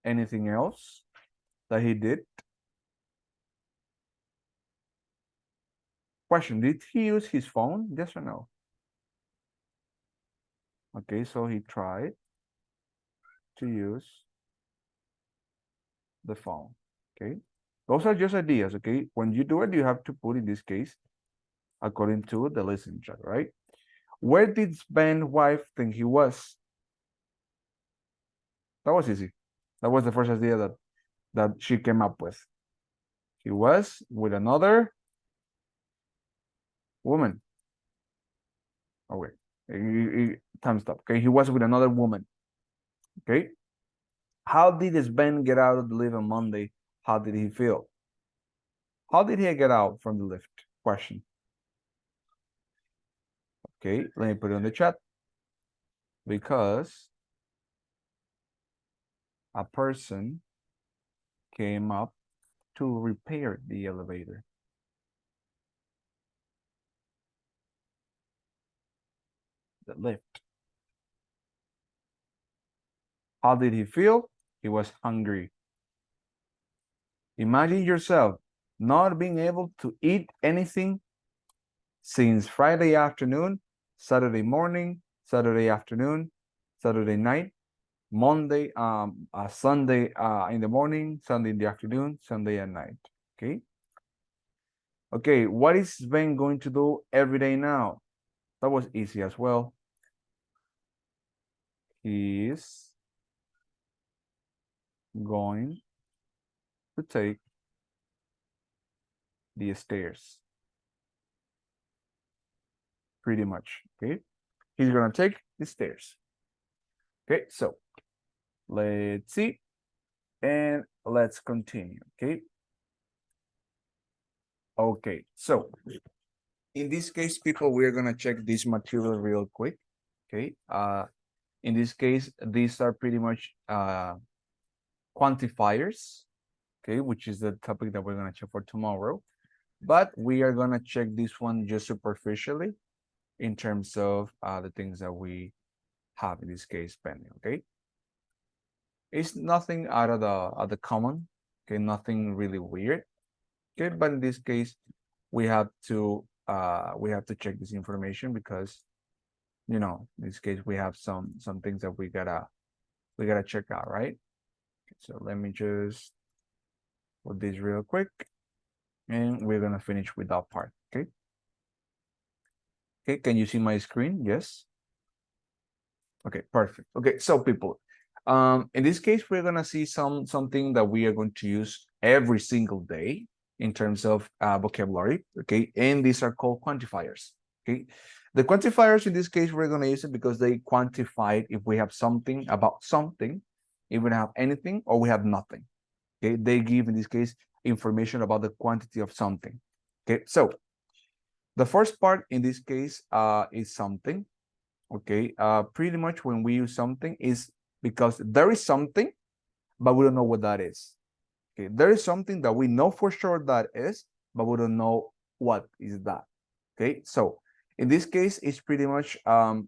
Anything else that he did? Question, did he use his phone? Yes or no? Okay, so he tried to use the phone. Okay, those are just ideas. Okay, when you do it, you have to put in this case according to the listening track, right? Where did Sven's wife think he was? That was easy. That was the first idea that she came up with. He was with another woman. Oh wait, time stop. Okay, he was with another woman. Okay. How did Sven get out of the lift on Monday? How did he feel? How did he get out from the lift? Question. Okay, let me put it in the chat. Because a person came up to repair the elevator. The lift. How did he feel? He was hungry. Imagine yourself not being able to eat anything since Friday afternoon, Saturday morning, Saturday afternoon, Saturday night, Monday, Sunday in the morning, Sunday in the afternoon, Sunday at night. Okay. Okay, what is Sven going to do every day now? That was easy as well. He's going to take the stairs. Pretty much, okay? He's gonna take the stairs. Okay, so let's see. And let's continue, okay? Okay, so in this case, people, we're gonna check this material real quick, okay? In this case, these are pretty much quantifiers, okay, which is the topic that we're gonna check for tomorrow. But we are gonna check this one just superficially in terms of the things that we have in this case pending, okay? It's nothing out of the common, okay, nothing really weird, okay, but in this case, we have to check this information because, you know, in this case we have some things that we gotta check out, right? So let me just put this real quick, and we're gonna finish with that part, okay? Okay, can you see my screen? Yes. Okay, perfect. Okay, so people, in this case, we're gonna see something that we are going to use every single day in terms of vocabulary, okay? And these are called quantifiers, okay? The quantifiers in this case, we're gonna use it because they quantify if we have something about something, if we don't have anything, or we have nothing, okay? They give, in this case, information about the quantity of something, okay? So the first part in this case is something, okay? Pretty much when we use something is because there is something, but we don't know what that is. Okay, there is something that we know for sure that is, but we don't know what is that. Okay, so in this case, it's pretty much, for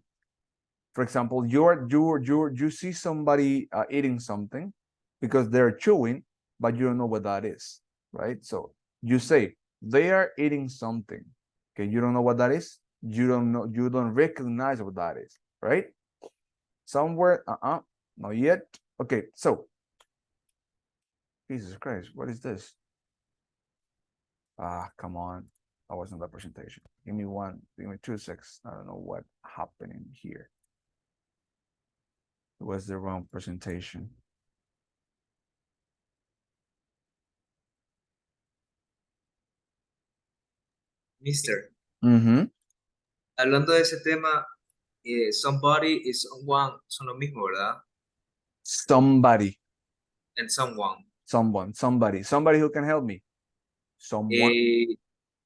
example, you see somebody eating something because they're chewing, but you don't know what that is, right? So you say they are eating something. Okay, you don't know what that is. You don't know. You don't recognize what that is, right? Somewhere, not yet. Okay, so Jesus Christ, what is this? Come on. I wasn't that presentation. Give me 2 seconds. I don't know what happening here. It was the wrong presentation.
Mister,
Mm-hmm.
hablando de ese tema, somebody y someone son lo mismo, ¿verdad?
Somebody.
And someone.
Somebody who can help me. Someone.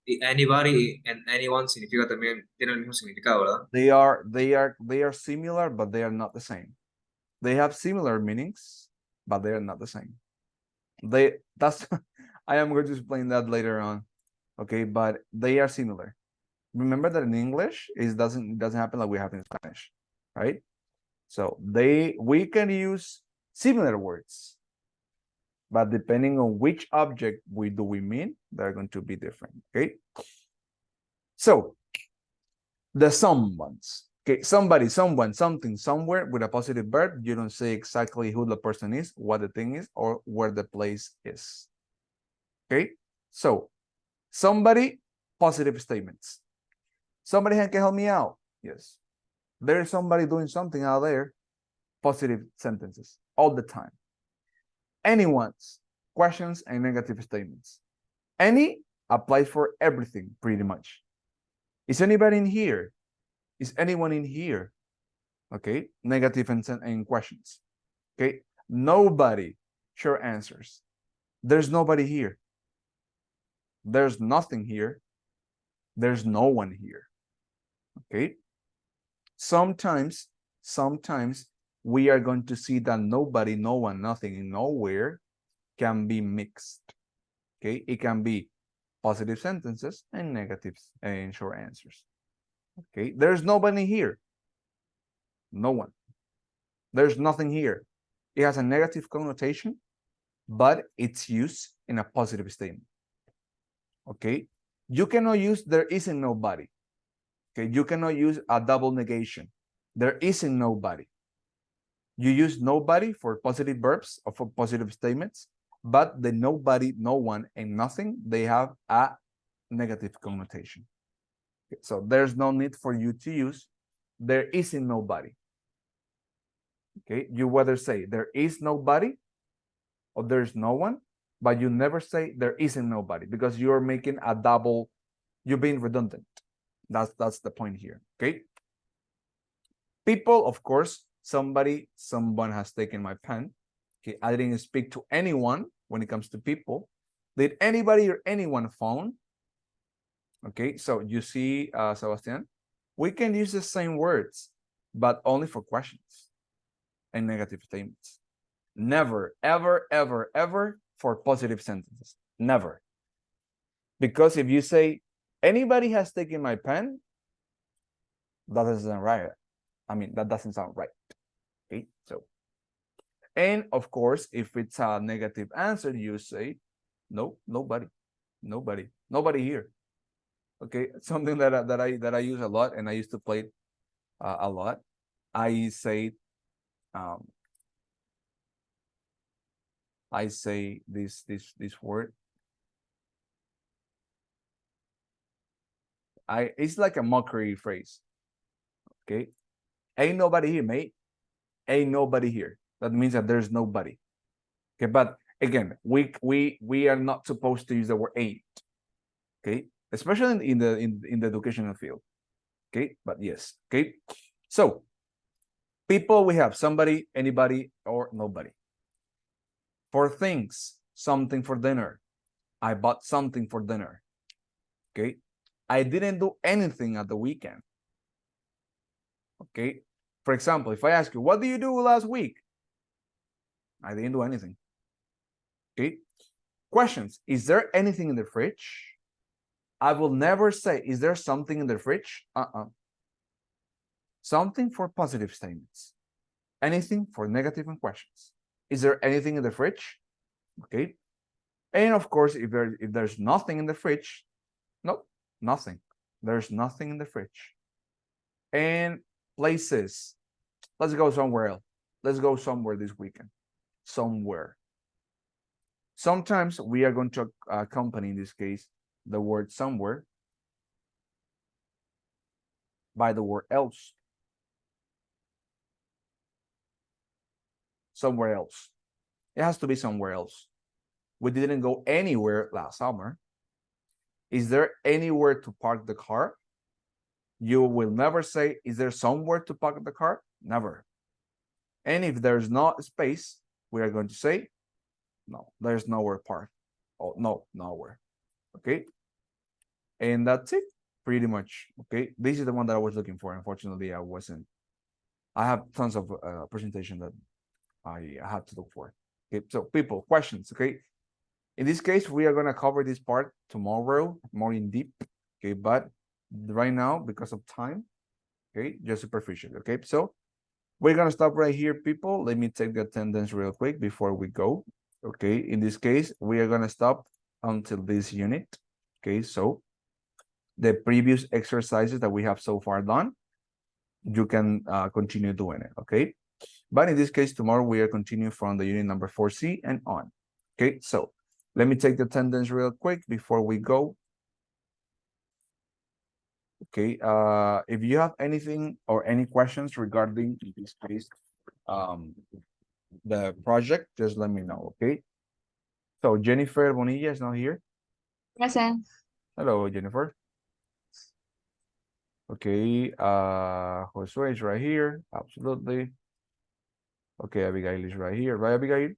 Y anybody and anyone significa también, tiene el mismo significado, ¿verdad?
They are similar, but they are not the same. They have similar meanings, but they are not the same. That's I am going to explain that later on. Okay, but they are similar. Remember that in English it doesn't happen like we have in Spanish, right? So we can use similar words, but depending on which object we mean, they're going to be different. Okay, so the someones. Okay, somebody, someone, something, somewhere with a positive verb. You don't say exactly who the person is, what the thing is, or where the place is. Okay, so somebody, positive statements. Somebody can help me out. Yes. There is somebody doing something out there. Positive sentences all the time. Anyone's, questions and negative statements. Any applies for everything pretty much. Is anybody in here? Is anyone in here? Okay, negative and questions. Okay, nobody, sure answers. There's nobody here. There's nothing here. There's no one here. Okay, sometimes we are going to see that nobody, no one, nothing, and nowhere can be mixed. Okay, it can be positive sentences and negatives and short answers. Okay, there's nobody here. No one. There's nothing here. It has a negative connotation, but it's used in a positive statement. Okay, you cannot use there isn't nobody. Okay, you cannot use a double negation. There isn't nobody. You use nobody for positive verbs or for positive statements, but the nobody, no one, and nothing, they have a negative connotation. So there's no need for you to use there isn't nobody. Okay, you whether say there is nobody or there's no one, but you never say there isn't nobody because you're making a double, you're being redundant. That's the point here. Okay. People, of course, someone has taken my pen. Okay, I didn't speak to anyone when it comes to people. Did anybody or anyone phone? Okay, so you see, Sebastian, we can use the same words, but only for questions and negative statements. Never, ever, ever, ever for positive sentences. Never. Because if you say, anybody has taken my pen, that doesn't sound right. I mean, that doesn't sound right. Okay, so. And of course, if it's a negative answer, you say, no, nobody, nobody here. Okay, something that I use a lot, and I used to play it a lot. I say this word. It's like a mockery phrase. Okay, ain't nobody here, mate. Ain't nobody here. That means that there's nobody. Okay, but again, we are not supposed to use the word ain't. Okay, especially in the educational field. Okay, but yes. Okay, so people, we have somebody, anybody, or nobody. For things, something for dinner. I bought something for dinner. Okay, I didn't do anything at the weekend. Okay, for example, if I ask you, what did you do last week? I didn't do anything. Okay, questions. Is there anything in the fridge? I will never say, is there something in the fridge? Something for positive statements. Anything for negative and questions. Is there anything in the fridge? Okay. And of course, if there's nothing in the fridge, nope, nothing. There's nothing in the fridge. And places. Let's go somewhere else. Let's go somewhere this weekend. Somewhere. Sometimes we are going to accompany, in this case, the word somewhere by the word else. Somewhere else. It has to be somewhere else. We didn't go anywhere last summer. Is there anywhere to park the car? You will never say, is there somewhere to park the car? Never. And if there's no space, we are going to say, no, there's nowhere parked. Oh, no, nowhere. Okay. And that's it, pretty much. Okay. This is the one that I was looking for. Unfortunately, I wasn't. I have tons of presentation that I have to look for. Okay. So people, questions. Okay. In this case, we are going to cover this part tomorrow, more in deep. Okay. But right now, because of time, okay, just superficial. Okay. So we're going to stop right here, people. Let me take the attendance real quick before we go. Okay. In this case, we are going to stop until this unit. Okay. So the previous exercises that we have so far done, you can continue doing it. Okay. But in this case, tomorrow we are continuing from the unit number 4C and on. Okay. So let me take the attendance real quick before we go. Okay. If you have anything or any questions regarding, in this case, the project, just let me know. Okay. So Jennifer Bonilla is not here.
Present.
Hello, Jennifer. Okay. Josue is right here. Absolutely. Okay, Abigail is right here. Right, Abigail?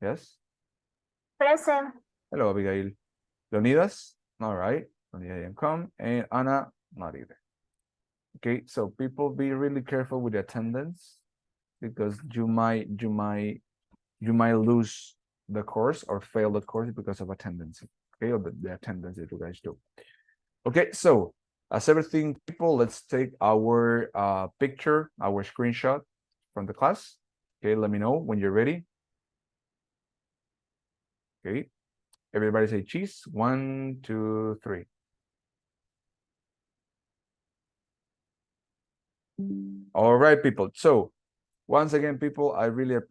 Yes.
Present.
Hello, Abigail. Leonidas? All right. Leonidas didn't come. And Anna, not either. Okay, so people, be really careful with the attendance because you might lose the course or fail the course because of attendance. Okay, or the attendance that you guys do. Okay, so as everything, people, let's take our picture, our screenshot from the class. Okay, let me know when you're ready. Okay, everybody say cheese. 1, 2, 3. All right, people. So once again, people, I really appreciate